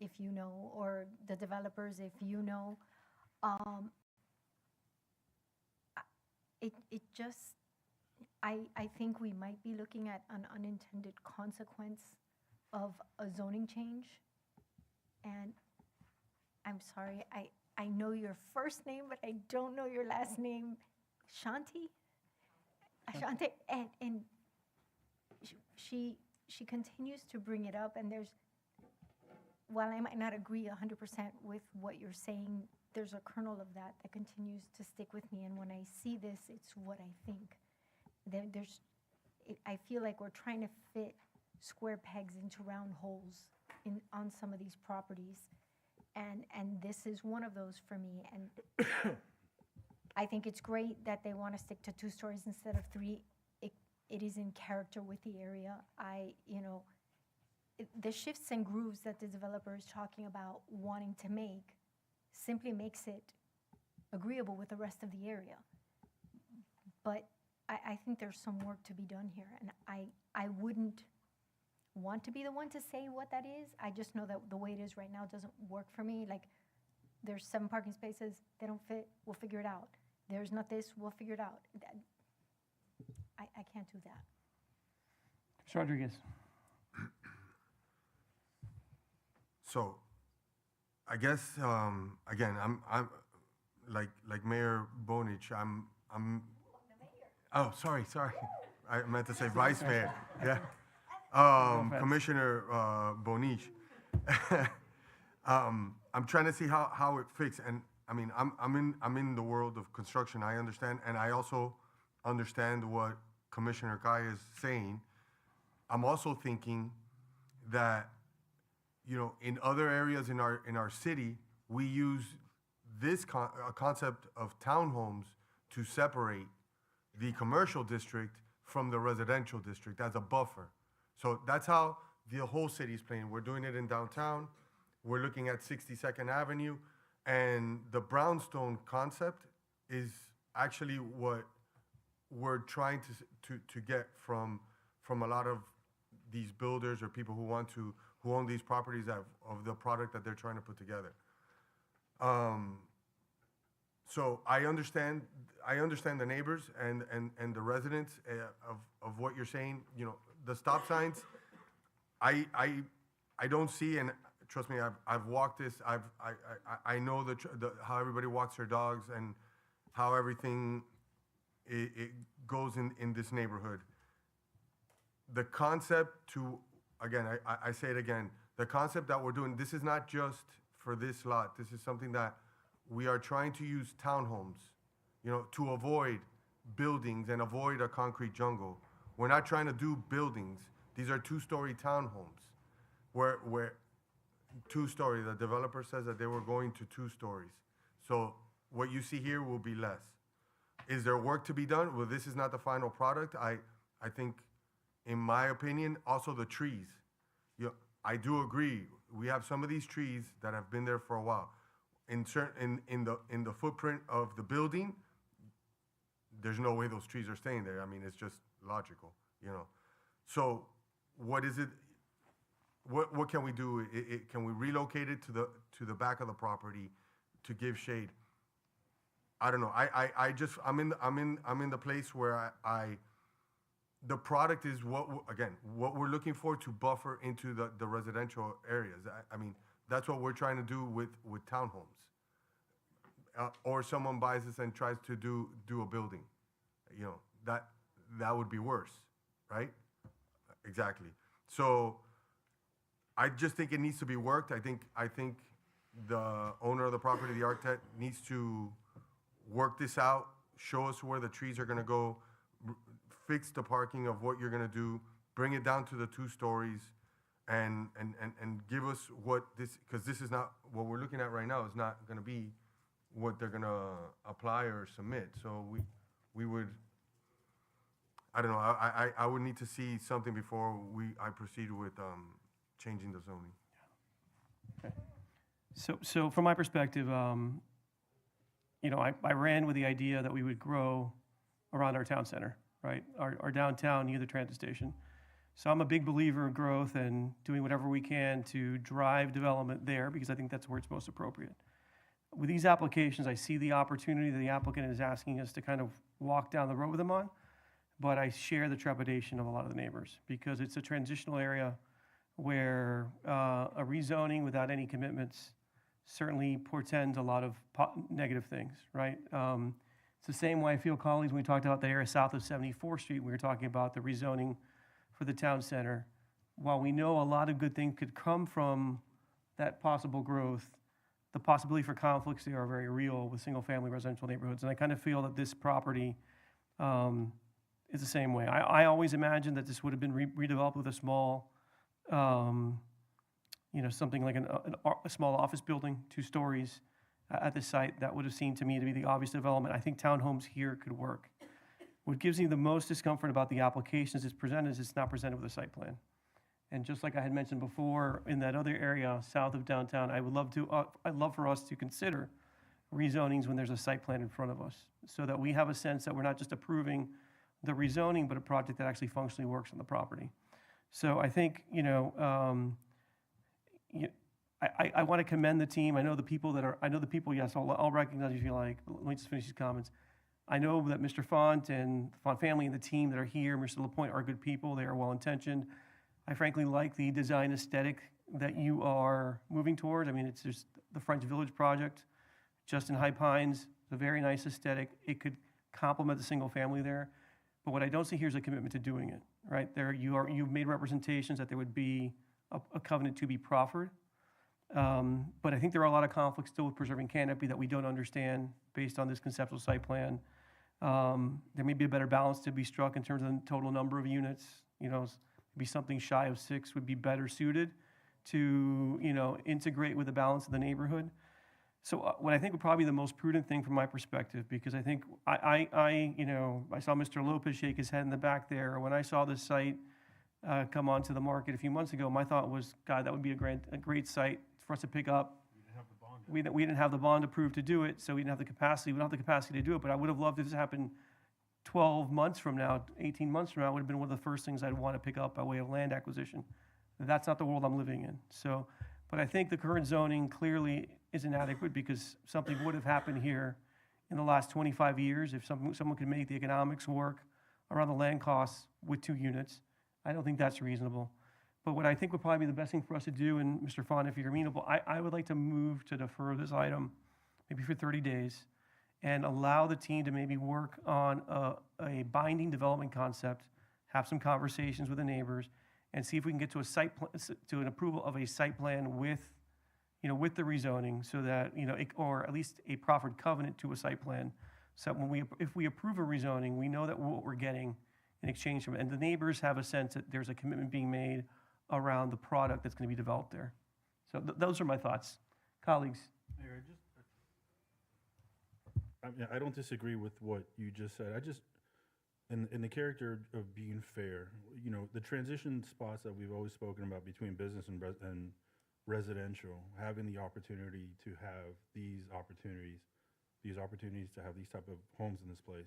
If you know, or the developers, if you know. I think we might be looking at an unintended consequence of a zoning change. And I'm sorry, I know your first name, but I don't know your last name. Shanti? Ashante, and she continues to bring it up, and while I might not agree 100% with what you're saying, there's a kernel of that continues to stick with me, and when I see this, it's what I think. I feel like we're trying to fit square pegs into round holes on some of these properties, and this is one of those for me, and I think it's great that they want to stick to 2 stories instead of 3. It is in character with the area. The shifts and grooves that the developer is talking about wanting to make simply makes it agreeable with the rest of the area. But I think there's some work to be done here, and I wouldn't want to be the one to say what that is. I just know that the way it is right now doesn't work for me. Like, there's 7 parking spaces, they don't fit, we'll figure it out. There's not this, we'll figure it out. I can't do that. Mr. Rodriguez. So, I guess again, I'm like Mayor Bonich. I'm. Oh, sorry. I meant to say Vice Mayor. Yeah. Commissioner Bonich. I'm trying to see how it fits, and I mean, I'm in the world of construction. I understand, and I also understand what Commissioner Kai is saying. I'm also thinking that, you know, in other areas in our city, we use this concept of townhomes to separate the commercial district from the residential district as a buffer. So that's how the whole city is playing. We're doing it in downtown. We're looking at 62nd Avenue, and the brownstone concept is actually what we're trying to get from a lot of these builders or people who own these properties of the product that they're trying to put together. So I understand the neighbors and the residents of what you're saying. You know, the stop signs, I don't see, and trust me, I've walked this. I know how everybody walks their dogs and how everything it goes in this neighborhood. The concept again, I say it again, the concept that we're doing, this is not just for this lot. This is something that we are trying to use townhomes, you know, to avoid buildings and avoid a concrete jungle. We're not trying to do buildings. These are 2-story townhomes where 2-story, the developer says that they were going to 2 stories. So what you see here will be less. Is there work to be done? Well, this is not the final product. I think, in my opinion, also the trees. I do agree. We have some of these trees that have been there for a while. In the footprint of the building, there's no way those trees are staying there. I mean, it's just logical, you know. So what is it? What can we do? Can we relocate it to the back of the property to give shade? I don't know. I'm in the place where the product is what we're looking for to buffer into the residential areas. I mean, that's what we're trying to do with townhomes. Or someone buys this and tries to do a building. You know, that would be worse, right? Exactly. So I just think it needs to be worked. I think the owner of the property, the architect, needs to work this out, show us where the trees are gonna go, fix the parking of what you're gonna do, bring it down to the 2 stories, and give us what this, because this is not, what we're looking at right now is not gonna be what they're gonna apply or submit. So we would, I don't know, I would need to see something before I proceed with changing the zoning. Okay. So from my perspective, you know, I ran with the idea that we would grow around our town center, right? Our downtown near the transit station. So I'm a big believer in growth and doing whatever we can to drive development there, because I think that's where it's most appropriate. With these applications, I see the opportunity that the applicant is asking us to kind of walk down the road with them on, but I share the trepidation of a lot of the neighbors, because it's a transitional area where a rezoning without any commitments certainly portends a lot of negative things, right? It's the same way I feel, colleagues, when we talked about the area south of 74th Street, we were talking about the rezoning for the town center. While we know a lot of good things could come from that possible growth, the possibility for conflicts there are very real with single-family residential neighborhoods. And I kind of feel that this property is the same way. I always imagined that this would have been redeveloped with a small, you know, something like a small office building, 2 stories at the site. That would have seemed to me to be the obvious development. I think townhomes here could work. What gives me the most discomfort about the applications it's presented is it's not presented with a site plan. And just like I had mentioned before, in that other area south of downtown, I'd love for us to consider rezonings when there's a site plan in front of us, so that we have a sense that we're not just approving the rezoning, but a project that actually functionally works on the property. So I think, I want to commend the team. I know the people, yes, I'll recognize you if you like. Let me just finish these comments. I know that Mr. Font and the Font family and the team that are here, Mr. Lapointe, are good people. They are well-intentioned. I frankly like the design aesthetic that you are moving toward. I mean, it's just the French Village project, just in High Pines. It's a very nice aesthetic. It could complement the single family there. But what I don't see here is a commitment to doing it, right? You've made representations that there would be a covenant to be proffered. But I think there are a lot of conflicts still with preserving canopy that we don't understand based on this conceptual site plan. There may be a better balance to be struck in terms of the total number of units. Maybe something shy of 6 would be better suited to, integrate with the balance of the neighborhood. So what I think would probably be the most prudent thing from my perspective, because I think I saw Mr. Lopez shake his head in the back there. When I saw this site come onto the market a few months ago, my thought was, God, that would be a great site for us to pick up. We didn't have the bond approved to do it, so we didn't have the capacity. We don't have the capacity to do it, but I would have loved if this happened 12 months from now, 18 months from now. It would have been one of the first things I'd want to pick up by way of land acquisition. That's not the world I'm living in. So, but I think the current zoning clearly is inadequate, because something would have happened here in the last 25 years if someone could make the economics work around the land costs with 2 units. I don't think that's reasonable. But what I think would probably be the best thing for us to do, and Mr. Font, if you're amenable, I would like to move to defer this item maybe for 30 days and allow the team to maybe work on a binding development concept, have some conversations with the neighbors, and see if we can get to to an approval of a site plan with the rezoning, so that, or at least a proffered covenant to a site plan. So if we approve a rezoning, we know that what we're getting in exchange from it, and the neighbors have a sense that there's a commitment being made around the product that's going to be developed there. So those are my thoughts. Colleagues? Mayor, I don't disagree with what you just said. In the character of being fair, the transition spots that we've always spoken about between business and residential, having the opportunity to have these opportunities to have these type of homes in this place,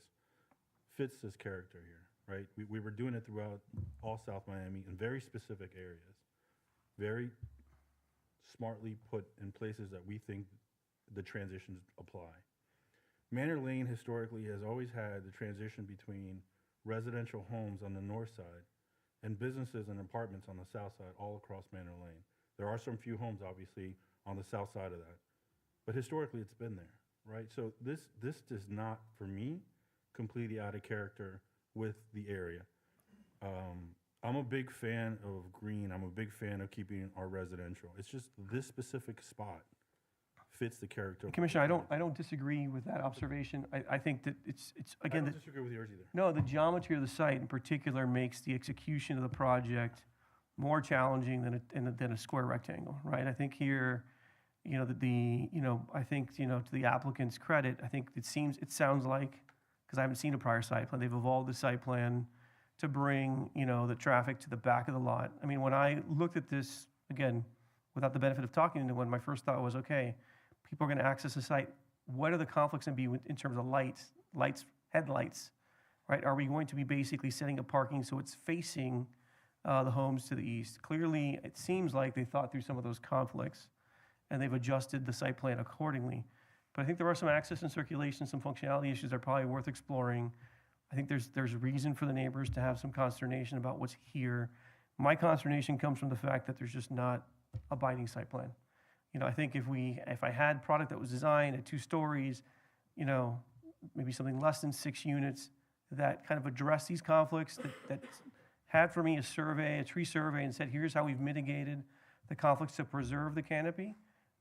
fits this character here, right? We were doing it throughout all South Miami in very specific areas, very smartly put in places that we think the transitions apply. Manor Lane historically has always had the transition between residential homes on the north side and businesses and apartments on the south side, all across Manor Lane. There are some few homes, obviously, on the south side of that, but historically it's been there, right? So this does not, for me, completely out of character with the area. I'm a big fan of green. I'm a big fan of keeping our residential. It's just this specific spot fits the character. Commissioner, I don't disagree with that observation. I think that it's again. I don't disagree with yours either. No, the geometry of the site in particular makes the execution of the project more challenging than a square rectangle, right? I think here, I think, to the applicant's credit, I think it sounds like, because I haven't seen a prior site plan, they've evolved the site plan to bring, the traffic to the back of the lot. I mean, when I looked at this, again, without the benefit of talking to anyone, my first thought was, okay, people are going to access the site. What are the conflicts going to be in terms of lights, headlights, right? Are we going to be basically setting up parking so it's facing the homes to the east? Clearly, it seems like they thought through some of those conflicts, and they've adjusted the site plan accordingly. But I think there are some access and circulation, some functionality issues that are probably worth exploring. I think there's reason for the neighbors to have some consternation about what's here. My consternation comes from the fact that there's just not a binding site plan. I think if I had product that was designed at 2 stories, maybe something less than 6 units, that kind of addressed these conflicts, that had for me a tree survey, and said, here's how we've mitigated the conflicts to preserve the canopy,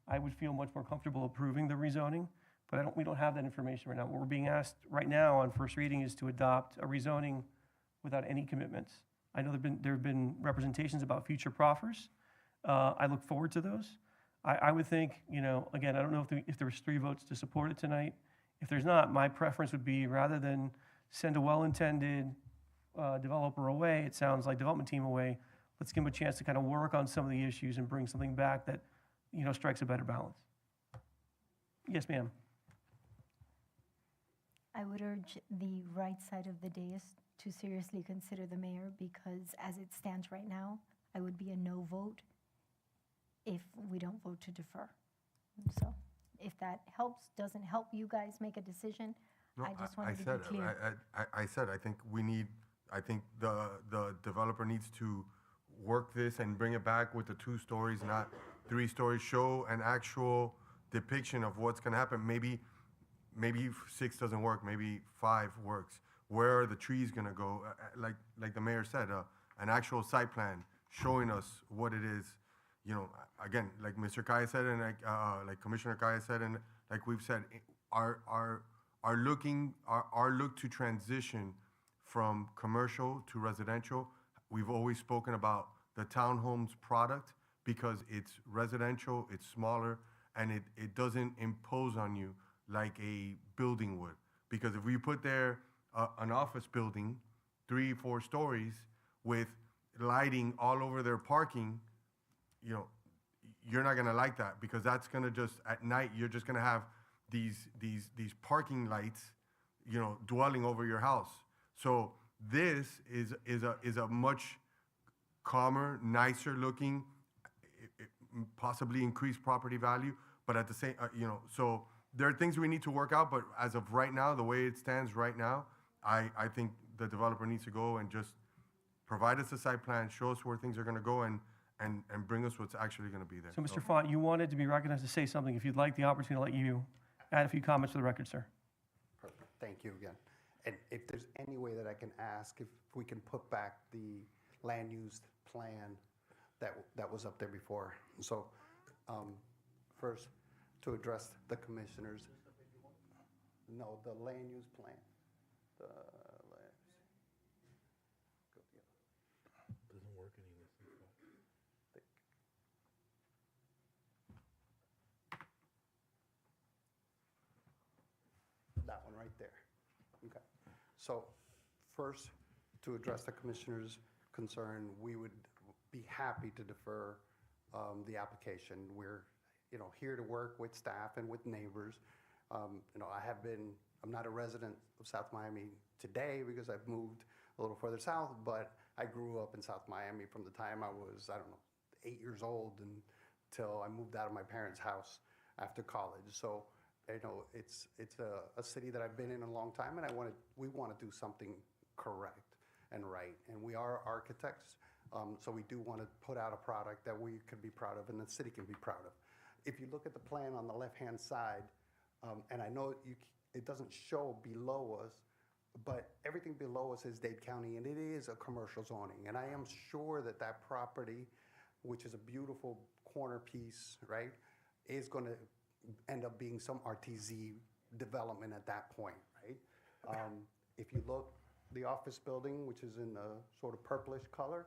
I would feel much more comfortable approving the rezoning. But we don't have that information right now. What we're being asked right now on first reading is to adopt a rezoning without any commitments. I know there have been representations about future proffers. I look forward to those. I would think, again, I don't know if there was 3 votes to support it tonight. If there's not, my preference would be, rather than send a well-intended developer away, it sounds like development team away, let's give them a chance to kind of work on some of the issues and bring something back that, strikes a better balance. Yes, ma'am. I would urge the right side of the dais to seriously consider the mayor, because as it stands right now, I would be a no vote if we don't vote to defer. So if that helps, doesn't help you guys make a decision, No, I just wanted to be clear. I said, I think the developer needs to work this and bring it back with the 2 stories, not 3 stories. Show an actual depiction of what's gonna happen. Maybe 6 doesn't work, maybe 5 works. Where are the trees gonna go? Like the mayor said, an actual site plan showing us what it is. Again, like Mr. Kaya said, and like Commissioner Kaya said, and like we've said, our look to transition from commercial to residential. We've always spoken about the townhomes product because it's residential, it's smaller, and it doesn't impose on you like a building would. Because if we put there an office building, 3, 4 stories, with lighting all over their parking, you're not gonna like that, because that's gonna just, at night, you're just gonna have these parking lights, dwelling over your house. So this is a much calmer, nicer looking, possibly increased property value, but at the same, so there are things we need to work out, but as of right now, the way it stands right now, I think the developer needs to go and just provide us a site plan, show us where things are gonna go, and bring us what's actually gonna be there. So, Mr. Font, you wanted to be recognized to say something. If you'd like the opportunity to let you add a few comments for the record, sir. Perfect. Thank you again. And if there's any way that I can ask if we can put back the land use plan that was up there before. So, first, to address the commissioners. No, the land use plan. Doesn't work any of this. That one right there. Okay. So first, to address the commissioner's concern, we would be happy to defer the application. We're, here to work with staff and with neighbors. I'm not a resident of South Miami today because I've moved a little further south, but I grew up in South Miami from the time I was, 8 years old until I moved out of my parents' house after college. So, it's a city that I've been in a long time, and we want to do something correct and right. And we are architects, so we do want to put out a product that we could be proud of and the city can be proud of. If you look at the plan on the left-hand side, and I know it doesn't show below us, but everything below us is Dade County, and it is a commercial zoning. And I am sure that property, which is a beautiful corner piece, right, is going to end up being some RTZ development at that point, right? If you look, the office building, which is in the sort of purplish color,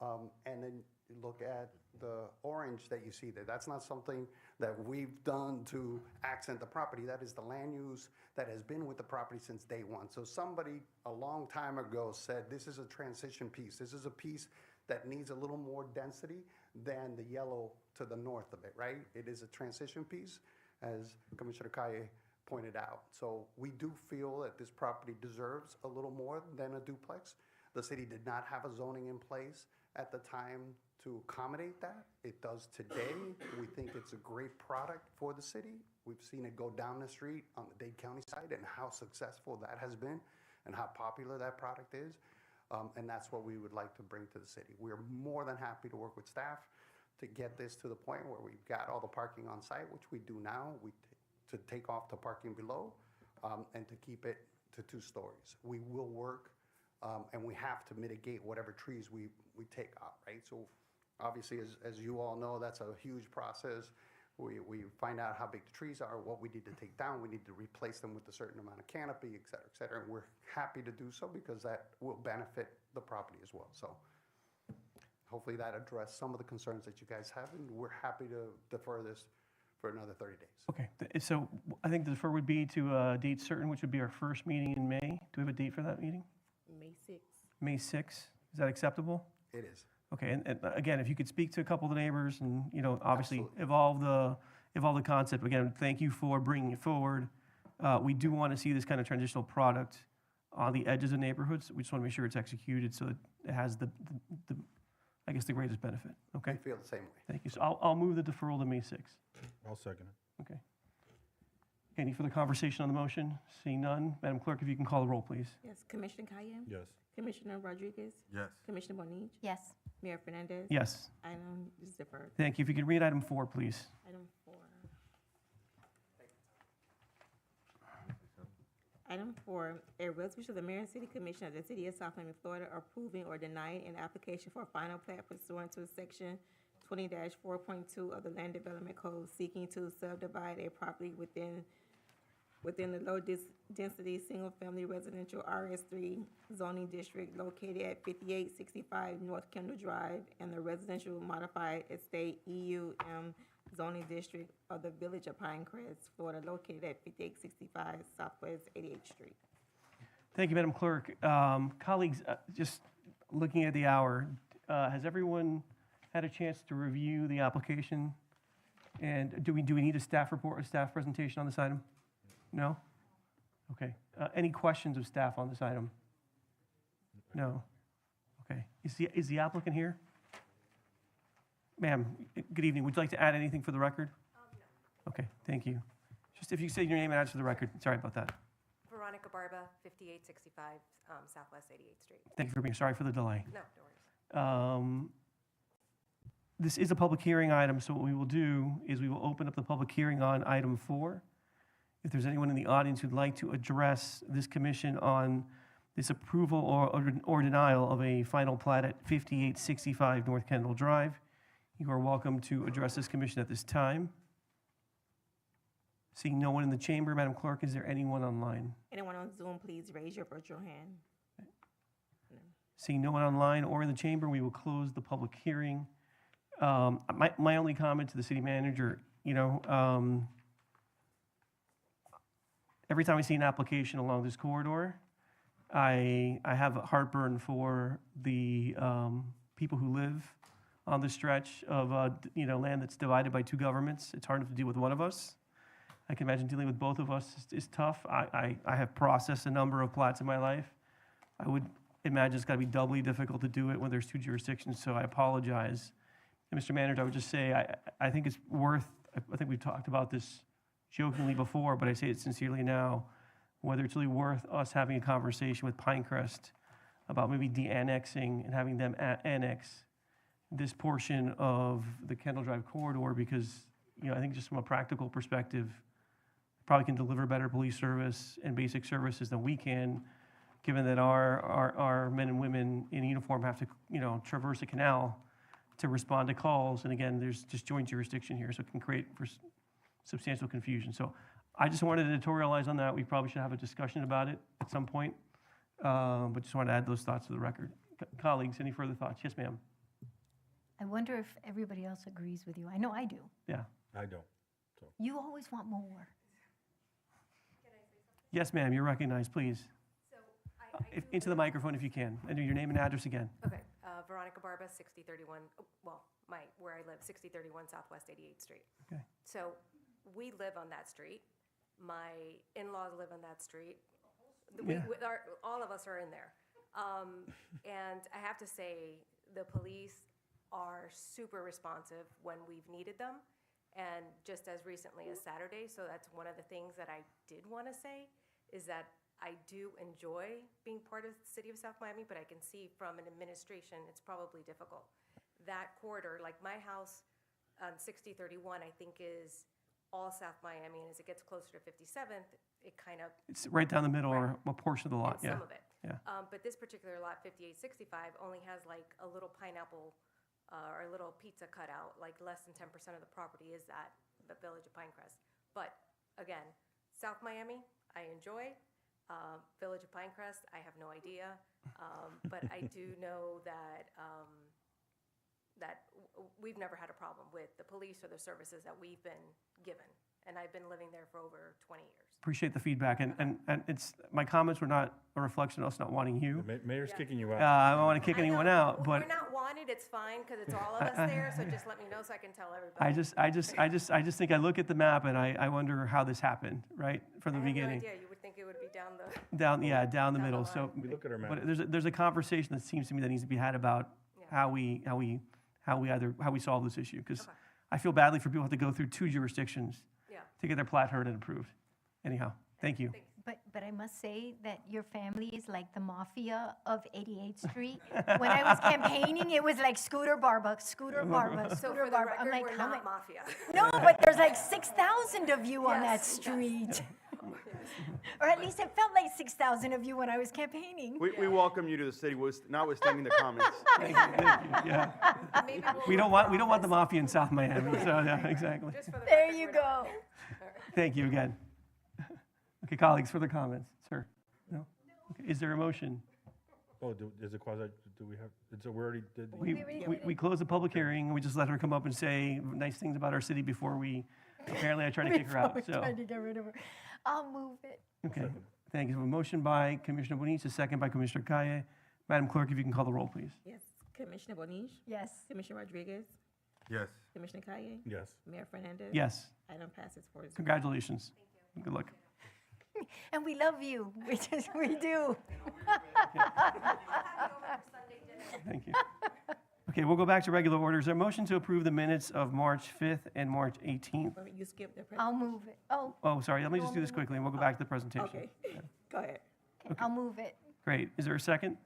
and then you look at the orange that you see there, that's not something that we've done to accent the property. That is the land use that has been with the property since day one. So somebody a long time ago said, this is a transition piece. This is a piece that needs a little more density than the yellow to the north of it, right? It is a transition piece, as Commissioner Kaye pointed out. So we do feel that this property deserves a little more than a duplex. The city did not have a zoning in place at the time to accommodate that. It does today. We think it's a great product for the city. We've seen it go down the street on the Dade County side and how successful that has been and how popular that product is. And that's what we would like to bring to the city. We're more than happy to work with staff to get this to the point where we've got all the parking on site, which we do now, to take off the parking below, and to keep it to 2 stories. We will work, and we have to mitigate whatever trees we take out, right? So obviously, as you all know, that's a huge process. We find out how big the trees are, what we need to take down. We need to replace them with a certain amount of canopy, et cetera, et cetera. And we're happy to do so because that will benefit the property as well. So hopefully that addressed some of the concerns that you guys have, and we're happy to defer this for another 30 days. Okay, so I think the defer would be to a date certain, which would be our first meeting in May. Do we have a date for that meeting? May 6th. May 6th. Is that acceptable? It is. Okay, and again, if you could speak to a couple of the neighbors and, obviously evolve the concept. Again, thank you for bringing it forward. We do want to see this kind of transitional product on the edges of neighborhoods. We just want to make sure it's executed so that it has the greatest benefit, okay? I feel the same way. Thank you. So I'll move the deferral to May 6th. I'll second it. Okay. Any further conversation on the motion? Seeing none, Madam Clerk, if you can call the roll, please. Yes, Commissioner Cayenne? Yes. Commissioner Rodriguez? Yes. Commissioner Bonich? Yes. Mayor Fernandez? Yes. Item is deferred. Thank you. If you could read item 4, please. Item 4. Item 4, a resolution of the Mayor and City Commission of the City of South Miami, Florida, approving or denying an application for a final plat pursuant to Section 20-4.2 of the Land Development Code, seeking to subdivide a property within the low-density, single-family residential RS3 zoning district located at 5865 North Kendall Drive and the residential modified estate EUM zoning district of the Village of Pinecrest, Florida, located at 5865 Southwest 88th Street. Thank you, Madam Clerk. Colleagues, just looking at the hour, has everyone had a chance to review the application? And do we need a staff report, a staff presentation on this item? No? Okay. Any questions of staff on this item? No? Okay. Is the applicant here? Ma'am, good evening. Would you like to add anything for the record? No. Okay, thank you. Just if you say your name and address for the record. Sorry about that. Veronica Barba, 5865 Southwest 88th Street. Thank you for being sorry for the delay. No, no worries. This is a public hearing item, so what we will do is we will open up the public hearing on item 4. If there's anyone in the audience who'd like to address this commission on this approval or denial of a final plat at 5865 North Kendall Drive, you are welcome to address this commission at this time. Seeing no one in the chamber, Madam Clerk, is there anyone online? Anyone on Zoom, please raise your virtual hand. Seeing no one online or in the chamber, we will close the public hearing. My only comment to the city manager, every time I see an application along this corridor, I have a heartburn for the people who live on the stretch of land that's divided by two governments. It's hard enough to deal with one of us. I can imagine dealing with both of us is tough. I have processed a number of plats in my life. I would imagine it's got to be doubly difficult to do it when there's two jurisdictions, so I apologize. And Mr. Manager, I would just say I think it's worth, I think we've talked about this jokingly before, but I say it sincerely now, whether it's really worth us having a conversation with Pinecrest about maybe de-annexing and having them annex this portion of the Kendall Drive corridor, because I think just from a practical perspective, probably can deliver better police service and basic services than we can, given that our men and women in uniform have to traverse a canal to respond to calls. And again, there's just joint jurisdiction here, so it can create substantial confusion. So I just wanted to editorialize on that. We probably should have a discussion about it at some point, but just wanted to add those thoughts to the record. Colleagues, any further thoughts? Yes, ma'am. I wonder if everybody else agrees with you. I know I do. Yeah. I don't. You always want more. Yes, ma'am, you're recognized, please. Into the microphone if you can. And your name and address again. Okay, Veronica Barba, 6031, where I live, 6031 Southwest 88th Street. Okay. So we live on that street. My in-laws live on that street. Yeah. All of us are in there. And I have to say, the police are super responsive when we've needed them, and just as recently as Saturday. So that's one of the things that I did want to say, is that I do enjoy being part of the city of South Miami, but I can see from an administration, it's probably difficult. That corridor, like my house on 6031, I think is all South Miami, and as it gets closer to 57th, it kind of... It's right down the middle, or a portion of the lot, yeah. Some of it. Yeah. But this particular lot, 5865, only has like a little pineapple or a little pizza cutout, like less than 10% of the property is at the Village of Pinecrest. But again, South Miami, I enjoy. Village of Pinecrest, I have no idea. But I do know that we've never had a problem with the police or the services that we've been given. and I've been living there for over 20 years. Appreciate the feedback, and it's, my comments were not a reflection of us not wanting you. Mayor's kicking you out. I don't want to kick anyone out, but We're not wanted, it's fine, because it's all of us there, so just let me know so I can tell everybody. I just think I look at the map and I wonder how this happened, right, from the I beginning. had no idea, you would think it would be down the... Down the middle, so. We look at our map. But there's a conversation that seems to me that needs to be had about how we solve this issue, because I feel badly for people who have to go through 2 jurisdictions to get their plat heard and approved. Anyhow, thank you. But I must say that your family is like the mafia of 88th Street. When I was campaigning, it was like Scooter Barba, Scooter Barba, So Scooter for the Barba. record, I'm like, we're how not many? mafia. No, but there's like 6,000 of you on that Yes, street. Or at least it felt like 6,000 of you when I was campaigning. We welcome you to the city, notwithstanding the comments. Thank you, yeah. We don't want the mafia in South Miami, so yeah, exactly. There you go. Thank you again. Okay, colleagues, further comments? Sir? No? Okay, is there a motion? Oh, is it quasi, do we have, so we already did? We closed the public hearing, and we just let her come up and say nice things about our city before apparently I tried to kick her out, so. Trying to get rid of her. I'll move it. Okay, thank you. So a motion by Commissioner Bonich, a second by Commissioner Kaye. Madam Clerk, if you can call the roll, please. Yes. Commissioner Bonich? Yes. Commissioner Rodriguez? Yes. Commissioner Kaye? Yes. Mayor Fernandez? Yes. Item passes 4-0. Congratulations. Good luck. And we love you. We do. Thank you. Okay, we'll go back to regular orders. There a motion to approve the minutes of March 5th and March 18th? You skipped the I'll move it. Oh, Oh, sorry, let me just do this quickly, and we'll go back to the presentation. Okay. Go ahead. okay, I'll move it. Great. Is there a second?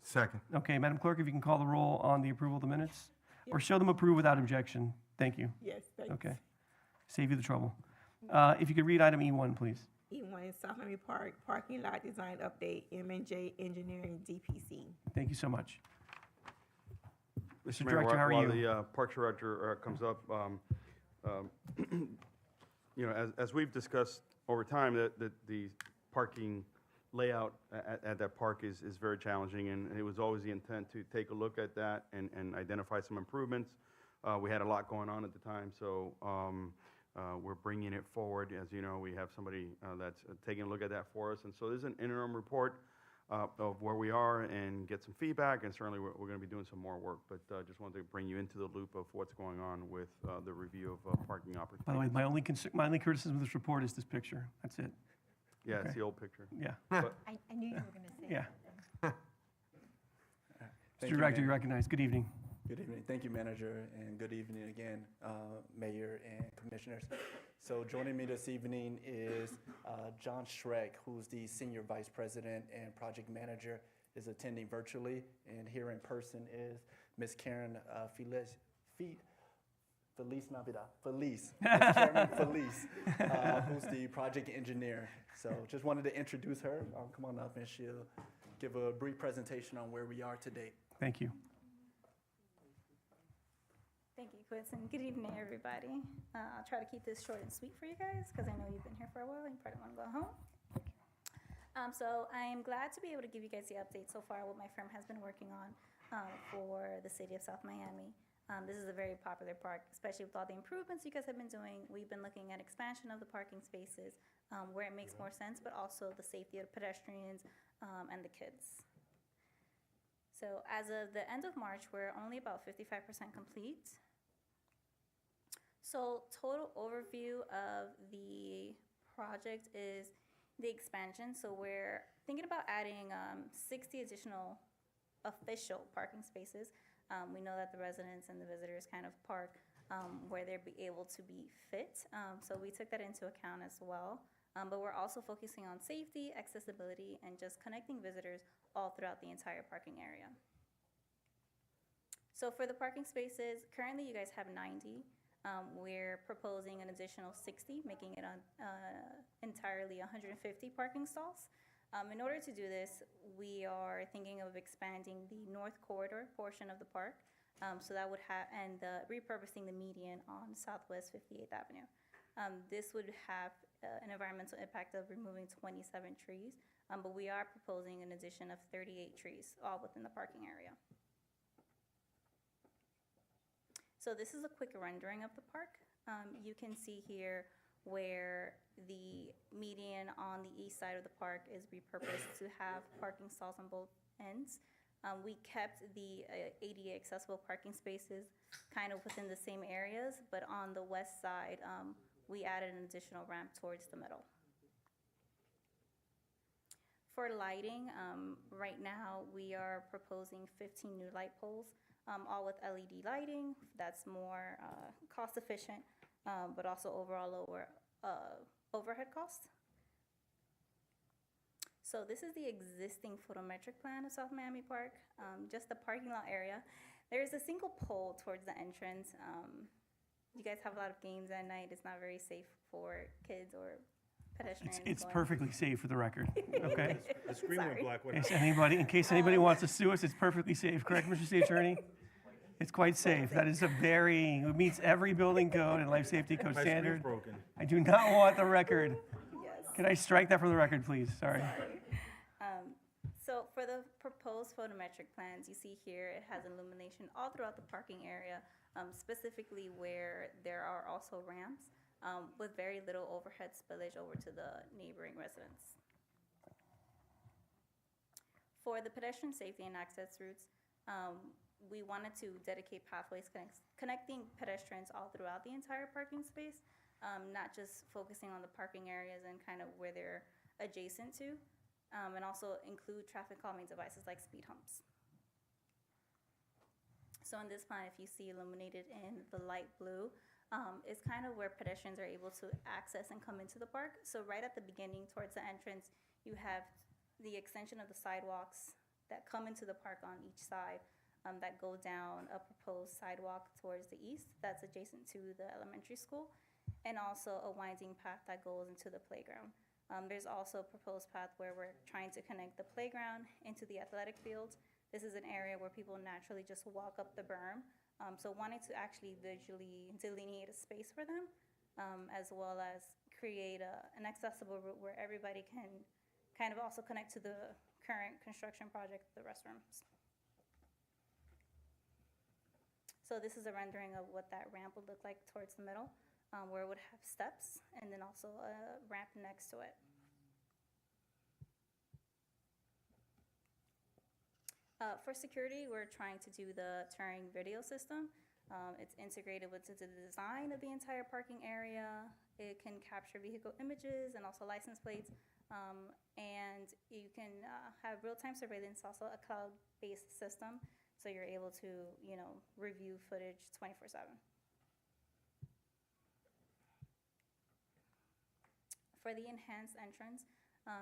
Second. Okay, Madam Clerk, if you can call the roll on the approval of the minutes? Or show them approved without objection. Thank you. Yes, thanks. Okay. Save you the trouble. If you could read item E1, please. E1, South Miami Park Parking Lot Design Update, M&J Engineering, DPC. Thank you so much. Mr. Mayor, Director, how are while you? the Parks Director comes up, you know, as we've discussed over time, the parking layout at that park is very challenging, and it was always the intent to take a look at that and identify some improvements. We had a lot going on at the time, so we're bringing it forward. As you know, we have somebody that's taking a look at that for us, and so there's an interim report of where we are and get some feedback, and certainly we're going to be doing some more work, but just wanted to bring you into the loop of what's going on with the review of parking opportunities. By the way, my only criticism of this report is this picture. That's it. Yeah, Okay. it's the old picture. Yeah. But I knew you were going to say Yeah. that. Mr. Director, you're recognized. Good evening. Good evening. Thank you, Manager, and good evening again, Mayor and Commissioners. So joining me this evening is John Schreck, who's the Senior Vice President and Project Manager, is attending virtually, and here in person is Ms. Karen Feliz Navidad, Ms. Karen Feliz, who's the Project Engineer. So just wanted to introduce her. Come on up, and she'll give a brief presentation on where we are today. Thank you. Thank you, Quince, and good evening, everybody. I'll try to keep this short and sweet for you guys, because I know you've been here for a while and you probably want to go home. So I am glad to be able to give you guys the update so far what my firm has been working on for the city of South Miami. This is a very popular park, especially with all the improvements you guys have been doing. We've been looking at expansion of the parking spaces where it makes more sense, but also the safety of pedestrians and the kids. So as of the end of March, we're only about 55% complete. So total overview of the project is the expansion. So we're thinking about adding 60 additional official parking spaces. We know that the residents and the visitors kind of park where they'll be able to be fit. So we took that into account as well. But we're also focusing on safety, accessibility, and just connecting visitors all throughout the entire parking area. So for the parking spaces, currently you guys have 90. We're proposing an additional 60, making it entirely 150 parking stalls. In order to do this, we are thinking of expanding the north corridor portion of the park. So that would have, and repurposing the median on Southwest 58th Avenue. This would have an environmental impact of removing 27 trees, but we are proposing an addition of 38 trees, all within the parking area. So this is a quick rendering of the park. You can see here where the median on the east side of the park is repurposed to have parking stalls on both ends. We kept the ADA accessible parking spaces kind of within the same areas, but on the west side, we added an additional ramp towards the middle. For lighting, right now we are proposing 15 new light poles, all with LED lighting. That's more cost efficient, but also overall lower overhead costs. So this is the existing photometric plan of South Miami Park, just the parking lot area. There is a single pole towards the entrance. You guys have a lot of games at night. It's not very safe for kids or pedestrians. It's going. perfectly safe for the record, okay? The screen went Sorry. black. In case anybody wants to sue us, it's perfectly safe, correct, Mr. City Attorney? It's quite safe. That is it meets every building code and life safety code My screen's standard. broken. I do not want the record. Yes. Can I strike that from the record, please? Sorry. So for the proposed photometric plans, you see here, it has illumination all throughout the parking area, specifically where there are also ramps, with very little overhead spillage over to the neighboring residents. For the pedestrian safety and access routes, we wanted to dedicate pathways connecting pedestrians all throughout the entire parking space, not just focusing on the parking areas and kind of where they're adjacent to, and also include traffic calming devices like speed humps. So in this plan, if you see illuminated in the light blue, is kind of where pedestrians are able to access and come into the park. So right at the beginning, towards the entrance, you have the extension of the sidewalks that come into the park on each side, that go down a proposed sidewalk towards the east that's adjacent to the elementary school, and also a winding path that goes into the playground. There's also a proposed path where we're trying to connect the playground into the athletic fields. This is an area where people naturally just walk up the berm. So wanting to actually visually delineate a space for them, as well as create an accessible route where everybody can kind of also connect to the current construction project, the restrooms. So this is a rendering of what that ramp would look like towards the middle, where it would have steps and then also a ramp next to it. For security, we're trying to do the Turing video system. It's integrated with the design of the entire parking area. It can capture vehicle images and also license plates. And you can have real-time surveillance, also a cloud-based system. So you're able to, review footage 24/7. For the enhanced entrance,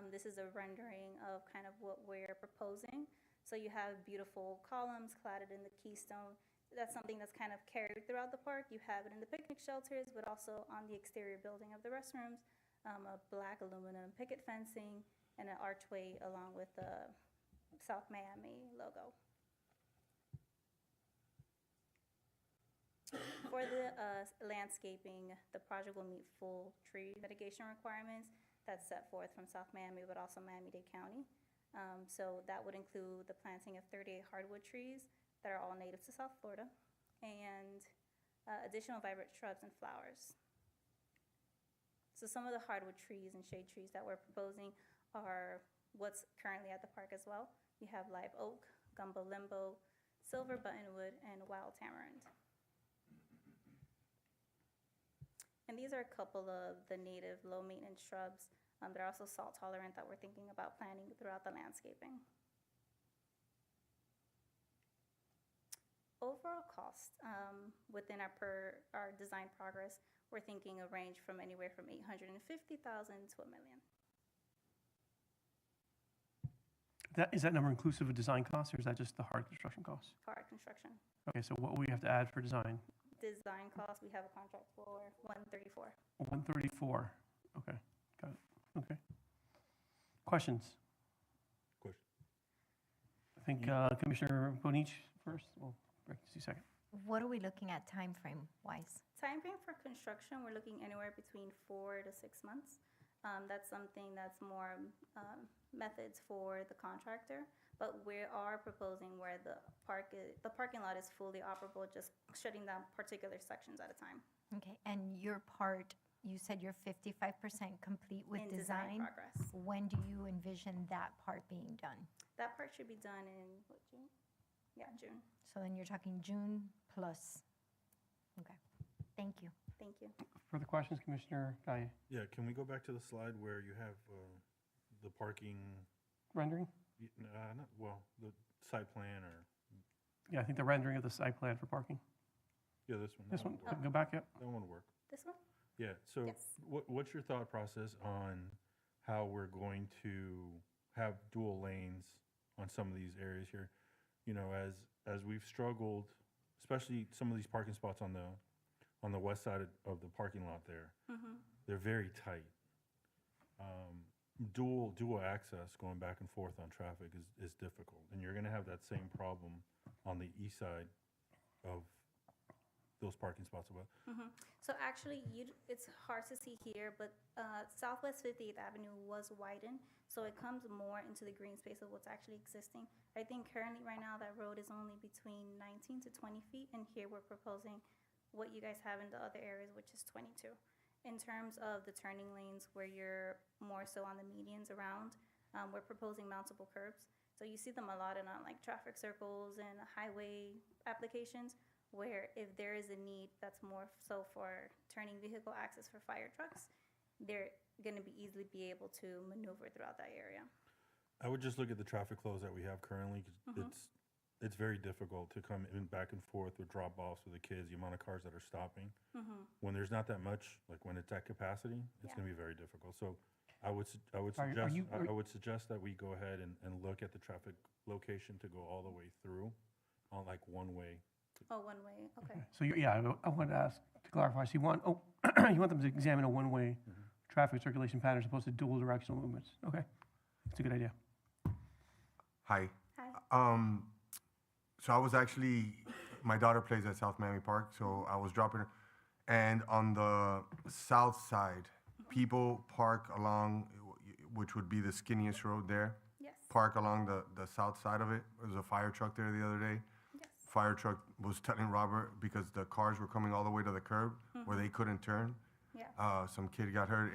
this is a rendering of kind of what we're proposing. So you have beautiful columns cladded in the keystone. That's something that's kind of carried throughout the park. You have it in the picnic shelters, but also on the exterior building of the restrooms, a black aluminum picket fencing, and an archway along with the South Miami logo. For the landscaping, the project will meet full tree mitigation requirements that's set forth from South Miami, but also Miami-Dade County. So that would include the planting of 38 hardwood trees that are all native to South Florida, and additional vibrant shrubs and flowers. So some of the hardwood trees and shade trees that we're proposing are what's currently at the park as well. You have live oak, gumbo limbo, silver buttonwood, and wild tamarind. And these are a couple of the native low-maintenance shrubs. They're also salt-tolerant that we're thinking about planting throughout the landscaping. Overall cost within our design progress, we're thinking a range from anywhere from $850,000 to $1 million. Is that number inclusive of design costs, or is that just the hard construction costs? Hard construction. Okay, so what will we have to add for design? Design cost, we have a contract for $134. 134. Okay, got it. Okay. Questions? Question. I think Commissioner Bonich first. We'll break to you second. What are we looking at time frame wise? Timeframe for construction, we're looking anywhere between 4 to 6 months. That's something that's more methods for the contractor, But we are proposing where the parking lot is fully operable, just shutting down particular sections at a time. Okay, and your part, you said you're 55% complete with In design design. progress. When do you envision that part being done? That part should be done in, what, June? Yeah, June. So then you're talking June plus. Okay, thank you. Thank you. Further questions, Commissioner Galle? Yeah, can we go back to the slide where you have the parking, Rendering? the site plan or, Yeah, I think the rendering of the site plan for parking. yeah, this one. This that one, would work. go back, yep. That one would work. This one? Yeah, so Yes. what's your thought process on how we're going to have dual lanes on some of these areas here? You know, as we've struggled, especially some of these parking spots on the west side of the parking lot there, they're very tight. Dual access going back and forth on traffic is difficult, and you're gonna have that same problem on the east side of those parking spots. So actually, it's hard to see here, but Southwest 58th Avenue was widened, so it comes more into the green space of what's actually existing. I think currently, right now, that road is only between 19 to 20 feet, and here we're proposing what you guys have in the other areas, which is 22. In terms of the turning lanes, where you're more so on the medians around, we're proposing mountable curbs. So you see them allotted on like traffic circles and highway applications, where if there is a need that's more so for turning vehicle access for fire trucks, they're gonna be easily be able to maneuver throughout that area. I would just look at the traffic flows that we have currently, 'cause it's very difficult to come in back and forth with drop-offs with the kids, the amount of cars that are stopping. When there's not that much, like when it's at capacity, it's gonna be very difficult. So I would suggest that we go ahead and look at the traffic location to go all the way through on like one way. Oh, one way, okay. So, I wanted to ask, to clarify, so you want, you want them to examine a one-way traffic circulation pattern as opposed to dual directional movements? Okay, that's a good idea. Hi. Hi. So I was actually, my daughter plays at South Miami Park, so I was dropping her. And on the south side, people park along, which would be the skinniest road there. Yes. Park along the south side of it. There was a fire truck there the other day. Yes. Fire truck was telling Robert, because the cars were coming all the way to the curb where they couldn't turn. Yeah. Some kid got hurt.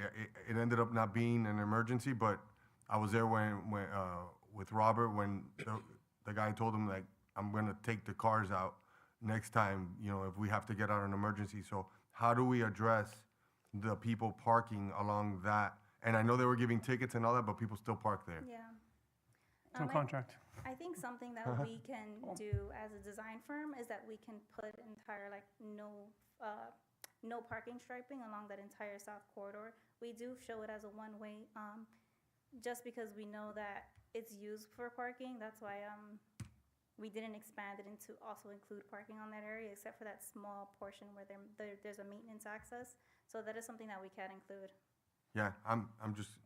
It ended up not being an emergency, but I was there when with Robert when the guy told him, like, I'm gonna take the cars out next time, if we have to get out an emergency. So how do we address the people parking along that? And I know they were giving tickets and all that, but people still park there. Yeah. It's no contract. I think something that we can do as a design firm is that we can put entire, like, no parking striping along that entire south corridor. We do show it as a one-way, just because we know that it's used for parking. That's why we didn't expand it into also include parking on that area, except for that small portion where there's a maintenance access. So that is something that we can include. Yeah, I'm just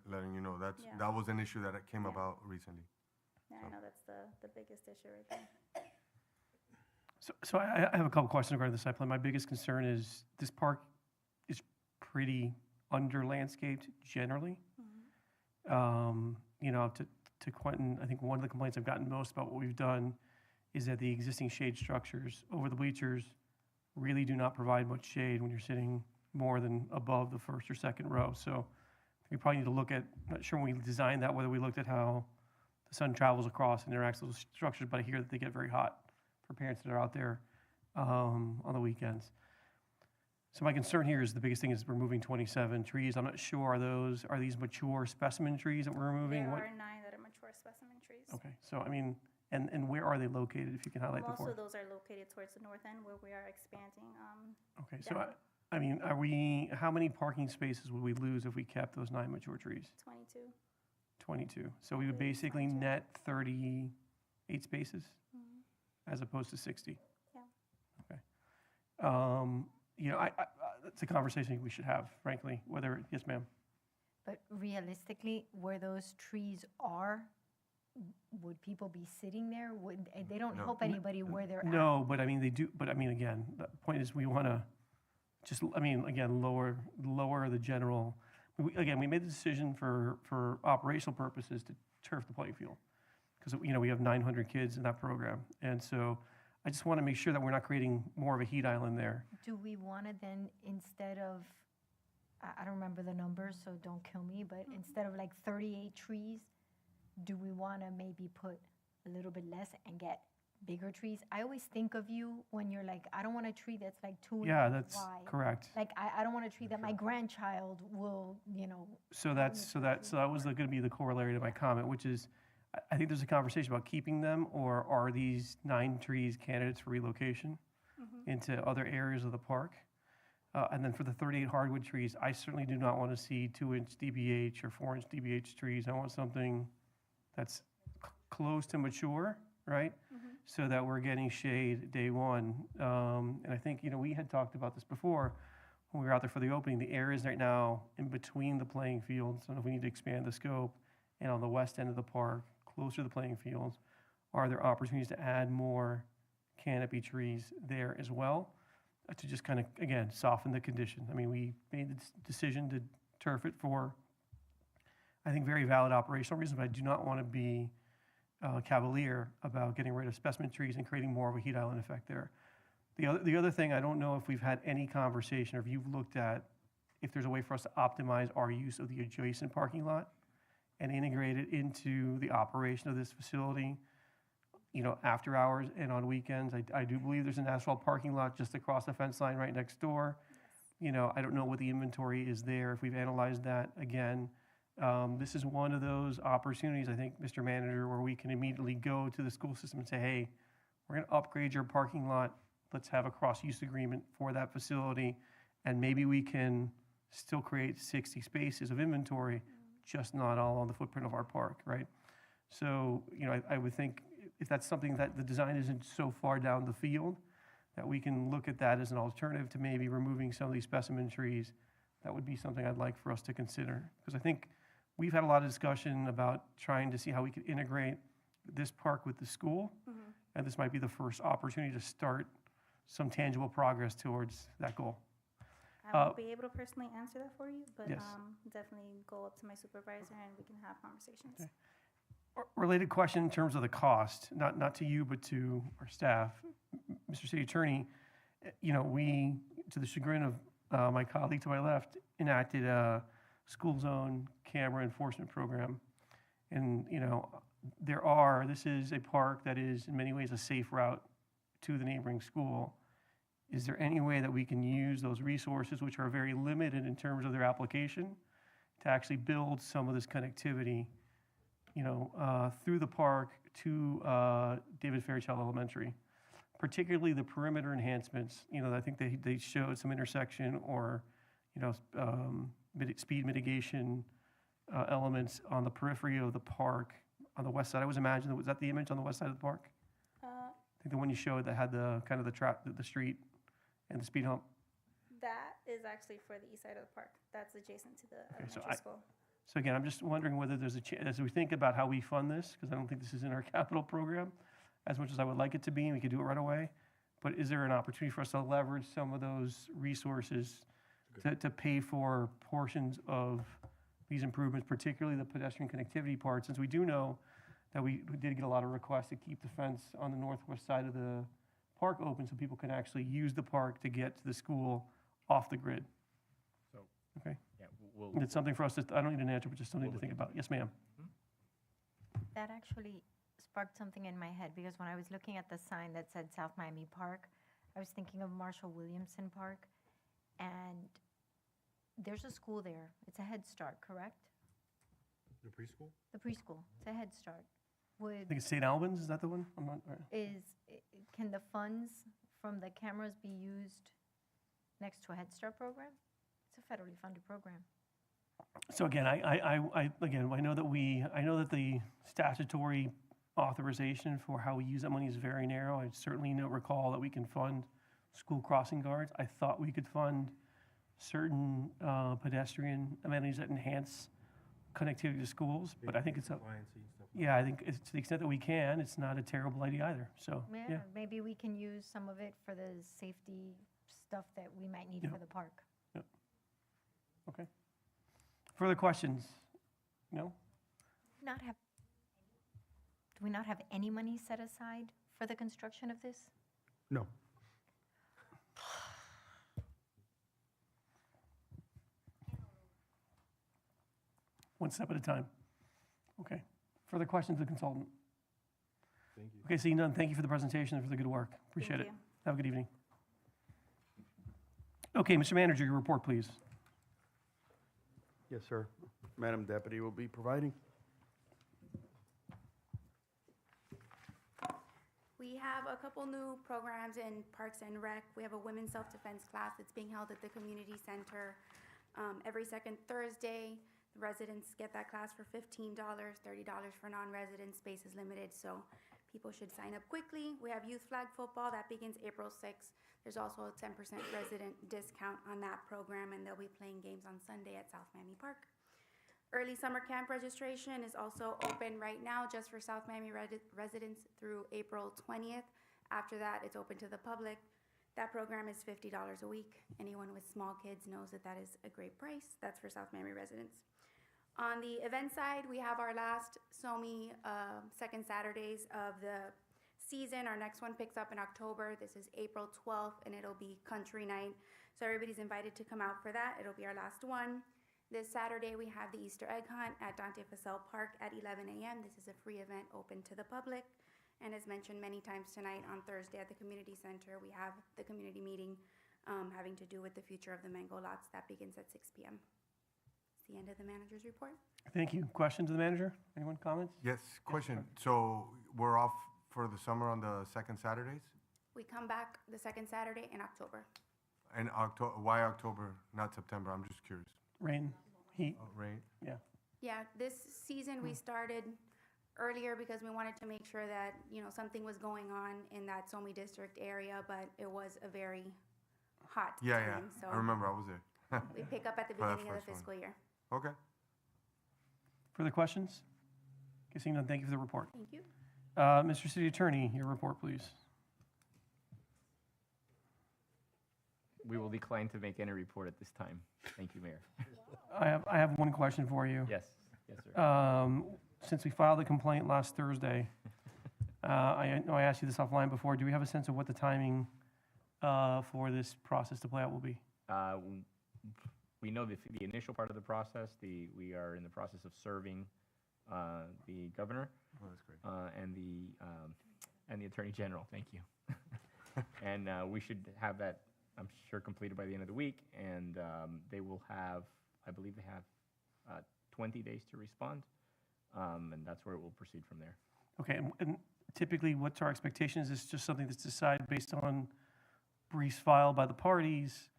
letting you know, that was an issue that came about recently. Yeah, I know that's the biggest issue right there. So I have a couple questions regarding the site plan. My biggest concern is this park is pretty under-landscaped generally. To Quentin, I think one of the complaints I've gotten most about what we've done is that the existing shade structures over the bleachers really do not provide much shade when you're sitting more than above the first or second row. So we probably need to look at, not sure when we designed that, whether we looked at how the sun travels across and interacts with those structures, but I hear that they get very hot for parents that are out there on the weekends. So my concern here is the biggest thing is we're moving 27 trees. I'm not sure, are these mature specimen trees that we're removing? There are 9 that are mature specimen trees. Okay, so I mean, and where are they located, if you can highlight them Most for of us? those are located towards the north end where we are expanding. Okay, so down. I mean, how many parking spaces would we lose if we kept those 9 mature trees? 22. 22. So we would basically net 38 spaces as opposed to 60. Yeah. Okay. It's a conversation we should have, frankly, yes, ma'am. But realistically, where those trees are, would people be sitting there? They don't help anybody where they're at. No, but I mean, they do, but I mean, again, the point is we want to lower the general, we made the decision for operational purposes to turf the playing field. because, you know, we have 900 kids in that program. And so I just want to make sure that we're not creating more of a heat island there. Do we want to then, instead of, I don't remember the numbers, so don't kill me, but instead of like 38 trees, do we want to maybe put a little bit less and get bigger trees? I always think of you when you're like, I don't want a tree that's like 2 Yeah, inches that's wide. correct. Like, I don't want a tree that my grandchild will, you know. So that was going to be the corollary to my comment, which is, I think there's a conversation about keeping them, or are these 9 trees candidates for relocation into other areas of the park? And then for the 38 hardwood trees, I certainly do not want to see 2-inch DBH or 4-inch DBH trees. I want something that's close to mature, right? So that we're getting shade day one. And I think, you know, we had talked about this before when we were out there for the opening. The areas right now in between the playing fields, I don't know if we need to expand the scope, and on the west end of the park, closer to the playing fields, are there opportunities to add more canopy trees there as well, to just kind of, again, soften the condition? I mean, we made the decision to turf it for, I think, very valid operational reasons, but I do not want to be cavalier about getting rid of specimen trees and creating more of a heat island effect there. The other thing, I don't know if we've had any conversation or if you've looked at if there's a way for us to optimize our use of the adjacent parking lot and integrate it into the operation of this facility, you know, after hours and on weekends. I do believe there's an asphalt parking lot just across the fence line right next door. You know, I don't know what the inventory is there, if we've analyzed that again. This is one of those opportunities, I think, Mr. Manager, where we can immediately go to the school system and say, hey, we're going to upgrade your parking lot. Let's have a cross-use agreement for that facility. And maybe we can still create 60 spaces of inventory, just not all on the footprint of our park, right? So, you know, I would think if that's something that the design isn't so far down the field, that we can look at that as an alternative to maybe removing some of these specimen trees, that would be something I'd like for us to consider. Because I think we've had a lot of discussion about trying to see how we could integrate this park with the school. And this might be the first opportunity to start some tangible progress towards that goal. I won't be able to personally answer that for you, but Yes. definitely go up to my supervisor and we can have conversations. Okay. Related question in terms of the cost, not to you, but to our staff. Mr. City Attorney, you know, we, to the chagrin of my colleague to my left, enacted a school zone camera enforcement program. And, you know, this is a park that is in many ways a safe route to the neighboring school. Is there any way that we can use those resources, which are very limited in terms of their application, to actually build some of this connectivity, you know, through the park to David Fairchild Elementary? Particularly the perimeter enhancements, you know, I think they showed some intersection or, you know, speed mitigation elements on the periphery of the park on the west side. I was imagining, was that the image on the west side of the park? I think the one you showed that had the kind of the street and the speed hump. That is actually for the east side of the park. That's adjacent to the so elementary school. So again, I'm just wondering whether there's a chance, as we think about how we fund this, because I don't think this is in our capital program, as much as I would like it to be, and we could do it right away, but is there an opportunity for us to leverage some of those resources to pay for portions of these improvements, particularly the pedestrian connectivity part, since we do know that we did get a lot of requests to keep the fence on the northwest side of the park open so people can actually use the park to get to the school off the grid. So, Okay? yeah, we'll. It's something for us to, I don't need an answer, but just something to think about. Yes, ma'am. That actually sparked something in my head, because when I was looking at the sign that said South Miami Park, I was thinking of Marshall Williamson Park, and there's a school there. It's a Head Start, correct? The preschool? The preschool. It's a Head Start. I think it's St. Albans, is that the one? I'm not, Can the funds from the cameras be used next to a Head Start program? It's a federally funded program. So again, I know that the statutory authorization for how we use that money is very narrow. I certainly recall that we can fund school crossing guards. I thought we could fund certain pedestrian amenities that enhance connectivity to schools, but I think it's I think it's to the extent that we can, it's not a terrible idea either. So yeah. Maybe we can use some of it for the safety stuff that we might need for the park. Yeah. Okay. Further questions? No? Not have. do we not have any money set aside for the construction of this? No. One step at a time. Okay. Further questions of the consultant? Thank you. Okay, seeing none, thank you for the presentation and for the good work. Appreciate it. you. Have a good evening. Okay, Mr. Manager, your report, please. Yes, sir. Madam Deputy will be providing. We have a couple new programs in Parks and Rec. We have a women's self-defense class that's being held at the community center every second Thursday. The residents get that class for $15, $30 for non-resident. Space is limited, so people should sign up quickly. We have youth flag football that begins April 6th. There's also a 10% resident discount on that program, and they'll be playing games on Sunday at South Miami Park. Early summer camp registration is also open right now just for South Miami residents through April 20th. After that, it's open to the public. That program is $50 a week. Anyone with small kids knows that that is a great price. That's for South Miami residents. On the event side, we have our last SOMI second Saturdays of the season. Our next one picks up in October. This is April 12th, and it'll be country night. So everybody's invited to come out for that. It'll be our last one. This Saturday, we have the Easter egg hunt at Dante Fasel Park at 11 a.m. This is a free event open to the public. And as mentioned many times tonight, on Thursday at the community center, we have the community meeting having to do with the future of the mango lots. That begins at 6 p.m. It's the end of the manager's report. Thank you. Questions of the manager? Anyone, comments? Yes, question. So we're off for the summer on the second Saturdays? We come back the second Saturday in October. And October, why October, not September? I'm just curious. Rain, heat, Rain? yeah. Yeah, this season we started earlier because we wanted to make sure that, something was going on in that SOMI district area, but it was a very hot Yeah, time. yeah. So I remember I was there. we pick up at the For that beginning of the first fiscal year. Okay. Further questions? Okay, seeing none, thank you for the report. Thank you. Mr. City Attorney, your report, please. We will decline to make any report at this time. Thank you, Mayor. I have one question for you. Yes, sir. Since we filed the complaint last Thursday, I know I asked you this offline before, do we have a sense of what the timing for this process to play out will be? We know the initial part of the process. We are in the process of serving the governor and the attorney general. Thank you. And we should have that, I'm sure, completed by the end of the week. And they will have, I believe they have 20 days to respond. And that's where it will proceed from there. Okay, and typically, what's our expectation? Is this just something that's decided based on briefs filed by the parties?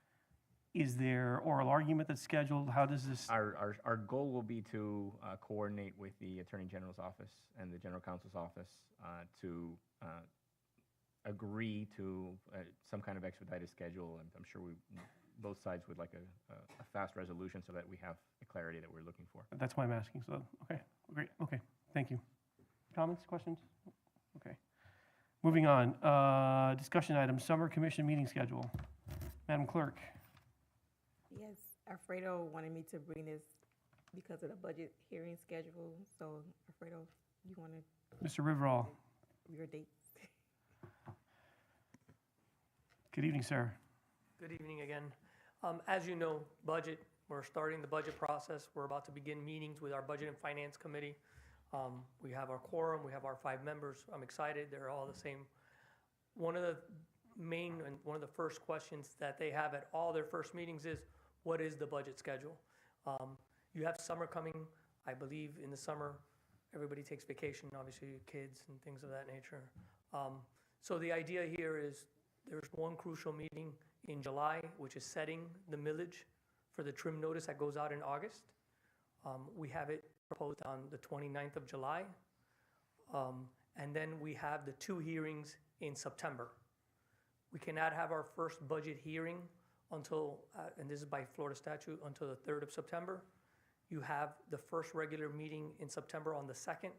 Is there oral argument that's scheduled? How does this? Our goal will be to coordinate with the Attorney General's office and the General Counsel's office to agree to some kind of expedited schedule. And I'm sure both sides would like a fast resolution so that we have the clarity that we're looking for. That's why I'm asking. So, okay, great. Okay, thank you. Comments, questions? Okay. Moving on. Discussion items, summer commission meeting schedule. Madam Clerk. Yes, Alfredo wanted me to bring this because of the budget hearing schedule. So, Alfredo, you want to? Mr. Riverall. Your dates. Good evening, sir. Good evening again. As you know, we're starting the budget process. We're about to begin meetings with our Budget and Finance Committee. We have our quorum, we have our 5 members. I'm excited, they're all the same. One of the main and one of the first questions that they have at all their first meetings is, what is the budget schedule? You have summer coming. I believe in the summer, everybody takes vacation, obviously kids and things of that nature. So the idea here is there's one crucial meeting in July, which is setting the millage for the trim notice that goes out in August. We have it proposed on the 29th of July. And then we have the 2 hearings in September. We cannot have our first budget hearing until, and this is by Florida statute, until the 3rd of September. You have the first regular meeting in September on the 2nd.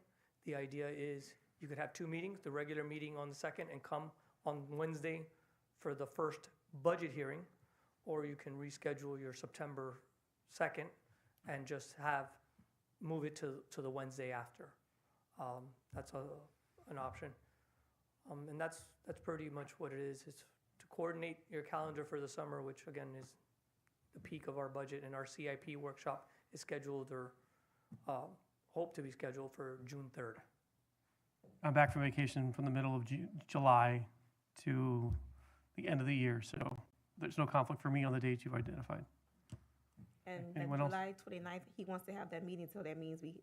The idea is you could have 2 meetings, the regular meeting on the 2nd and come on Wednesday for the first budget hearing, or you can reschedule your September 2nd and just move it to the Wednesday after. that's an option. And that's pretty much what it is. It's to coordinate your calendar for the summer, which again is the peak of our budget, and our CIP workshop is scheduled or hope to be scheduled for June 3rd. I'm back from vacation from the middle of July to the end of the year, so there's no conflict for me on the dates you've identified. And then Anyone else? July 29th, he wants to have that meeting, so that means we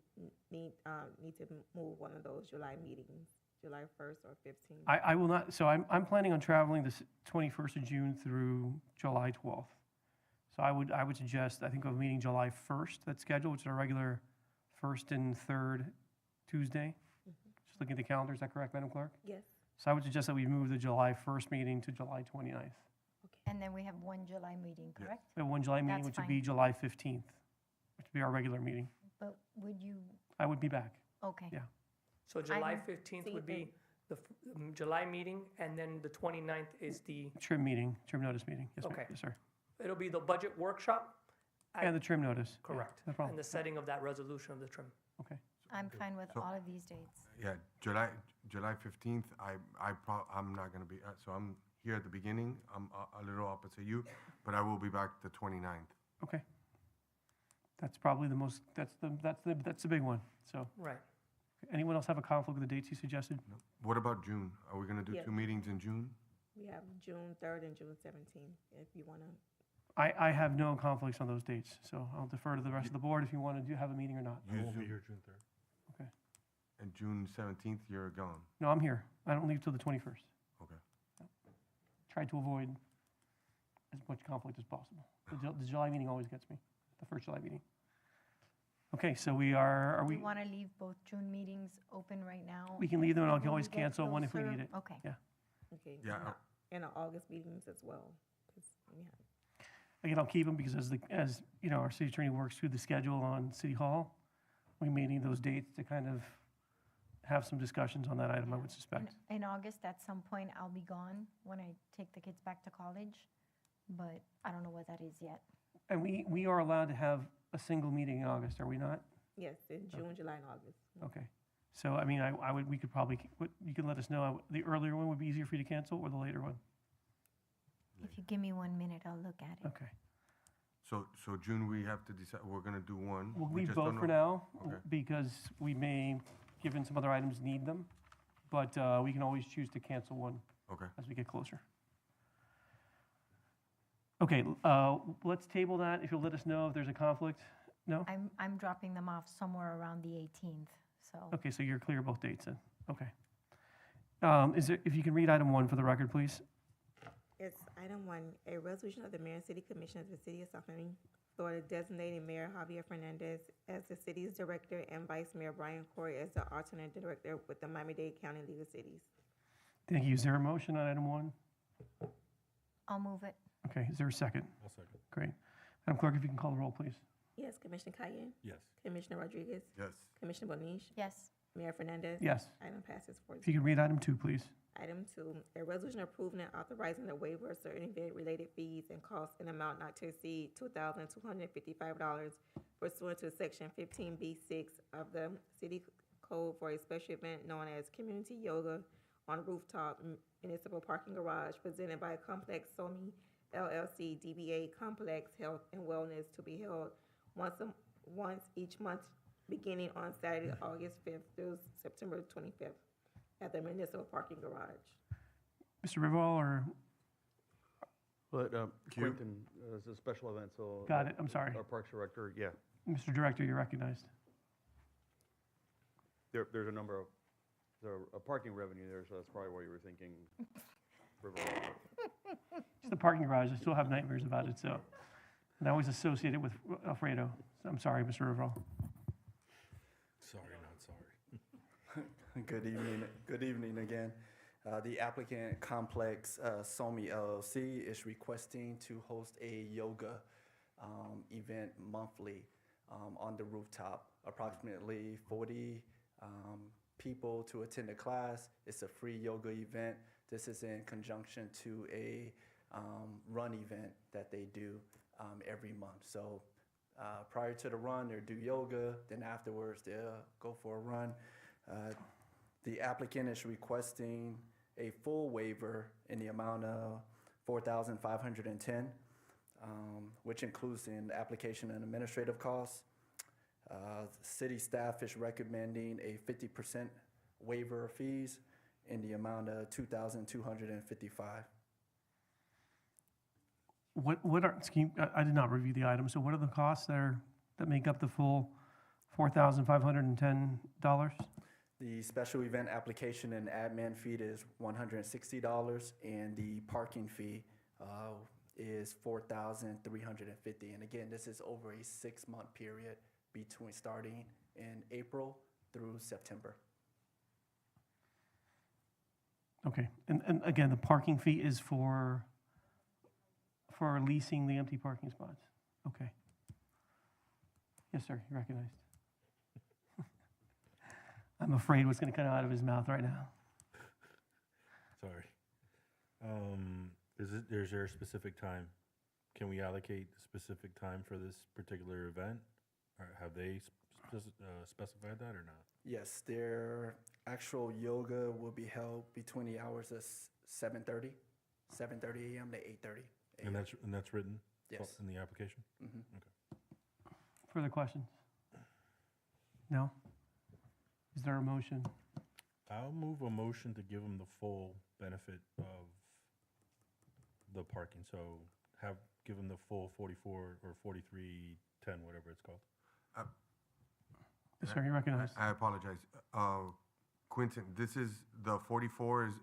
need to move one of those July meetings, July 1st or 15th. I will not, so I'm planning on traveling this 21st of June through July 12th. So I would suggest, I think of a meeting July 1st that's scheduled, which is our regular first and third Tuesday. Just looking at the calendar, is that correct, Madam Clerk? Yes. So I would suggest that we move the July 1st meeting to July 29th. And then we have one July meeting, correct? We have one July meeting, That's which would be fine. July 15th, which would be our regular meeting. But would you, I would be back. okay. Yeah. So July I'm- 15th would be the July meeting, and then the 29th is the, Trim meeting, trim notice meeting. Yes, ma'am. Okay. Yes, sir. it'll be the budget workshop. And the trim notice. Yeah, Correct. No problem. And the setting of that resolution of the trim. Okay. I'm fine with So- all of these dates. Yeah, July 15th, I'm not gonna be, so I'm here at the beginning. I'm a little opposite you, but I will be back the 29th. Okay. That's probably the most, that's the big one. So, Right. anyone else have a conflict with the dates you suggested? What about June? Are we gonna do Yeah. 2 meetings in June? We have June 3rd and June 17th, if you want to. I have no conflicts on those dates, so I'll defer to the rest of the board if you want to do have a meeting or not. I won't be here June 3rd. Okay. And June 17th, you're gone. No, I'm here. I don't leave till the 21st. Okay. Try to avoid as much conflict as possible. The July meeting always gets me, the first July meeting. Okay, so are Do we, you want to leave both June meetings open right now? we can leave them and I When can we always get cancel one if we closer? need it. Okay. Yeah. Okay. Yeah, And the August meetings as well, 'cause we have. Again, I'll keep them because as you know, our city attorney works through the schedule on City Hall, we may need those dates to kind of have some discussions on that item, I would suspect. In August, at some point, I'll be gone when I take the kids back to college, but I don't know what that is yet. And we are allowed to have a single meeting in August, are we not? Yes, in June, July, and August. Okay. So, I mean, we could probably, you can let us know, the earlier one would be easier for you to cancel or the later one? If you give me 1 minute, I'll look at it. Okay. So June, we have to decide, we're gonna do one. We'll We leave just both don't for know- now Okay. because we may, given some other items, need them. But we can always choose to cancel one Okay. as we get closer. Okay, let's table that. If you'll let us know if there's a conflict. No? I'm dropping them off somewhere around the 18th, so. Okay, so you're clear both dates then. Okay. If you can read item 1 for the record, please. It's item 1, a resolution of the Mayor and City Commission of the City of South Miami, Florida, designating Mayor Javier Fernandez as the city's director and Vice Mayor Brian Corey as the alternate director with the Miami-Dade County League of Cities. Thank you. Is there a motion on item 1? I'll move it. Okay, is there a second? I'll second. Great. Madam Clerk, if you can call the roll, please. Yes, Commissioner Cayenne? Yes. Commissioner Rodriguez? Yes. Commissioner Bonish? Yes. Mayor Fernandez? Yes. Item passes 4-0. If you can read item 2, please. Item 2, a resolution approving and authorizing the waiver of certain event-related fees and costs in amount not to exceed $2,255 pursuant to Section 15B6 of the City Code for a special event known as Community Yoga on Rooftop Municipal Parking Garage presented by Complex Somi LLC DBA Complex Health and Wellness to be held once each month beginning on Saturday, August 5th through September 25th. At the municipal parking garage. Mr. Rival or, But Quentin is a special event, so. Got it, I'm sorry. Our Parks Director, yeah. Mr. Director, you're recognized. There's a number of, there's a parking revenue there, so that's probably why you were thinking. It's the parking garage. I still have nightmares about it, so. And I always associate it with Alfredo. So I'm sorry, Mr. Rival. Sorry, not sorry. Good evening again. The applicant Complex Somi LLC is requesting to host a yoga event monthly on the rooftop. Approximately 40 people to attend the class. It's a free yoga event. This is in conjunction to a run event that they do every month. So prior to the run, they'll do yoga. Then afterwards, they'll go for a run. The applicant is requesting a full waiver in the amount of $4,510, which includes an application and administrative costs. City staff is recommending a 50% waiver of fees in the amount of $2,255. What are, I did not review the item, so what are the costs that make up the full $4,510? The special event application and admin fee is $160, and the parking fee is $4,350. And again, this is over a 6-month period between starting in April through September. Okay, and again, the parking fee is for leasing the empty parking spots? Okay. Yes, sir, you're recognized. I'm afraid what's going to come out of his mouth right now. Sorry. Is there a specific time? Can we allocate a specific time for this particular event? Or have they specified that or not? Yes, their actual yoga will be held between the hours of 7:30 a.m. to 8:30 a.m. And that's written? Yes. In the application? Mhm. Okay. Further questions? No? Is there a motion? I'll move a motion to give them the full benefit of the parking. So give them the full 44 or 4310, whatever it's called. Yes, sir, you're recognized. I apologize. Quentin, this is the 44 is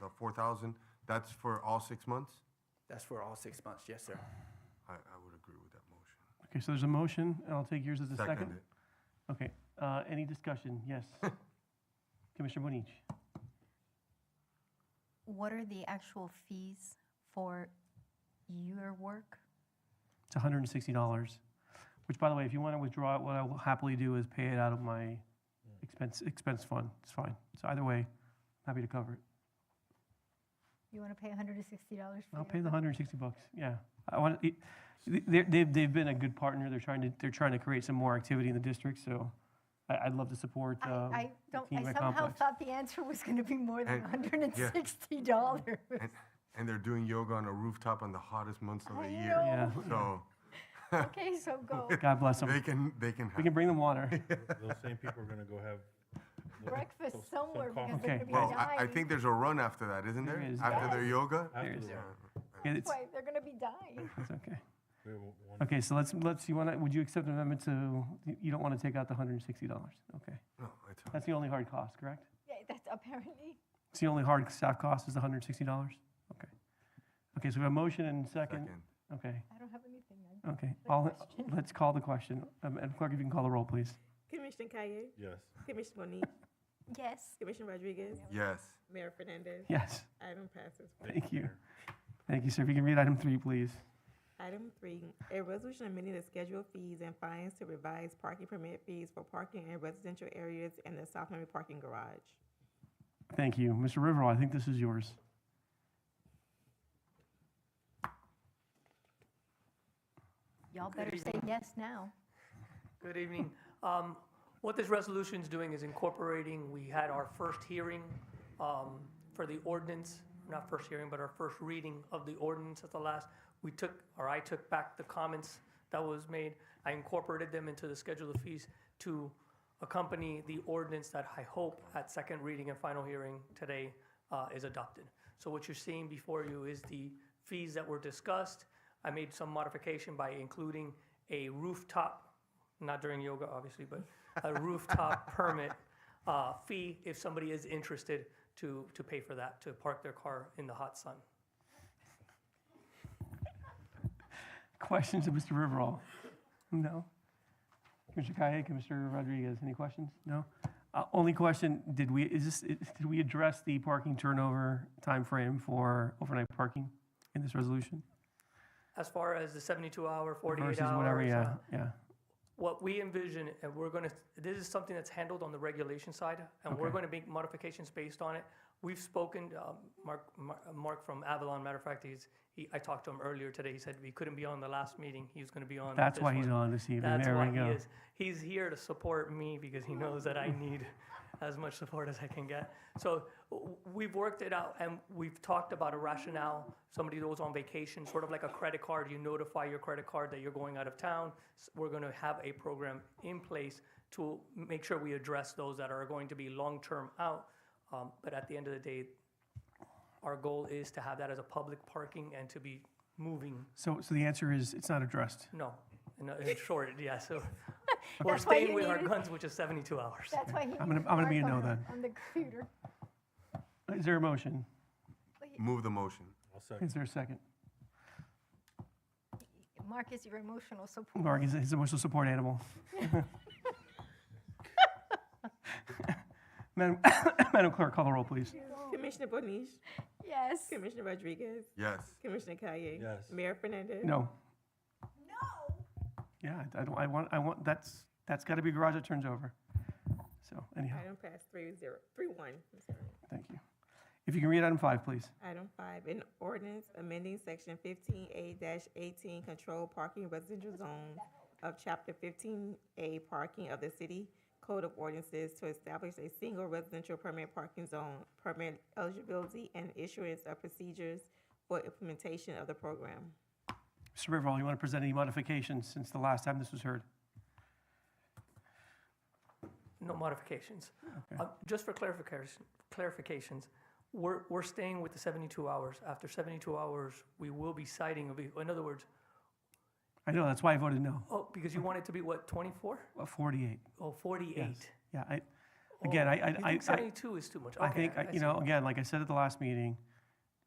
the 4,000. That's for all 6 months? That's for all 6 months, yes, sir. I would agree with that motion. Okay, so there's a motion, and I'll take yours as a second. Second it. Okay, any discussion? Yes. Commissioner Bonich. What are the actual fees for your work? It's $160, which, by the way, if you want to withdraw it, what I will happily do is pay it out of my expense fund. It's fine. So either way, happy to cover it. You want to pay $160 for I'll your pay the work? $160. Yeah, I want. They've been a good partner. They're trying to create some more activity in the district. So I'd love to support. I team at somehow Complex. thought the answer was going to be more than And- yeah. $160. And they're doing yoga on a rooftop on the hottest months of the I year. know. Yeah. So Okay, so go. God bless them. they can We have. can bring them water. Those same people are going to go have Breakfast some somewhere because coffee. they're Okay. going to be Well, dying. I think there's a run after that, isn't there? There is. After their Yes. yoga? After There's- the- Yeah, That's it's, why they're going to be dying. it's okay. we have one- Okay, so would you accept an amendment to, you don't want to take out the $160? Okay. No, it's That's the only hard cost, correct? Yeah, that's apparently. It's the only hard staff cost is the $160? Okay. Okay, so we have a motion and second. second. Okay, I don't have anything. okay. The question. Let's call the question. Madam Clerk, if you can call the roll, please. Commissioner Kaye, Yes. Commissioner Bonich, Yes. Commissioner Rodriguez, Yes. Mayor Fernandez. Yes, Item passes. thank you. Thank you, sir. If you can read item 3, please. Item 3, a resolution amending the schedule of fees and fines to revise parking permit fees for parking in residential areas and the South Miami parking garage. Thank you. Mr. Riverall, I think this is yours. Y'all Good better say evening. yes now. Good evening. What this resolution is doing is incorporating, we had our first hearing for the ordinance, not first hearing, but our first reading of the ordinance at the last. I took back the comments that was made. I incorporated them into the schedule of fees to accompany the ordinance that I hope at second reading and final hearing today is adopted. So what you're seeing before you is the fees that were discussed. I made some modification by including a rooftop, not during yoga, obviously, but a rooftop permit fee if somebody is interested to pay for that, to park their car in the hot sun. Questions of Mr. Riverall? No? Commissioner Kaye, Commissioner Rodriguez, any questions? No? Only question, did we address the parking turnover timeframe for overnight parking in this resolution? As far as the 72-hour, 48 Versus hours. whatever, yeah. What we envision, and this is something that's handled on the regulation side, and we're Okay. going to make modifications based on it. We've spoken, Mark from Avalon, matter of fact, I talked to him earlier today. He said he couldn't be on the last meeting. He was going to be on That's this why he's one. on this evening. That's There why we go. he is. He's here to support me because he knows that I need as much support as I can get. So we've worked it out, and we've talked about a rationale. Somebody goes on vacation, sort of like a credit card. You notify your credit card that you're going out of town. We're going to have a program in place to make sure we address those that are going to be long-term out. But at the end of the day, our goal is to have that as a public parking and to be moving. So the answer is, it's not addressed. No, in short, yeah, so we're That's why staying you with our needed- guns, which is 72 hours. That's why he I'm gonna needed be a Mark no on the- then. On the computer. Is there a motion? Move the motion. I'll second. Is there a second? Mark is your emotional support. Mark is his emotional support animal. Madam Clerk, call the roll, please. Commissioner Bonish, Yes. Commissioner Rodriguez, Yes. Commissioner Kaye. Yes. Mayor Fernandez. No. Yeah, I want, that's got to be a garage that turns over. So anyhow, Item passed 3-1, I'm sorry. thank you. If you can read item 5, please. Item 5, an ordinance amending section 15A-18 controlled parking residential zone of chapter 15A parking of the city code of ordinances to establish a single residential permanent parking zone, permit eligibility and issuance of procedures for implementation of the program. Mr. Riverall, you want to present any modifications since the last time this was heard? No modifications. Okay. Just for clarifications, we're staying with the 72 hours. After 72 hours, we will be citing a vehicle. In other words, I know, that's why I voted no. because you want it to be what, 24? 48. Oh, 48. Yes. Yeah, Oh, again, you think 72 is too much? I Okay, think, I you see. know, again, like I said at the last meeting,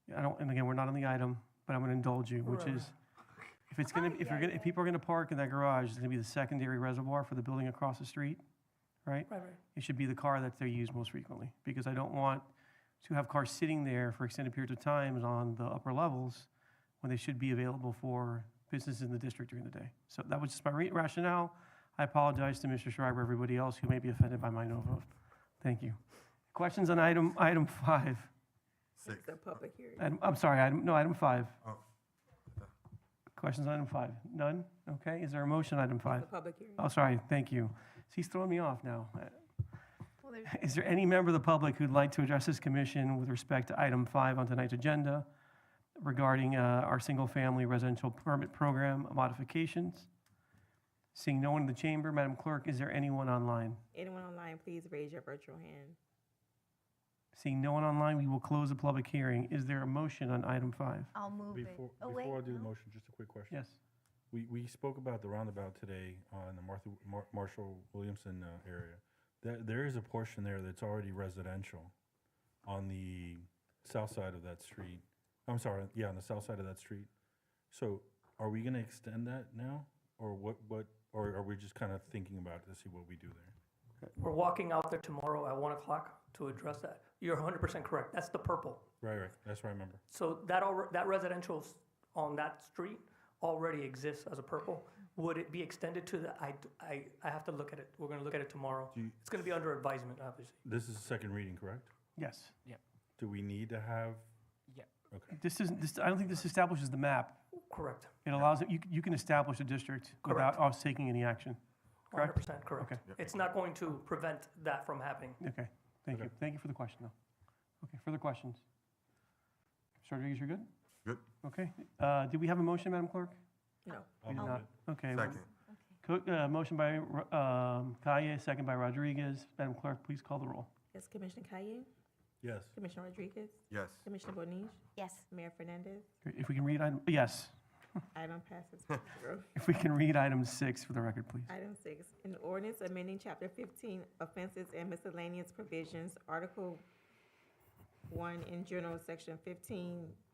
and again, we're not on the item, but I'm going to indulge you, which Right. is, if people are going to park in that garage, it's going to be the secondary reservoir for the building across the street, right? Right. It should be the car that they use most frequently, because I don't want to have cars sitting there for extended periods of time on the upper levels when they should be available for businesses in the district during the day. So that was just my rationale. I apologize to Mr. Schreiber, everybody else who may be offended by my no vote. Thank you. Questions on item 5? It's a public hearing. I'm sorry, item 5. Oh. Questions on item 5? None? Okay, is there a motion on item 5? It's a public hearing. Oh, sorry, thank you. He's throwing me off now. Well, there's- Is there any member of the public who'd like to address this commission with respect to item 5 on tonight's agenda regarding our single-family residential permit program modifications? Seeing no one in the chamber, Madam Clerk, is there anyone online? Anyone online, please raise your virtual hand. Seeing no one online, we will close the public hearing. Is there a motion on item 5? I'll move it. Oh, wait, Before I do the no. motion, just a quick question. Yes. We spoke about the roundabout today in the Marshall Williamson area. There is a portion there that's already residential on the south side of that street. I'm sorry, yeah, on the south side of that street. So are we going to extend that now? Or or are we just kind of thinking about it to see what we do there? We're walking out there tomorrow at 1 o'clock to address that. You're 100% correct. That's the purple. Right, that's what I remember. So that residential on that street already exists as a purple. Would it be extended to the, I have to look at it. We're going to look at it tomorrow. It's going to be under advisement, obviously. This is a second reading, correct? Yes. Do we need to have? Yeah. Okay. I don't think this establishes the map. Correct. It allows, you can establish a district without Correct. us taking any action. Correct? 100% correct. Okay. It's not going to prevent that from happening. Okay, thank you. Thank you for the question, though. Okay, further questions? Mr. Rodriguez, you're good? Good. Okay. Did we have a motion, Madam Clerk? No. We did I'll not. move Okay. Second. Motion by Kaye, second by Rodriguez. Madam Clerk, please call the roll. Yes, Commissioner Kaye, Yes. Commissioner Rodriguez, Yes. Commissioner Bonish, Yes. Mayor Fernandez. Great. If we can read item, yes. Item passes 5-0. If we can read item 6 for the record, please. Item 6, an ordinance amending Chapter 15 offenses and miscellaneous provisions, Article 1 in general, Section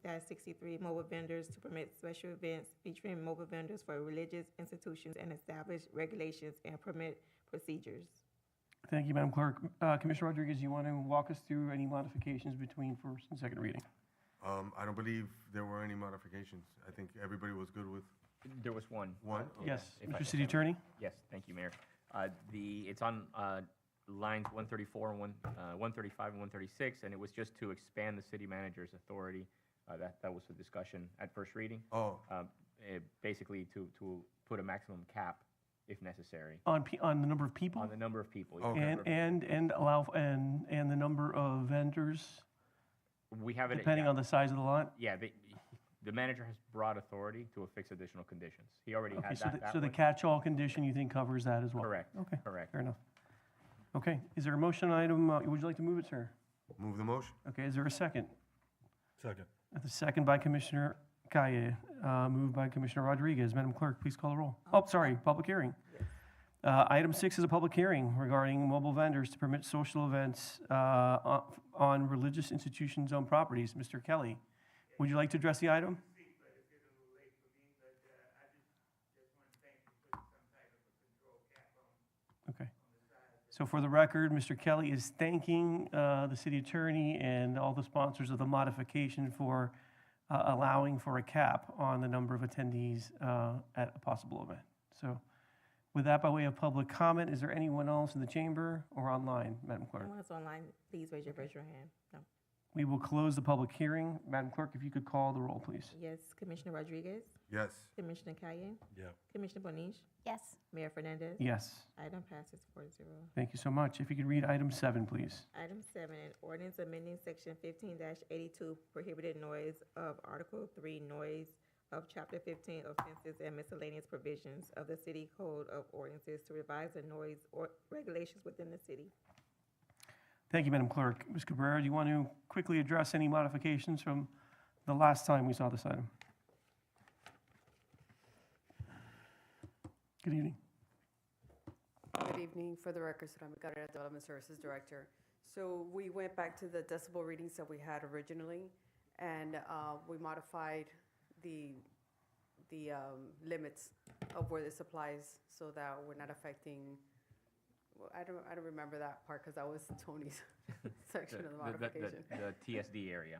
15-63, mobile vendors to permit special events featuring mobile vendors for religious institutions and establish regulations and permit procedures. Thank you, Madam Clerk. Commissioner Rodriguez, you want to walk us through any modifications between first and second reading? I don't believe there were any modifications. I think everybody was good with There was one. one. Yes, If I- Mr. City Attorney? Yes, thank you, Mayor. It's on lines 134 and 135 and 136, and it was just to expand the city manager's authority. That was the discussion at first reading. Oh. Basically to put a maximum cap if necessary. On the number of people? On the number of people. Okay. And allow, and the number of vendors, We have it. depending yeah. on the size of the lot? Yeah, the manager has broad authority to affix additional conditions. He already Okay, had so that so the one. catch-all condition you think covers that as well? Correct, Okay, correct. fair enough. Okay, is there a motion item, would you like to move it, sir? Move the motion. Okay, is there a second? Second. The second by Commissioner Kaye, moved by Commissioner Rodriguez. Madam Clerk, please call the roll. Oh, sorry, public hearing. Item 6 is a public hearing regarding mobile vendors to permit social events on religious institution-owned properties. Mr. Kelly, would you like to address the item? Okay. So for the record, Mr. Kelly is thanking the city attorney and all the sponsors of the modification for allowing for a cap on the number of attendees at a possible event. So with that, by way of public comment, is there anyone else in the chamber or online, Madam Clerk? Anyone that's online, please raise your hand. No. We will close the public hearing. Madam Clerk, if you could call the roll, please. Yes, Commissioner Rodriguez, Yes. Commissioner Kaye, Yeah. Commissioner Bonish, Yes. Mayor Fernandez. Yes, Item passes 4-0. thank you so much. If you could read item 7, please. Item 7, an ordinance amending section 15-82 prohibited noise of Article 3 noise of Chapter 15 offenses and miscellaneous provisions of the City Code of Ordinances to revise the noise or regulations within the city. Thank you, Madam Clerk. Ms. Cabrera, do you want to quickly address any modifications from the last time we saw this item? Good evening. Good evening. For the record, I'm the Carrera Development Services Director. So we went back to the decibel readings that we had originally, and we modified the limits of where this applies so that we're not affecting, well, I don't remember that part because that was Tony's section of the modification. The TSD area,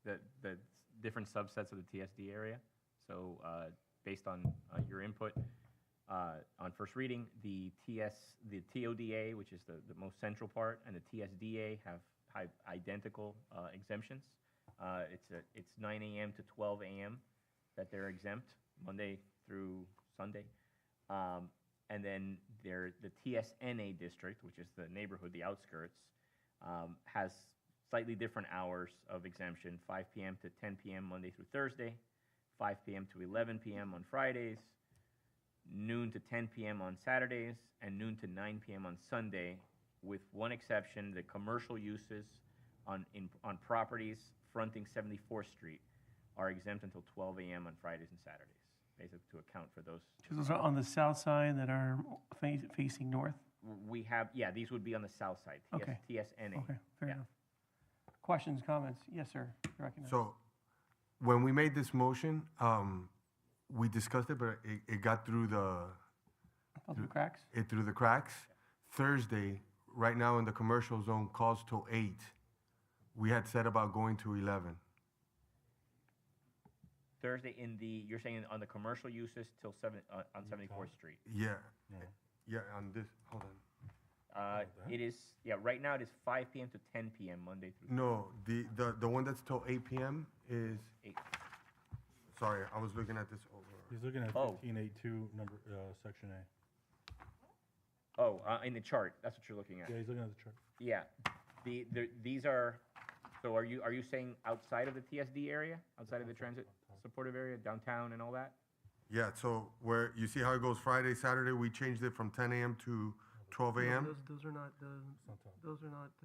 the different subsets of the TSD area. So based on your input on first reading, the TODA, which is the most central part, and the TSDA have identical exemptions. It's 9 a.m. to 12 a.m. that they're exempt, Monday through Sunday. And then the TSNA district, which is the neighborhood, the outskirts, has slightly different hours of exemption, 5 p.m. to 10 p.m. Monday through Thursday, 5 p.m. to 11 p.m. on Fridays, noon to 10 p.m. on Saturdays, and noon to 9 p.m. on Sunday, with one exception: the commercial uses on properties fronting 74th Street are exempt until 12 a.m. on Fridays and Saturdays, basically to account for those. So those are on the south side that are facing north? We have, yeah, these would be on the south side, Okay. TSNA. Okay, fair Yeah. enough. Questions, comments? Yes, sir. You're recognized. So when we made this motion, we discussed it, but it got through the Fell through the cracks? It through the cracks. Thursday, right now in the commercial zone, calls till 8. We had said about going to 11. Thursday you're saying on the commercial uses till on 74th Street? Yeah. Yeah, on this, hold on. It is, right now it is 5 p.m. to 10 p.m. Monday through. No, the one that's till 8 p.m. is, 8. sorry, I was looking at this over. He's looking at Oh. 1582, number, section A. Oh, in the chart, that's what you're looking at. Yeah, he's looking at the chart. Yeah, these are, so are you saying outside of the TSD area, outside of the transit supportive area, downtown and all that? Yeah, so where, you see how it goes Friday, Saturday, we changed it from 10 a.m. to 12 a.m.? Those are not the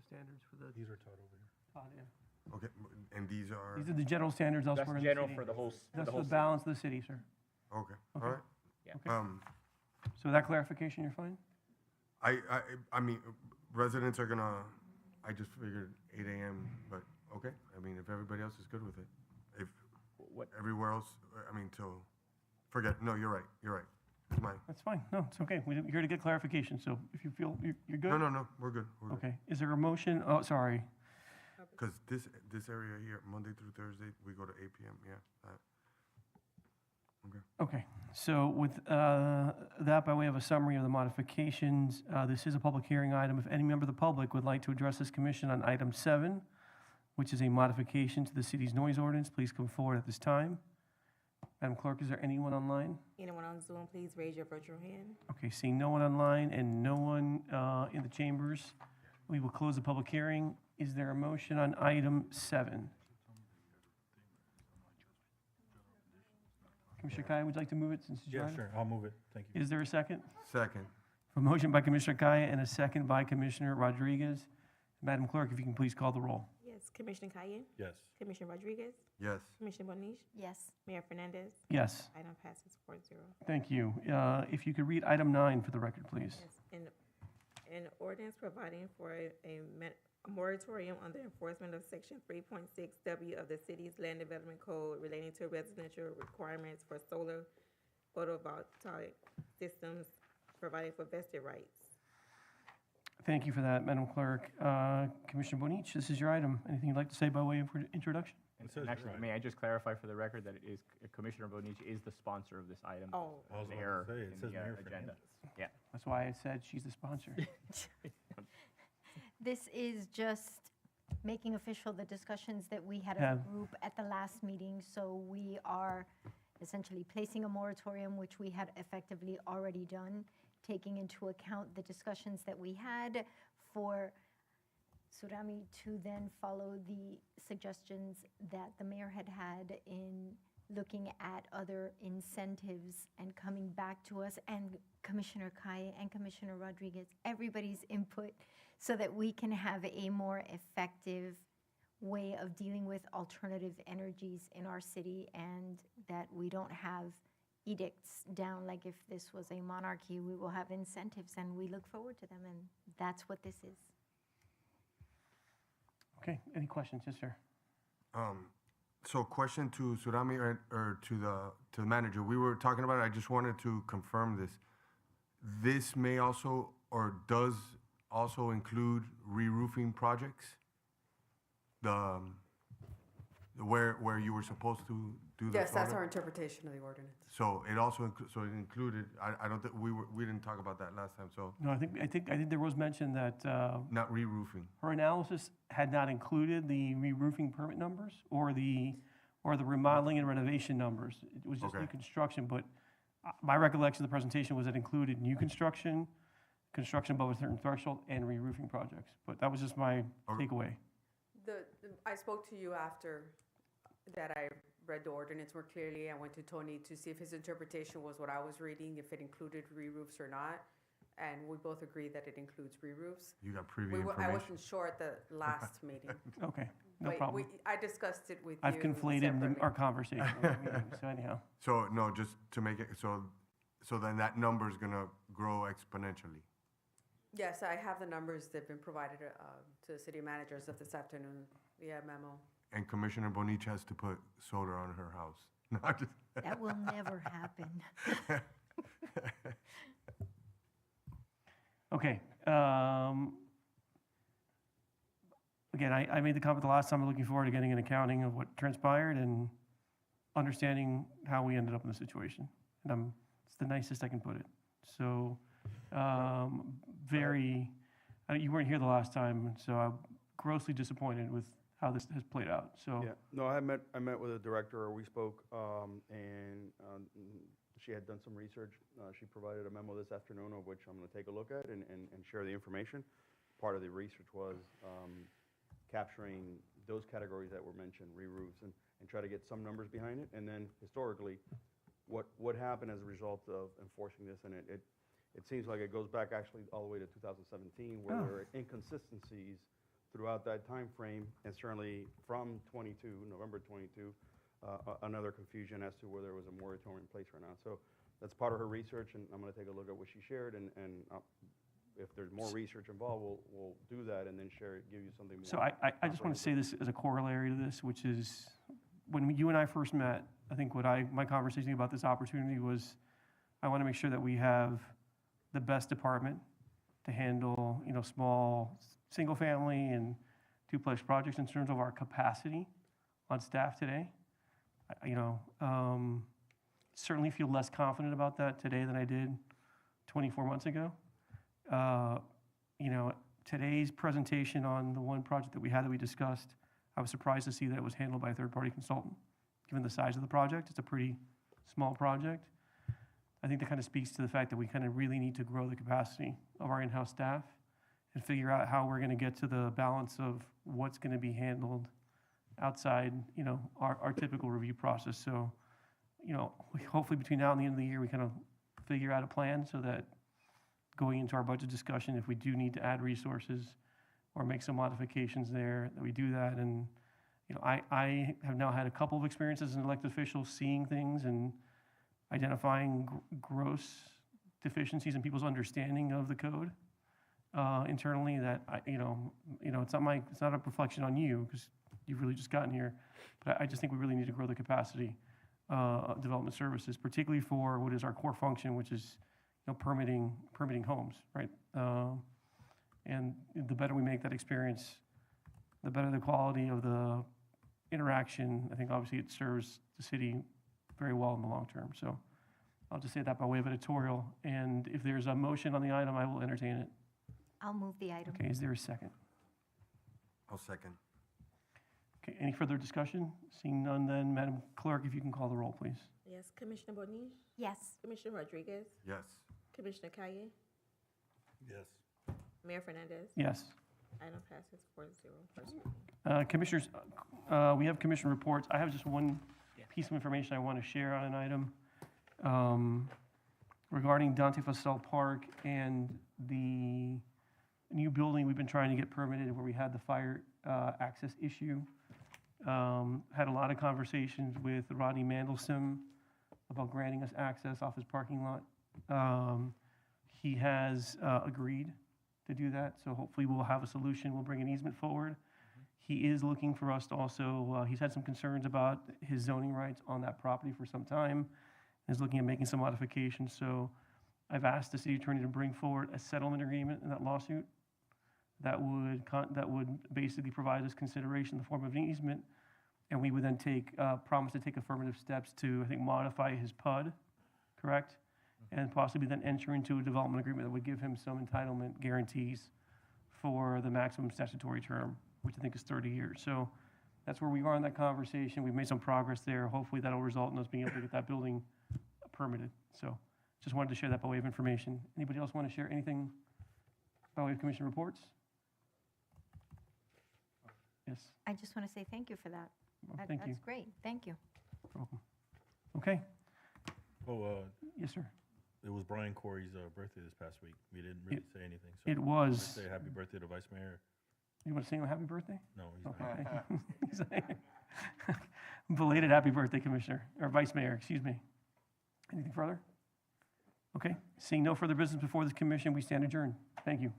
standards for the. These are taught over here. Yeah. Okay, and these are, These are the general standards elsewhere in the That's general city. for the whole, That's the the whole. balance of the city, sir. okay, all Okay. right. Yeah. Okay. So that clarification, you're fine? I mean, residents are gonna, I just figured 8 a.m., but, okay. I mean, if everybody else is good with it. If What? everywhere else, I mean, forget, no, you're right. It's mine. That's fine. No, it's okay. We're here to get clarification, so if you feel you're good? No, we're good. Okay. Is there a motion? Oh, sorry. Because this area here, Monday through Thursday, we go to 8 p.m., yeah. Okay, so with that, by way of a summary of the modifications, this is a public hearing item. If any member of the public would like to address this commission on item 7, which is a modification to the city's noise ordinance, please come forward at this time. Madam Clerk, is there anyone online? Anyone on Zoom, please raise your virtual hand. Okay, seeing no one online and no one in the chambers, we will close the public hearing. Is there a motion on item 7? Commissioner Kaya, would you like to move it since it's your Yeah, item? sure, I'll move it, thank you. Is there a second? Second. A motion by Commissioner Kaya and a second by Commissioner Rodriguez. Madam Clerk, if you can please call the roll. Yes, Commissioner Kaye? Yes. Commissioner Rodriguez? Yes. Commissioner Bonish? Yes. Mayor Fernandez? Yes, Item passes 4-0. thank you. If you could read item 9 for the record, please. Yes, an ordinance providing for a moratorium on the enforcement of Section 3.6W of the city's land development code relating to residential requirements for solar photovoltaic systems, providing for vested rights. Thank you for that, Madam Clerk. Commissioner Bonich, this is your item. Anything you'd like to say by way of introduction? It says And it actually, right. may I just clarify for the record that it is, Commissioner Bonici is the sponsor of this item? Oh. I was An about to error say, it in says the Mayor agenda. Fernandez. Yeah. That's why I said she's the sponsor. This is just making official the discussions that we had as Yeah. a group at the last meeting. So we are essentially placing a moratorium, which we had effectively already done, taking into account the discussions that we had for Surami to then follow the suggestions that the mayor had had in looking at other incentives and coming back to us, and Commissioner Kaya and Commissioner Rodriguez, everybody's input, so that we can have a more effective way of dealing with alternative energies in our city, and that we don't have edicts down like if this was a monarchy. We will have incentives, and we look forward to them, and that's what this is. Okay, any questions? Yes, sir. So question to Surami or to the manager. We were talking about it, I just wanted to confirm this. This may also, or does also include re-roofing projects? Where you were supposed to do the Yes, that's photo? our interpretation of the ordinance. So it also, so it included, I don't think, we didn't talk about that last time, so No, I think there was mention that not re-roofing. her analysis had not included the re-roofing permit numbers or the remodeling and renovation numbers. It was just new Okay. construction, but my recollection of the presentation was it included new construction, construction above a certain threshold, and re-roofing projects. But that was just my takeaway. I spoke to you after that I read the ordinance more clearly. I went to Tony to see if his interpretation was what I was reading, if it included re-roofs or not. And we both agreed that it includes re-roofs. You got preview I information. wasn't sure at the last meeting. Okay, no But problem. I discussed it with you I've conflated separately. our conversation. So anyhow, So, no, just to make it, so then that number's gonna grow exponentially. Yes, I have the numbers that have been provided to the city managers of this afternoon via memo. And Commissioner Bonich has to put solar on her house. No, I'm just. That will never happen. okay. Again, I made the comment the last time. I'm looking forward to getting an accounting of what transpired and understanding how we ended up in the situation. And it's the nicest I can put it. So, you weren't here the last time, so I'm grossly disappointed with how this has played out. So, Yeah, no, I met with the director, or we spoke, and she had done some research. She provided a memo this afternoon, of which I'm going to take a look at and share the information. Part of the research was capturing those categories that were mentioned, re-roofs, and try to get some numbers behind it. And then historically, what happened as a result of enforcing this, and it seems like it goes back actually all the way to 2017, where there were inconsistencies throughout that time frame, and certainly from November 22, another confusion as to whether there was a moratorium in place or not. So that's part of her research, and I'm going to take a look at what she shared, and if there's more research involved, we'll do that and then share it, give you something more. so I just want to say this as a corollary to this, which is when you and I first met, I think my conversation about this opportunity was I want to make sure that we have the best department to handle, small single-family and duplex projects in terms of our capacity on staff today. certainly feel less confident about that today than I did 24 months ago. You know, today's presentation on the one project that we discussed, I was surprised to see that it was handled by a third-party consultant. Given the size of the project, it's a pretty small project. I think that kind of speaks to the fact that we kind of really need to grow the capacity of our in-house staff and figure out how we're going to get to the balance of what's going to be handled outside, you know, our typical review process. So, you know, hopefully between now and the end of the year, we kind of figure out a plan so that going into our budget discussion, if we do need to add resources or make some modifications there, that we do that. And, you know, I have now had a couple of experiences as an elected official seeing things and identifying gross deficiencies in people's understanding of the code internally that, you know, it's not a reflection on you because you've really just gotten here, but I just think we really need to grow the capacity of development services, particularly for what is our core function, which is, you know, permitting homes, right? And the better we make that experience, the better the quality of the interaction. I think obviously it serves the city very well in the long term. So I'll just say that by way of editorial. And if there's a motion on the item, I will entertain it. I'll move the item. Okay, is there a second? I'll second. Okay, any further discussion? Seeing none, then, Madam Clerk, if you can call the roll, please. Yes, Commissioner Bonich? Yes. Commissioner Rodriguez? Yes. Commissioner Kaye? Yes. Mayor Fernandez? Yes. Item passes 4-0. First reading. Commissioners, we have commission reports. I have just one piece of information I want to share on an item regarding Dante Fasel Park and the new building we've been trying to get permitted where we had the fire access issue. Had a lot of conversations with Rodney Mandelson about granting us access off his parking lot. He has agreed to do that, so hopefully we'll have a solution. We'll bring an easement forward. He is looking for us to also, he's had some concerns about his zoning rights on that property for some time, and is looking at making some modifications. So I've asked the city attorney to bring forward a settlement agreement in that lawsuit that would basically provide us consideration in the form of an easement, and we would then promise to take affirmative steps to, I think, modify his PUD, correct? And possibly then enter into a development agreement that would give him some entitlement guarantees for the maximum statutory term, which I think is 30 years. So that's where we are in that conversation. We've made some progress there. Hopefully that'll result in us being able to get that building permitted. So just wanted to share that by way of information. Anybody else want to share anything by way of commission reports? Yes. I just want to say thank you for that. Well, thank you. That's great. Thank you. You're welcome. Okay. Oh, Yes, sir. it was Brian Corey's birthday this past week. We didn't really say anything. So It I'd was. Say happy birthday to Vice Mayor. You want to sing him a happy birthday? No, he's Okay. Belated happy birthday, Commissioner, or Vice Mayor, excuse me. Anything further? Okay. Seeing no further business before this commission, we stand adjourned. Thank you.